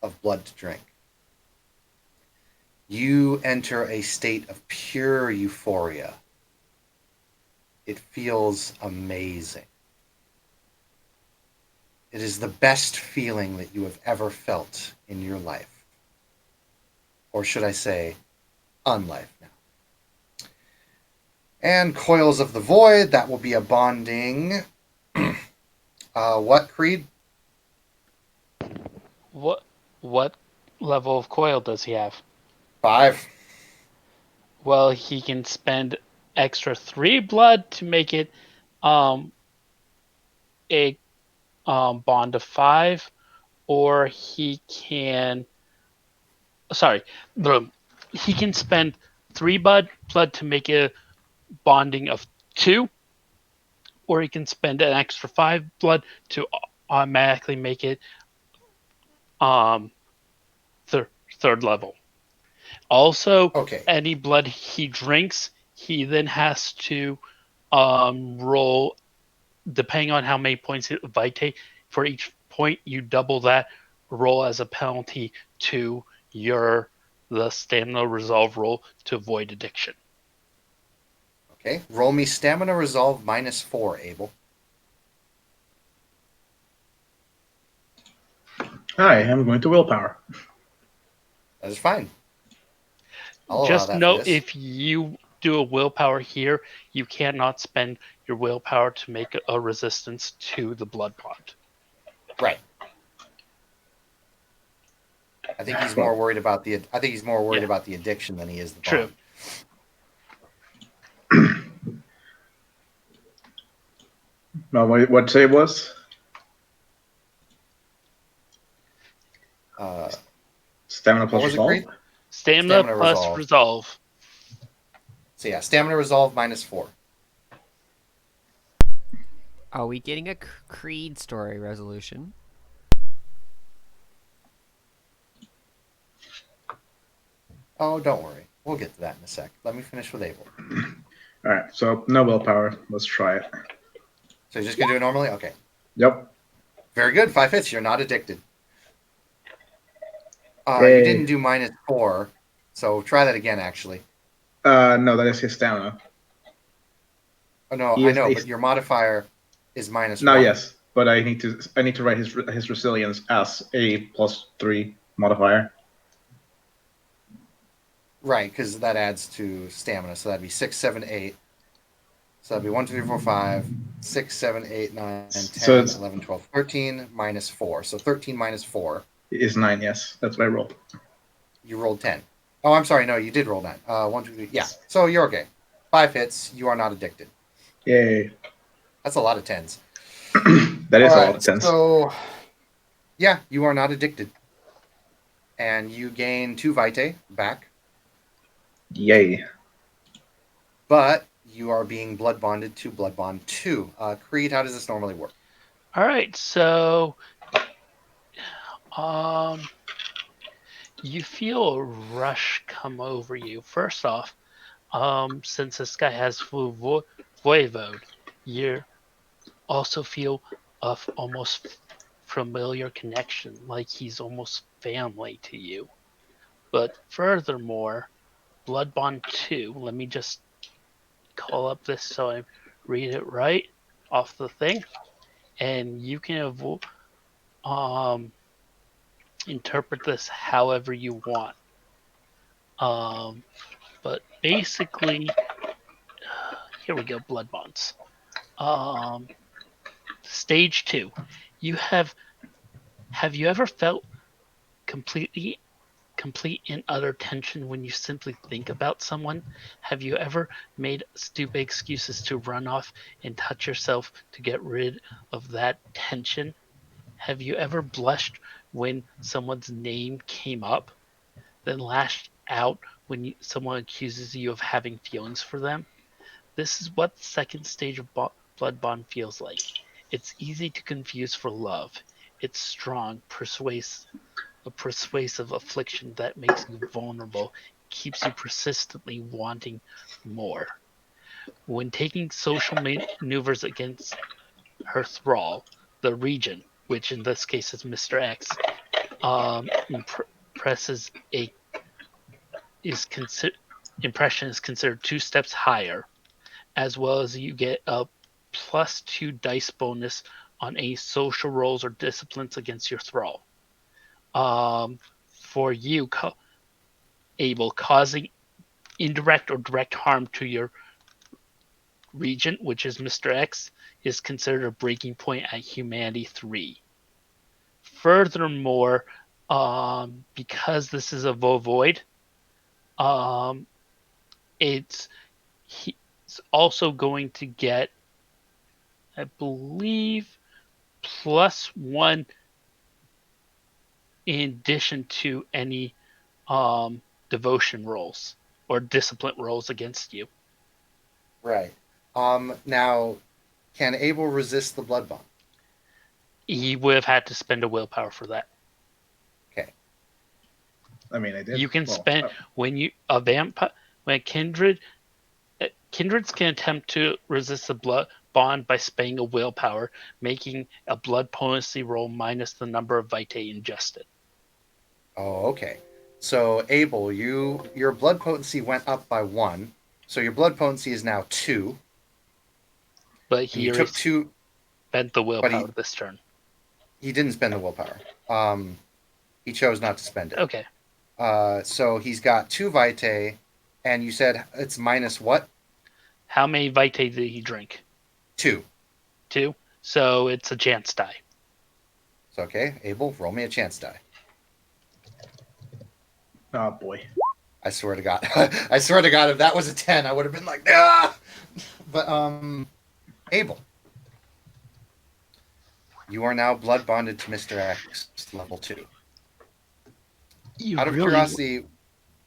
of blood to drink. You enter a state of pure euphoria. It feels amazing. It is the best feeling that you have ever felt in your life. Or should I say, unlife now. And Coils of the Void, that will be a bonding. What, Creed? What level of coil does he have? 5. Well, he can spend extra 3 blood to make it a bond of 5, or he can he can spend 3 blood to make a bonding of 2, or he can spend an extra 5 blood to automatically make it third level. Also, Okay. any blood he drinks, he then has to roll, depending on how many points of Vitae, for each point you double that roll as a penalty to the stamina resolve roll to avoid addiction. Okay. Roll me stamina resolve -4, Abel. Hi, I'm going to willpower. That is fine. I'll allow Just that for note, this. if you do a willpower here, you cannot spend your willpower to make a resistance to the blood bond. Right. I think he's more worried about the. I think he's more worried Yeah. about the addiction than he is the True. bond. No, what save was? Stamina plus What was it, resolve? Creed? Stamina Stamina plus resolve. resolve. So yeah, stamina resolve -4. Are we getting a Creed story resolution? Oh, don't worry. We'll get to that in a sec. Let me finish with Abel. Alright, so no willpower. Let's try it. So you're just gonna do it normally? Okay. Yep. Very good. 5 hits. You're not addicted. You Yay. didn't do -4, so try that again. Actually. No, that is his stamina. Oh no, He I is know, a- but your modifier is -1. No, yes, but I need to write his resilience as a +3 modifier. Right, because that adds to stamina. So that'd be 6, 7, 8. So that'd be 1, 2, 3, 4, 5, 6, 7, 8, 9, 10, So it's- 11, 12, 13 -4. So 13 -4. Is 9, yes. That's what I rolled. You rolled 10. Oh, I'm sorry. No, you did roll 9. 1, 2, 3. Yeah. So you're okay. 5 hits. You are not addicted. Yay. That's a lot of 10s. That is All a right, lot of 10s. So, yeah, you are not addicted. And you gain 2 Vitae back, Yay. but you are being blood bonded to Blood Bond 2. Creed, how does this normally work? All right, so you feel a rush come over you. First off, since this guy has Voivode, you also feel a almost familiar connection, like he's almost family to you. But furthermore, Blood Bond 2, let me just call up this so I read it right off the thing, and you can interpret this however you want. But basically, here we go. Blood bonds. Stage 2. You have you ever felt complete and utter tension when you simply think about someone? Have you ever made stupid excuses to run off and touch yourself to get rid of that tension? Have you ever blushed when someone's name came up, then lashed out when someone accuses you of having feelings for them? This is what the second stage of blood bond feels like. It's easy to confuse for love. It's strong, a persuasive affliction that makes you vulnerable, keeps you persistently wanting more. When taking social maneuvers against her thrall, the Regent, which in this case is Mr. X, impresses impression is considered 2 steps higher, as well as you get a +2 dice bonus on any social rolls or disciplines against your thrall. For you, Abel, causing indirect or direct harm to your Regent, which is Mr. X, is considered a breaking point at Humanity 3. Furthermore, because this is a void, he's also going to get, I believe, +1 in addition to any devotion rolls or discipline rolls against you. Right. Now, can Abel resist the blood bond? He would have had to spend a willpower for that. Okay. I mean, I did. You can well, spend when you a vampire when a kindreds can attempt to resist the blood bond by spending a willpower, making a blood potency roll minus the number of vitae ingested. Oh, okay. So Abel, your blood potency went up by 1. So your blood potency is now 2. But And he you already took 2, spent the but willpower this turn. he didn't spend the willpower. He chose not to spend it. Okay. So he's got 2 vitae, and you said it's minus what? How many vitae did he drink? 2. 2. So it's a chance die. So okay, Abel, roll me a chance die. oh boy. I swear to God. I swear to God, if that was a 10, I would have been like, ah! But, Abel. You are now blood bonded to Mr. X, level 2. You Out of really, curiosity,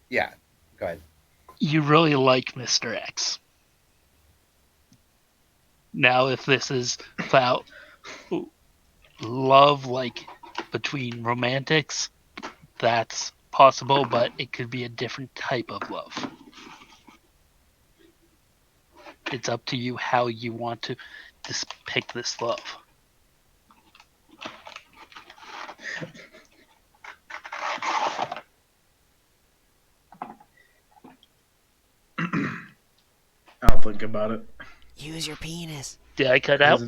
yeah, go ahead. you really like Mr. X. Now, if this is about love, like between romantics, that's possible, but it could be a different type of love. It's up to you how you want to depict this love. I'll think about it. Use your penis. Did I cut out?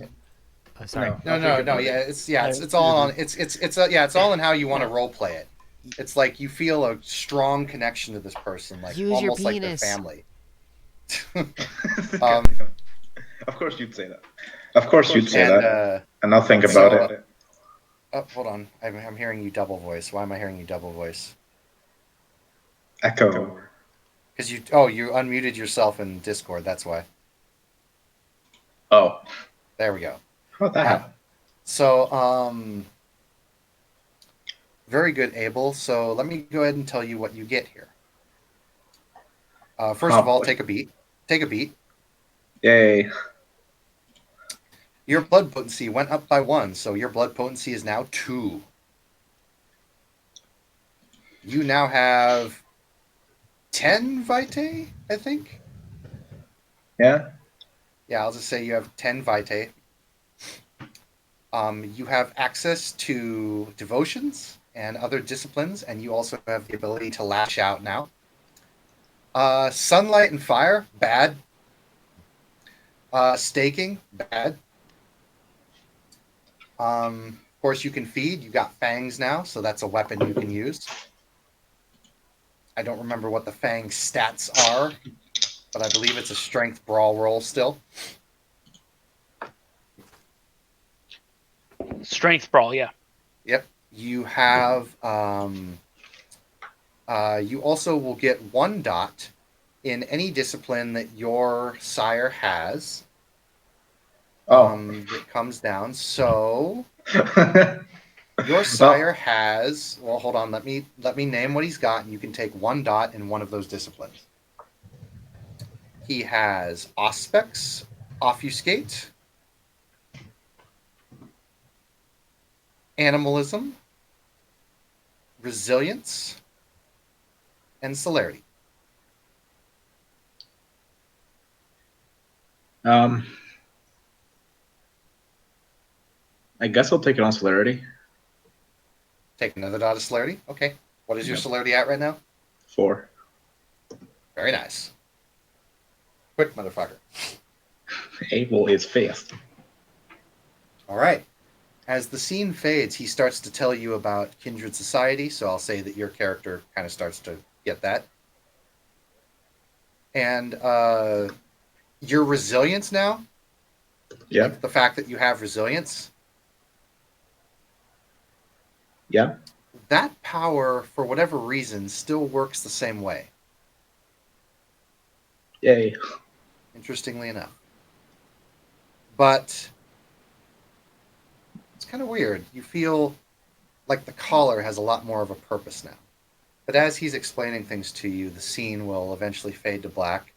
Oh, sorry. No, I'll no, think no. about Yeah, it. it's all on. It's all in how you want to role play it. It's like you feel a strong connection to this person, like Use your almost like their penis. family. Of course you'd say that. Of course you'd say And that. And I'll think so- about it. oh, hold on, I'm hearing you double voice. Why am I hearing you double voice? Echo. Because you unmuted yourself in Discord. That's why. Oh. There we go. How'd that happen? So, very good, Abel. So let me go ahead and tell you what you get here. First of all, boy. take a beat. Take a beat. Yay. Your blood potency went up by 1, so your blood potency is now 2. You now have 10 vitae, I think. Yeah? Yeah, I'll just say you have 10 vitae. You have access to devotions and other disciplines, and you also have the ability to lash out now. Sunlight and fire, bad. Staking, bad. Of course, you can feed. You got fangs now, so that's a weapon you can use. I don't remember what the fang stats are, but I believe it's a strength brawl roll still. Strength brawl, yeah. Yep. You have. You also will get 1 dot in any discipline that your sire has. It comes down. So your sire has. Well, hold on. Let me name what he's got, and you can take 1 dot in one of those disciplines. He has Auspex, Offuscate, Animalism, Resilience, and Celerity. I guess I'll take it on celerity. Take another dot of Celerity. Okay. What is your Yep. Celerity at right now? 4. Very nice. Quick, motherfucker. Abel is fast. All right. As the scene fades, he starts to tell you about Kindred Society, so I'll say that your character kind of starts to get that. And your resilience now, Yeah. like the fact that you have resilience, Yeah. that power, for whatever reason, still works the same way, Yay. interestingly enough. But it's kind of weird. You feel like the collar has a lot more of a purpose now. But as he's explaining things to you, the scene will eventually fade to black.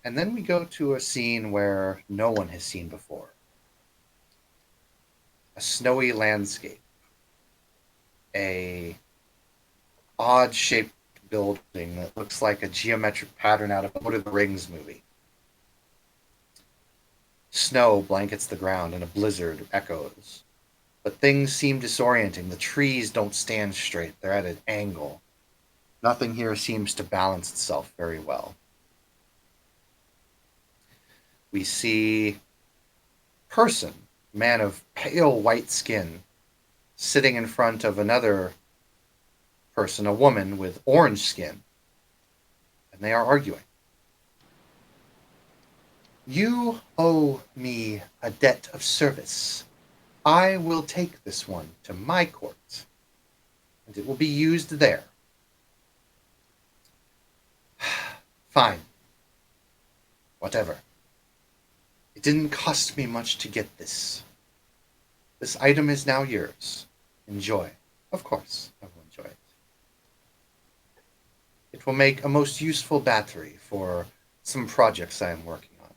And then we go to a scene where no one has seen before. A snowy landscape. A odd-shaped building that looks like a geometric pattern out of a Lord of the Rings movie. Snow blankets the ground and a blizzard echoes. But things seem disorienting. The trees don't stand straight, they're at an angle. Nothing here seems to balance itself very well. We see person, man of pale white skin, sitting in front of another person, a woman with orange skin, and they are arguing. You owe me a debt of service. I will take this one to my court, and it will be used there. Fine. Whatever. It didn't cost me much to get this. This item is now yours. Enjoy. Of course, I will enjoy it. It will make a most useful battery for some projects I am working on.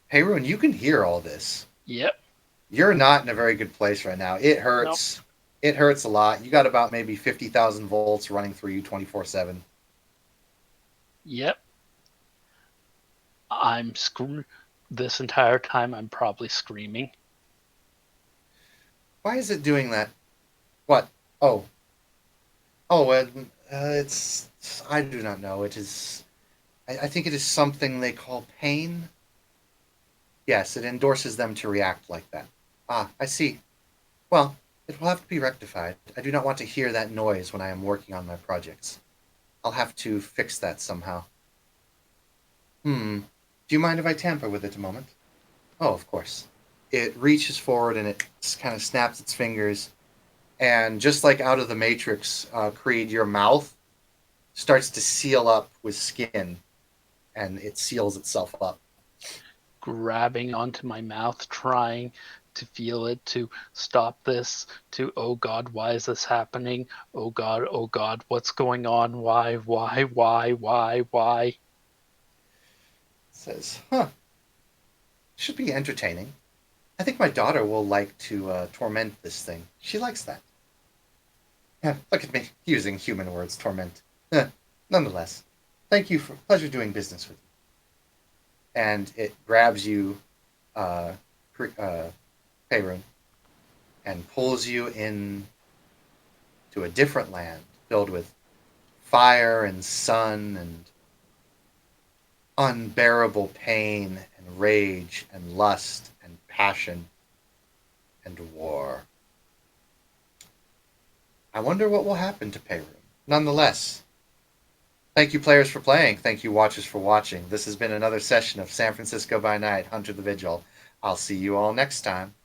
Hey, Rune, you can hear all this. Yep. You're not in a very good place right now. It hurts. Nope. It hurts a lot. You got about maybe 50,000 volts running through you 24/7. Yep. I'm this entire time I'm probably screaming. Why is it doing that? What? Oh. Oh, it's... I do not know. It is... I think it is something they call pain. Yes, it endorses them to react like that. Ah, I see. Well, it will have to be rectified. I do not want to hear that noise when I am working on my projects. I'll have to fix that somehow. Do you mind if I tamper with it a moment? Oh, of course. It reaches forward and it kind of snaps its fingers. And just like out of the Matrix, Creed, your mouth starts to seal up with skin. And it seals itself up. Grabbing onto my mouth, trying to feel it, to stop this, to, oh God, why is this happening? Oh God, what's going on? Why? It says, should be entertaining. I think my daughter will like to torment this thing. She likes that. Yeah, look at me, using human words, torment. Nonetheless, thank you for pleasure doing business with you. And it grabs you, Perun, and pulls you in to a different land filled with fire and sun and unbearable pain and rage and lust and passion and war. I wonder what will happen to Perun. Nonetheless, thank you, players, for playing. Thank you, watchers, for watching. This has been another session of San Francisco by Night, Hunter the Vigil. I'll see you all next time.